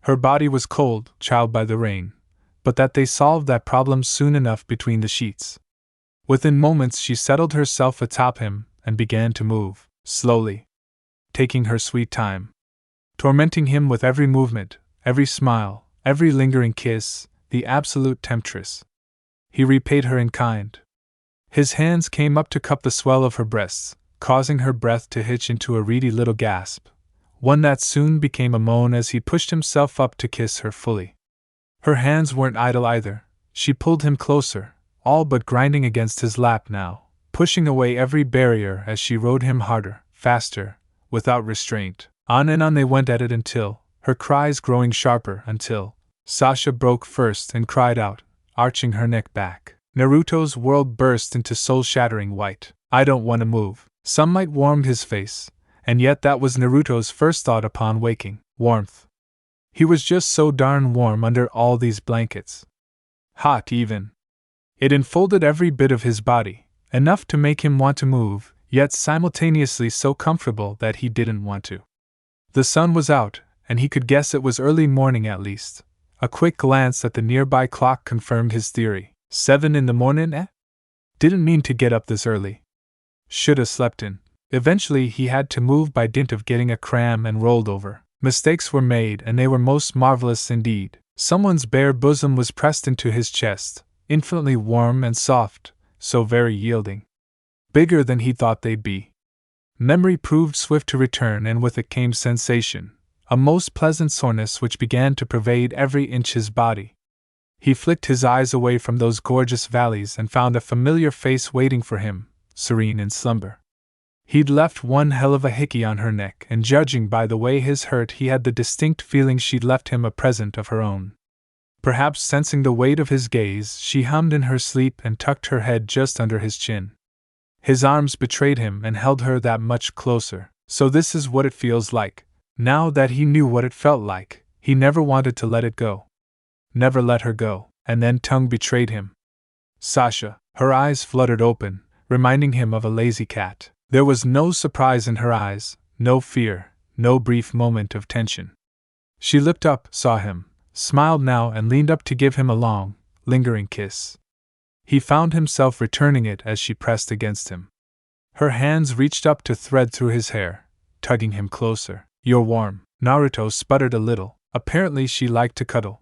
Speaker 1: Her body was cold, chilled by the rain, but that they solved that problem soon enough between the sheets. Within moments she settled herself atop him and began to move, slowly, taking her sweet time, tormenting him with every movement, every smile, every lingering kiss, the absolute temptress. He repaid her in kind. His hands came up to cup the swell of her breasts, causing her breath to hitch into a reedy little gasp, one that soon became a moan as he pushed himself up to kiss her fully. Her hands weren't idle either. She pulled him closer, all but grinding against his lap now, pushing away every barrier as she rode him harder, faster, without restraint. On and on they went at it until, her cries growing sharper, until Sasha broke first and cried out, arching her neck back. Naruto's world burst into soul-shattering white. I don't want to move. Sunlight warmed his face, and yet that was Naruto's first thought upon waking. Warmth. He was just so darn warm under all these blankets. Hot, even. It enfolded every bit of his body, enough to make him want to move, yet simultaneously so comfortable that he didn't want to. The sun was out, and he could guess it was early morning at least. A quick glance at the nearby clock confirmed his theory. 7 in the morning, eh? Didn't mean to get up this early. Shoulda slept in. Eventually he had to move by dint of getting a cram and rolled over. Mistakes were made, and they were most marvelous indeed. Someone's bare bosom was pressed into his chest, infinitely warm and soft, so very yielding. Bigger than he thought they'd be. Memory proved swift to return, and with it came sensation, a most pleasant soreness which began to pervade every inch his body. He flicked his eyes away from those gorgeous valleys and found a familiar face waiting for him, serene in slumber. He'd left one hell of a hickey on her neck, and judging by the way his hurt, he had the distinct feeling she'd left him a present of her own. Perhaps sensing the weight of his gaze, she hummed in her sleep and tucked her head just under his chin. His arms betrayed him and held her that much closer. So this is what it feels like. Now that he knew what it felt like, he never wanted to let it go. Never let her go, and then tongue betrayed him. Sasha, her eyes fluttered open, reminding him of a lazy cat. There was no surprise in her eyes, no fear, no brief moment of tension. She looked up, saw him, smiled now, and leaned up to give him a long, lingering kiss. He found himself returning it as she pressed against him. Her hands reached up to thread through his hair, tugging him closer. "You're warm." Naruto sputtered a little. Apparently she liked to cuddle.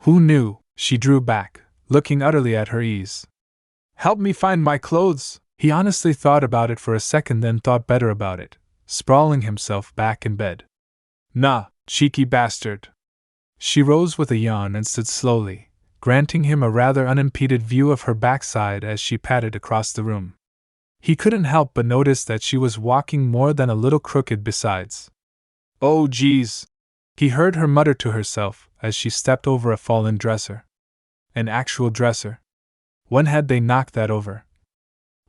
Speaker 1: Who knew? She drew back, looking utterly at her ease. "Help me find my clothes." He honestly thought about it for a second, then thought better about it, sprawling himself back in bed. "Nah, cheeky bastard." She rose with a yawn and stood slowly, granting him a rather unimpeded view of her backside as she padded across the room. He couldn't help but notice that she was walking more than a little crooked besides. "Oh geez," he heard her mutter to herself as she stepped over a fallen dresser. An actual dresser. When had they knocked that over?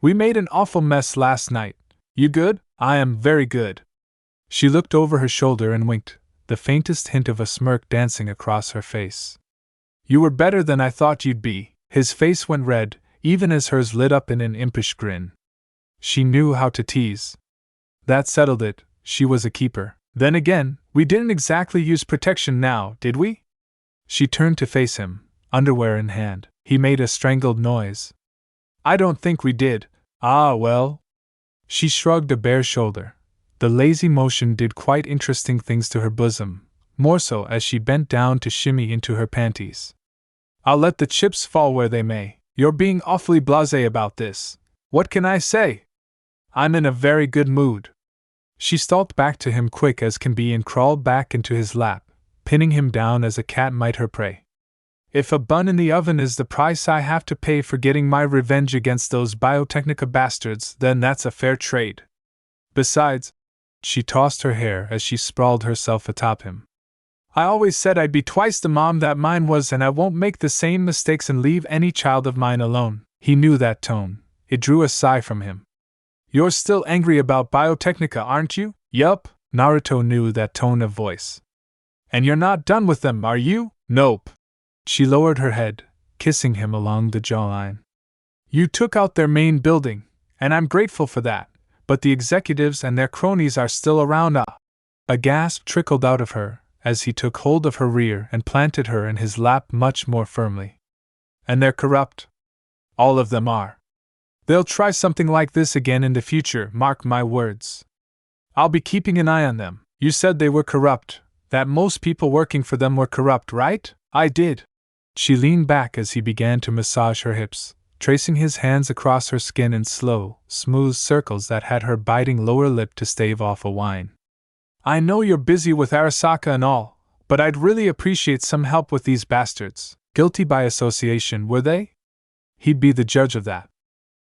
Speaker 1: "We made an awful mess last night. You good?" "I am very good." She looked over her shoulder and winked, the faintest hint of a smirk dancing across her face. "You were better than I thought you'd be." His face went red, even as hers lit up in an impish grin. She knew how to tease. That settled it, she was a keeper. "Then again, we didn't exactly use protection now, did we?" She turned to face him, underwear in hand. He made a strangled noise. "I don't think we did." "Ah, well." She shrugged a bare shoulder. The lazy motion did quite interesting things to her bosom, more so as she bent down to shimmy into her panties. "I'll let the chips fall where they may. You're being awfully blasé about this. What can I say? I'm in a very good mood." She stalked back to him quick as can be and crawled back into his lap, pinning him down as a cat might her prey. "If a bun in the oven is the price I have to pay for getting my revenge against those Biotechnica bastards, then that's a fair trade. Besides," she tossed her hair as she sprawled herself atop him, "I always said I'd be twice the mom that mine was, and I won't make the same mistakes and leave any child of mine alone." He knew that tone. It drew a sigh from him. "You're still angry about Biotechnica, aren't you?" "Yup." Naruto knew that tone of voice. "And you're not done with them, are you?" "Nope." She lowered her head, kissing him along the jawline. "You took out their main building, and I'm grateful for that, but the executives and their cronies are still around." A gasp trickled out of her as he took hold of her rear and planted her in his lap much more firmly. "And they're corrupt. All of them are. They'll try something like this again in the future, mark my words. I'll be keeping an eye on them." "You said they were corrupt, that most people working for them were corrupt, right?" "I did." She leaned back as he began to massage her hips, tracing his hands across her skin in slow, smooth circles that had her biting lower lip to stave off a whine. "I know you're busy with Arasaka and all, but I'd really appreciate some help with these bastards." Guilty by association, were they? He'd be the judge of that.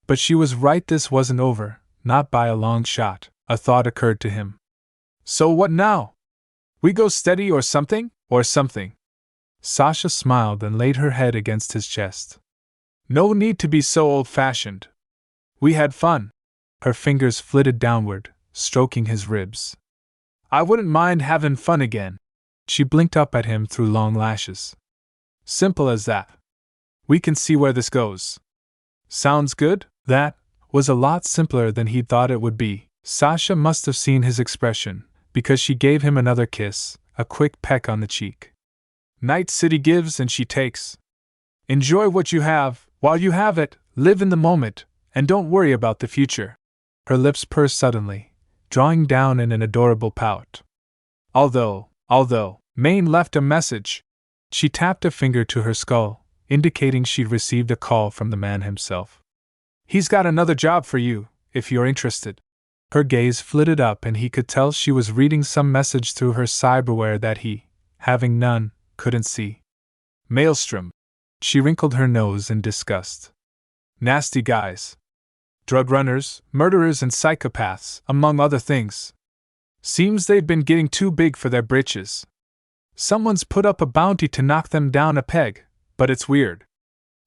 Speaker 1: But she was right, this wasn't over, not by a long shot. A thought occurred to him. "So what now? We go steady or something?" "Or something." Sasha smiled and laid her head against his chest. "No need to be so old-fashioned. We had fun." Her fingers flitted downward, stroking his ribs. "I wouldn't mind having fun again." She blinked up at him through long lashes. "Simple as that. We can see where this goes." "Sounds good." That was a lot simpler than he'd thought it would be. Sasha must have seen his expression, because she gave him another kiss, a quick peck on the cheek. Night City gives and she takes. "Enjoy what you have, While you have it, live in the moment, and don't worry about the future. Her lips pursed suddenly, drawing down in an adorable pout. Although, Maine left a message. She tapped a finger to her skull, indicating she'd received a call from the man himself. He's got another job for you, if you're interested. Her gaze flitted up and he could tell she was reading some message through her cyberware that he, having none, couldn't see. Maelstrom. She wrinkled her nose in disgust. Nasty guys. Drug runners, murderers, and psychopaths, among other things. Seems they've been getting too big for their britches. Someone's put up a bounty to knock them down a peg, but it's weird.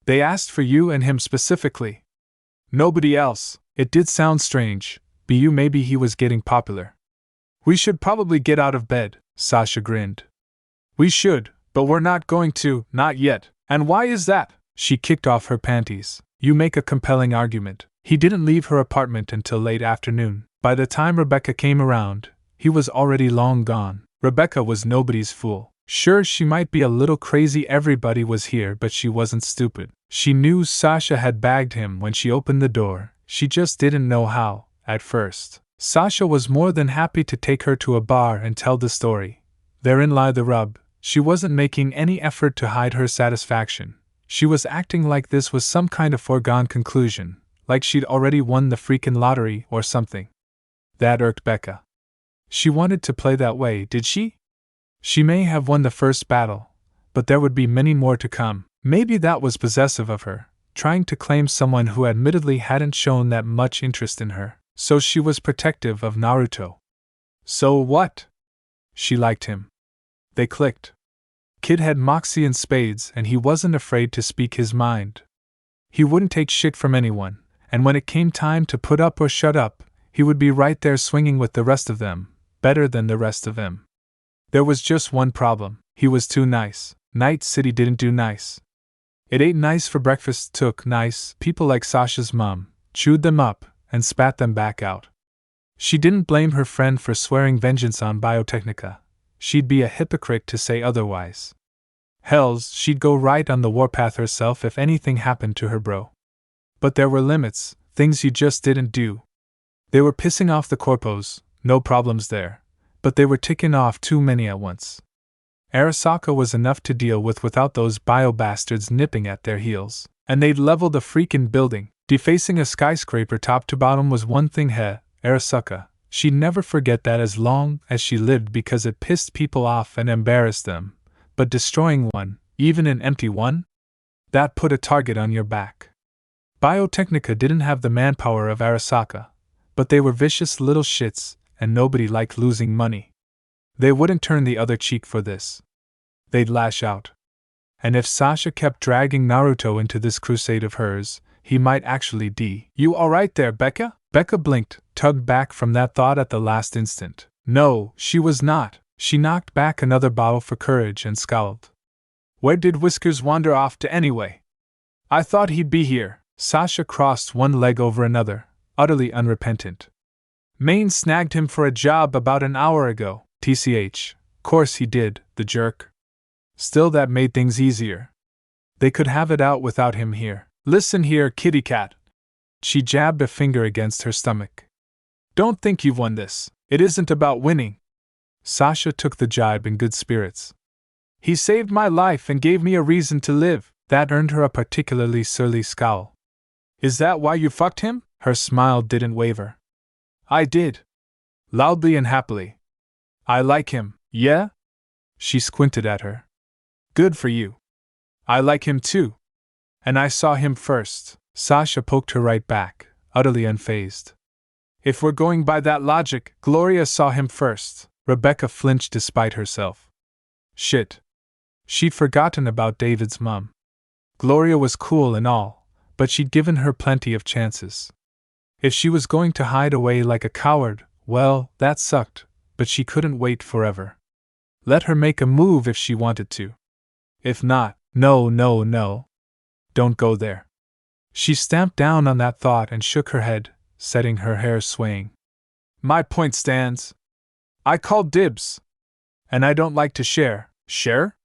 Speaker 1: They asked for you and him specifically. Nobody else. It did sound strange. Maybe he was getting popular. We should probably get out of bed, Sasha grinned. We should, but we're not going to, not yet. And why is that? She kicked off her panties. You make a compelling argument. He didn't leave her apartment until late afternoon. By the time Rebecca came around, he was already long gone. Rebecca was nobody's fool. Sure, she might be a little crazy, everybody was here, but she wasn't stupid. She knew Sasha had bagged him when she opened the door, she just didn't know how, at first. Sasha was more than happy to take her to a bar and tell the story. Therein lay the rub. She wasn't making any effort to hide her satisfaction. She was acting like this was some kind of foregone conclusion, like she'd already won the freaking lottery or something. That irked Becca. She wanted to play that way, did she? She may have won the first battle, but there would be many more to come. Maybe that was possessive of her, trying to claim someone who admittedly hadn't shown that much interest in her. So she was protective of Naruto. So what? She liked him. They clicked. Kid had moxie and spades, and he wasn't afraid to speak his mind. He wouldn't take shit from anyone, and when it came time to put up or shut up, he would be right there swinging with the rest of them, better than the rest of them. There was just one problem. He was too nice. Night City didn't do nice. It ate nice for breakfast, took nice people like Sasha's mom, chewed them up, and spat them back out. She didn't blame her friend for swearing vengeance on Biotechnica. She'd be a hypocrite to say otherwise. Hells, she'd go right on the warpath herself if anything happened to her bro. But there were limits, things you just didn't do. They were pissing off the corpos, no problems there, but they were ticking off too many at once. Arasaka was enough to deal with without those bio-bastards nipping at their heels. And they'd leveled a freaking building. Defacing a skyscraper top to bottom was one thing. Arasaka, she'd never forget that as long as she lived because it pissed people off and embarrassed them. But destroying one, even an empty one? That put a target on your back. Biotechnica didn't have the manpower of Arasaka, but they were vicious little shits, and nobody liked losing money. They wouldn't turn the other cheek for this. They'd lash out. And if Sasha kept dragging Naruto into this crusade of hers, he might actually die. You alright there, Becca? Becca blinked, tugged back from that thought at the last instant. No, she was not. She knocked back another bottle for courage and scowled. Where did Whiskers wander off to anyway? I thought he'd be here. Sasha crossed one leg over another, utterly unrepentant. Maine snagged him for a job about an hour ago. TCH. Course he did, the jerk. Still, that made things easier. They could have it out without him here. Listen here, kitty cat. She jabbed a finger against her stomach. Don't think you've won this. It isn't about winning. Sasha took the jibe in good spirits. He saved my life and gave me a reason to live. That earned her a particularly surly scowl. Is that why you fucked him? Her smile didn't waver. I did. Loudly and happily. I like him, yeah? She squinted at her. Good for you. I like him too. And I saw him first. Sasha poked her right back, utterly unfazed. If we're going by that logic, Gloria saw him first. Rebecca flinched despite herself. Shit. She'd forgotten about David's mum. Gloria was cool and all, but she'd given her plenty of chances. If she was going to hide away like a coward, well, that sucked, but she couldn't wait forever. Let her make a move if she wanted to. If not, no. Don't go there. She stamped down on that thought and shook her head, setting her hair swaying. My point stands. I called dibs. And I don't like to share. Share?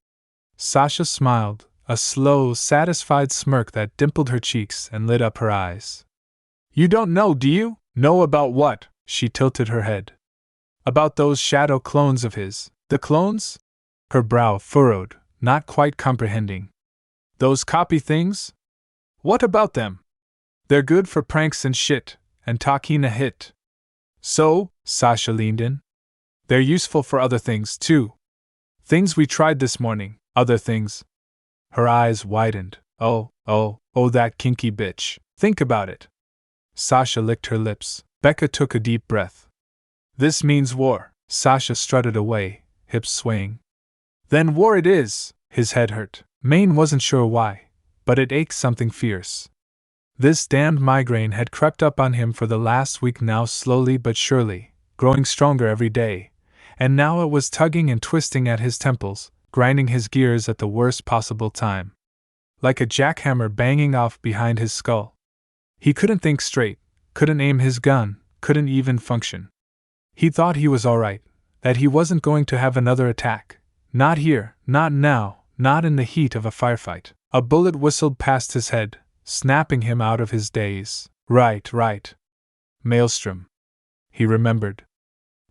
Speaker 1: Sasha smiled, a slow, satisfied smirk that dimpled her cheeks and lit up her eyes. You don't know, do you? Know about what? She tilted her head. About those shadow clones of his. The clones? Her brow furrowed, not quite comprehending. Those copy things? What about them? They're good for pranks and shit, and talking a hit. So, Sasha leaned in. They're useful for other things, too. Things we tried this morning, other things. Her eyes widened. Oh, that kinky bitch. Think about it. Sasha licked her lips. Becca took a deep breath. This means war. Sasha strutted away, hips swaying. Then war it is. His head hurt. Maine wasn't sure why, but it ached something fierce. This damned migraine had crept up on him for the last week now, slowly but surely, growing stronger every day, and now it was tugging and twisting at his temples, grinding his gears at the worst possible time. Like a jackhammer banging off behind his skull. He couldn't think straight, couldn't aim his gun, couldn't even function. He thought he was alright, that he wasn't going to have another attack. Not here, not now, not in the heat of a firefight. A bullet whistled past his head, snapping him out of his daze. Right. Maelstrom. He remembered.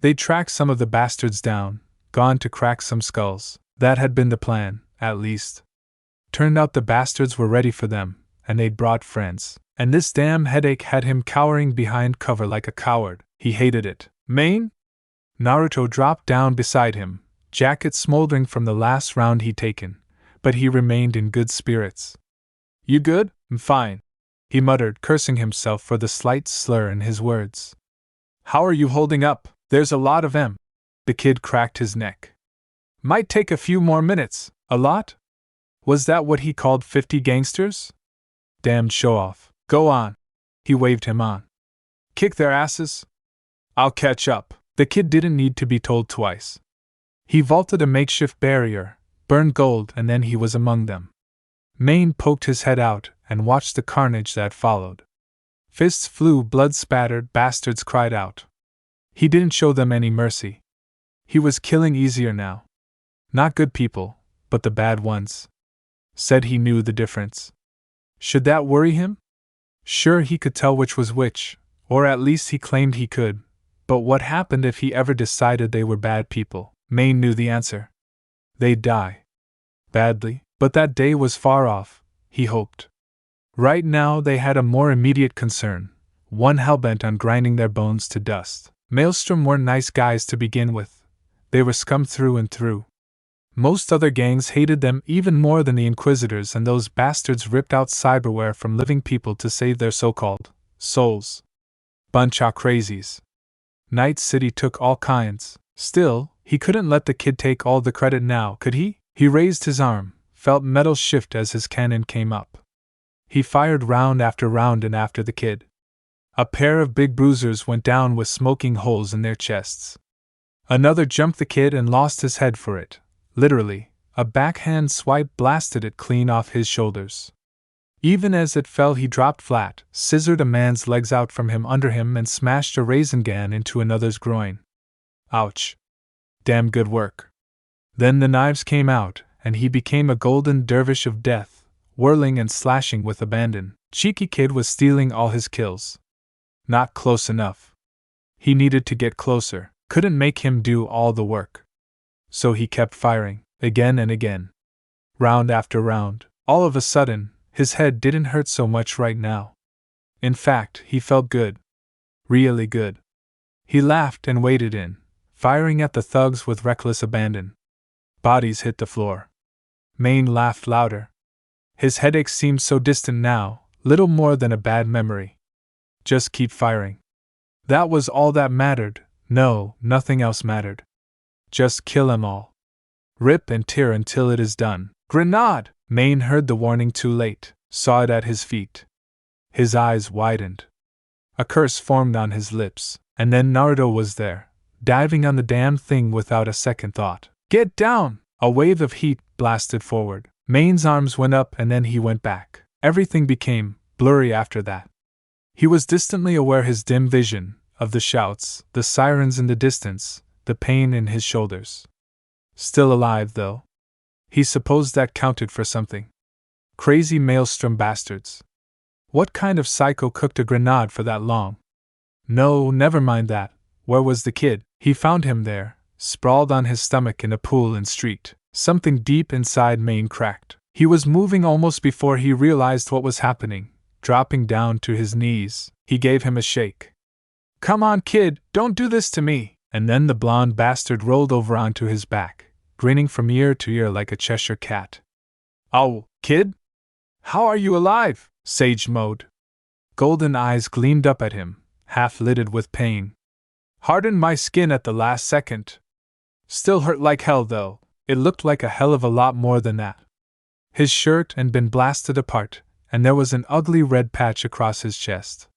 Speaker 1: They'd tracked some of the bastards down, gone to crack some skulls. That had been the plan, at least. Turned out the bastards were ready for them, and they'd brought friends. And this damn headache had him cowering behind cover like a coward. He hated it. Maine? Naruto dropped down beside him, jacket smoldering from the last round he'd taken, but he remained in good spirits. You good? I'm fine, he muttered, cursing himself for the slight slur in his words. How are you holding up? There's a lot of them. The kid cracked his neck. Might take a few more minutes. A lot? Was that what he called 50 gangsters? Damned show-off. Go on. He waved him on. Kick their asses? I'll catch up. The kid didn't need to be told twice. He vaulted a makeshift barrier, burned gold, and then he was among them. Maine poked his head out and watched the carnage that followed. Fists flew, blood-spattered, bastards cried out. He didn't show them any mercy. He was killing easier now. Not good people, but the bad ones. Said he knew the difference. Should that worry him? Sure, he could tell which was which, or at least he claimed he could, but what happened if he ever decided they were bad people? Maine knew the answer. They'd die. Badly, but that day was far off, he hoped. Right now they had a more immediate concern, one hellbent on grinding their bones to dust. Maelstrom weren't nice guys to begin with. They were scum through and through. Most other gangs hated them even more than the Inquisitors, and those bastards ripped out cyberware from living people to save their so-called souls. Bunch of crazies. Night City took all kinds. Still, he couldn't let the kid take all the credit now, could he? He raised his arm, felt metal shift as his cannon came up. He fired round after round and after the kid. A pair of big bruisers went down with smoking holes in their chests. Another jumped the kid and lost his head for it. Literally, a backhand swipe blasted it clean off his shoulders. Even as it fell, he dropped flat, scissored a man's legs out from him under him, and smashed a raisin gun into another's groin. Ouch. Damn good work. Then the knives came out, and he became a golden dervish of death, whirling and slashing with abandon. Cheeky kid was stealing all his kills. Not close enough. He needed to get closer, couldn't make him do all the work. So he kept firing, again and again. Round after round. All of a sudden, his head didn't hurt so much right now. In fact, he felt good. Really good. He laughed and waded in, firing at the thugs with reckless abandon. Bodies hit the floor. Maine laughed louder. His headache seemed so distant now, little more than a bad memory. Just keep firing. That was all that mattered. No, nothing else mattered. Just kill 'em all. Rip and tear until it is done. Grenade! Maine heard the warning too late, saw it at his feet. His eyes widened. A curse formed on his lips, and then Naruto was there, diving on the damn thing without a second thought. Get down! A wave of heat blasted forward. Maine's arms went up and then he went back. Everything became blurry after that. He was distantly aware, his dim vision, of the shouts, the sirens in the distance, the pain in his shoulders. Still alive, though. He supposed that counted for something. Crazy maelstrom bastards. What kind of psycho cooked a grenade for that long? No, never mind that. Where was the kid? He found him there, sprawled on his stomach in a pool in street. Something deep inside Maine cracked. He was moving almost before he realized what was happening. Dropping down to his knees, he gave him a shake. Come on, kid, don't do this to me. And then the blonde bastard rolled over onto his back, grinning from ear to ear like a Cheshire cat. Oh, kid? How are you alive? Sage mode. Golden eyes gleamed up at him, half lidded with pain. Hardened my skin at the last second. Still hurt like hell though. It looked like a hell of a lot more than that. His shirt had been blasted apart, and there was an ugly red patch across his chest.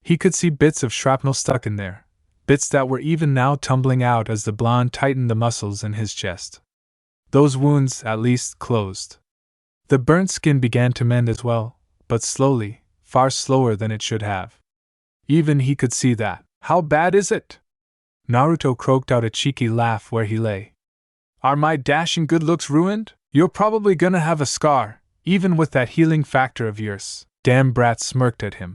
Speaker 1: He could see bits of shrapnel stuck in there, bits that were even now tumbling out as the blonde tightened the muscles in his chest. Those wounds, at least, closed. The burnt skin began to mend as well, but slowly, far slower than it should have. Even he could see that. How bad is it? Naruto croaked out a cheeky laugh where he lay. Are my dashing good looks ruined? You're probably gonna have a scar, even with that healing factor of yours. Damn brat smirked at him.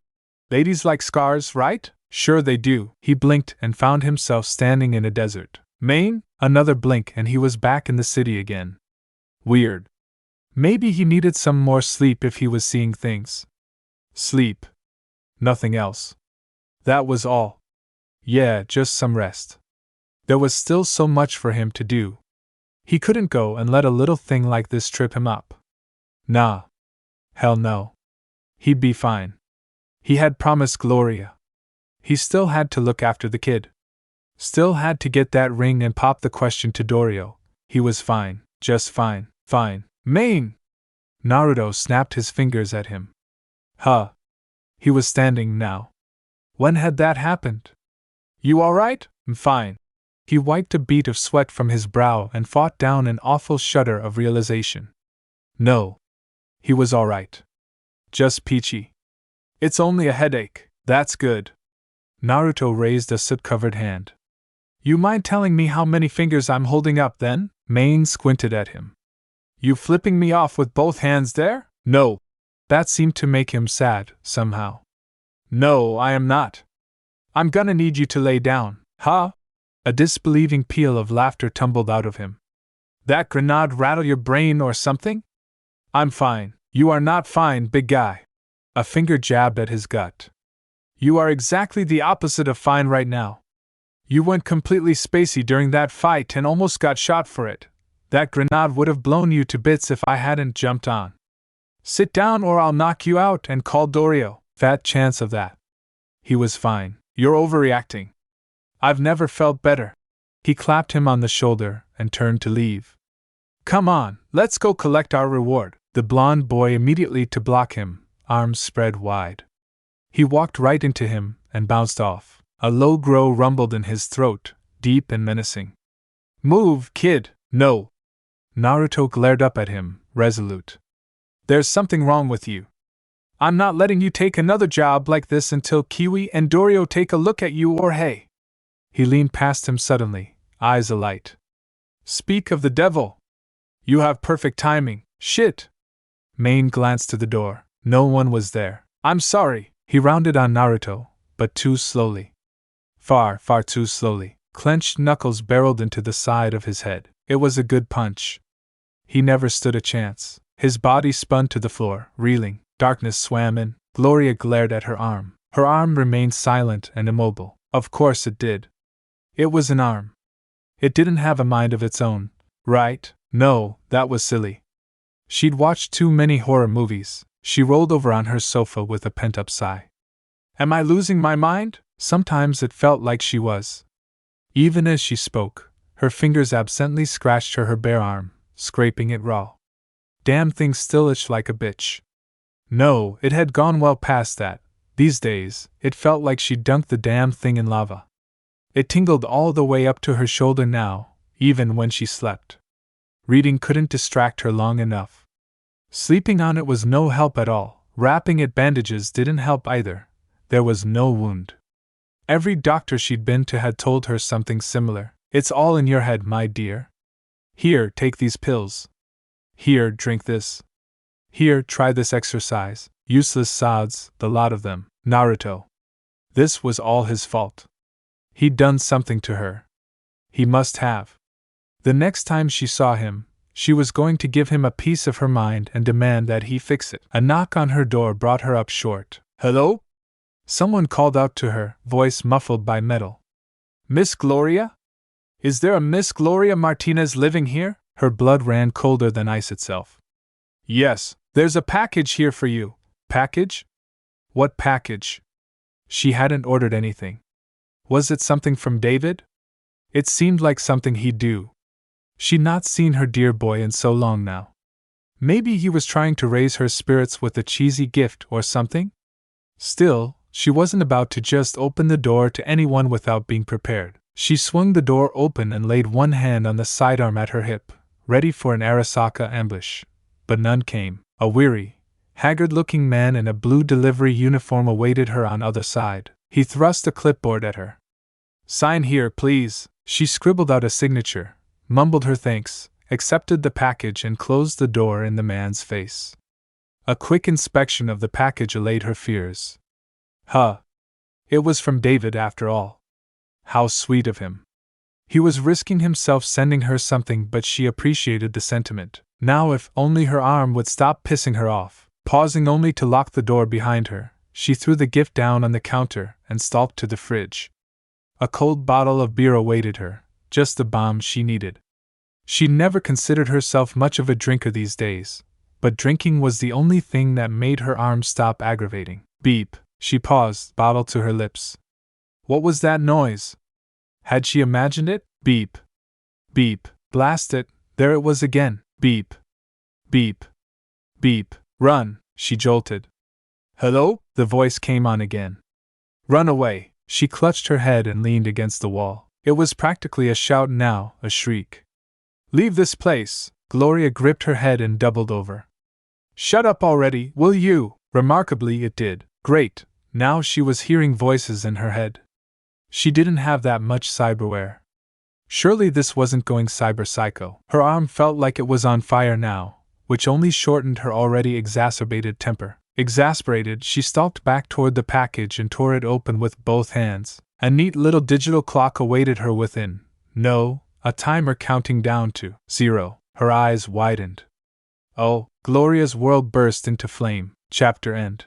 Speaker 1: Ladies like scars, right? Sure they do. He blinked and found himself standing in a desert. Maine? Another blink and he was back in the city again. Weird. Maybe he needed some more sleep if he was seeing things. Sleep. Nothing else. That was all. Yeah, just some rest. There was still so much for him to do. He couldn't go and let a little thing like this trip him up. Nah. Hell no. He'd be fine. He had promised Gloria. He still had to look after the kid. Still had to get that ring and pop the question to Dorio. He was fine, just fine, fine. Maine! Naruto snapped his fingers at him. Huh. He was standing now. When had that happened? You alright? Fine. He wiped a bead of sweat from his brow and fought down an awful shudder of realization. No. He was alright. Just peachy. It's only a headache. That's good. Naruto raised a soot-covered hand. You mind telling me how many fingers I'm holding up then? Maine squinted at him. You flipping me off with both hands there? No. That seemed to make him sad, somehow. No, I am not. I'm gonna need you to lay down. Huh? A disbelieving peal of laughter tumbled out of him. That grenade rattle your brain or something? I'm fine. You are not fine, big guy. A finger jabbed at his gut. You are exactly the opposite of fine right now. You went completely spacey during that fight and almost got shot for it. That grenade would have blown you to bits if I hadn't jumped on. Sit down or I'll knock you out and call Dorio. Fat chance of that. He was fine. You're overreacting. I've never felt better. He clapped him on the shoulder and turned to leave. Come on, let's go collect our reward. The blonde boy immediately to block him, arms spread wide. He walked right into him and bounced off. A low growl rumbled in his throat, deep and menacing. Move, kid! No! Naruto glared up at him, resolute. There's something wrong with you. I'm not letting you take another job like this until Kiwi and Dorio take a look at you or hey. He leaned past him suddenly, eyes alight. Speak of the devil! You have perfect timing. Shit! Maine glanced to the door. No one was there. I'm sorry. He rounded on Naruto, but too slowly. Far, far too slowly. Clenched knuckles barreled into the side of his head. It was a good punch. He never stood a chance. His body spun to the floor, reeling. Darkness swam in. Gloria glared at her arm. Her arm remained silent and immobile. Of course it did. It was an arm. It didn't have a mind of its own, right? No, that was silly. She'd watched too many horror movies. She rolled over on her sofa with a pent-up sigh. Am I losing my mind? Sometimes it felt like she was. Even as she spoke, her fingers absently scratched her bare arm, scraping it raw. Damn thing still itched like a bitch. No, it had gone well past that. These days, it felt like she'd dunked the damn thing in lava. It tingled all the way up to her shoulder now, even when she slept. Reading couldn't distract her long enough. Sleeping on it was no help at all. Wrapping it bandages didn't help either. There was no wound. Every doctor she'd been to had told her something similar. It's all in your head, my dear. Here, take these pills. Here, drink this. Here, try this exercise. Useless sods, the lot of them. Naruto. This was all his fault. He'd done something to her. He must have. The next time she saw him, she was going to give him a piece of her mind and demand that he fix it. A knock on her door brought her up short. Hello? Someone called out to her, voice muffled by metal. Miss Gloria? Is there a Miss Gloria Martinez living here? Her blood ran colder than ice itself. Yes, there's a package here for you. Package? What package? She hadn't ordered anything. Was it something from David? It seemed like something he'd do. She'd not seen her dear boy in so long now. Maybe he was trying to raise her spirits with a cheesy gift or something? Still, she wasn't about to just open the door to anyone without being prepared. She swung the door open and laid one hand on the sidearm at her hip, ready for an Arasaka ambush. But none came. A weary, haggard-looking man in a blue delivery uniform awaited her on other side. He thrust a clipboard at her. Sign here, please. She scribbled out a signature, mumbled her thanks, accepted the package and closed the door in the man's face. A quick inspection of the package allayed her fears. It was from David after all. How sweet of him. He was risking himself sending her something, but she appreciated the sentiment. Now if only her arm would stop pissing her off. Pausing only to lock the door behind her, she threw the gift down on the counter and stalked to the fridge. A cold bottle of beer awaited her, just the bomb she needed. She'd never considered herself much of a drinker these days, but drinking was the only thing that made her arm stop aggravating. Beep. She paused, bottle to her lips. What was that noise? Had she imagined it? Beep. Beep. Blast it, there it was again. Beep. Beep. Beep. Run, she jolted. Hello? The voice came on again. Run away. She clutched her head and leaned against the wall. It was practically a shout now, a shriek. Leave this place. Gloria gripped her head and doubled over. Shut up already, will you? Remarkably, it did. Great. Now she was hearing voices in her head. She didn't have that much cyberware. Surely this wasn't going cyber psycho. Her arm felt like it was on fire now, which only shortened her already exacerbated temper. Exasperated, she stalked back toward the package and tore it open with both hands. A neat little digital clock awaited her within. No, a timer counting down to 0. Her eyes widened. Oh, Gloria's world burst into flame. Chapter end.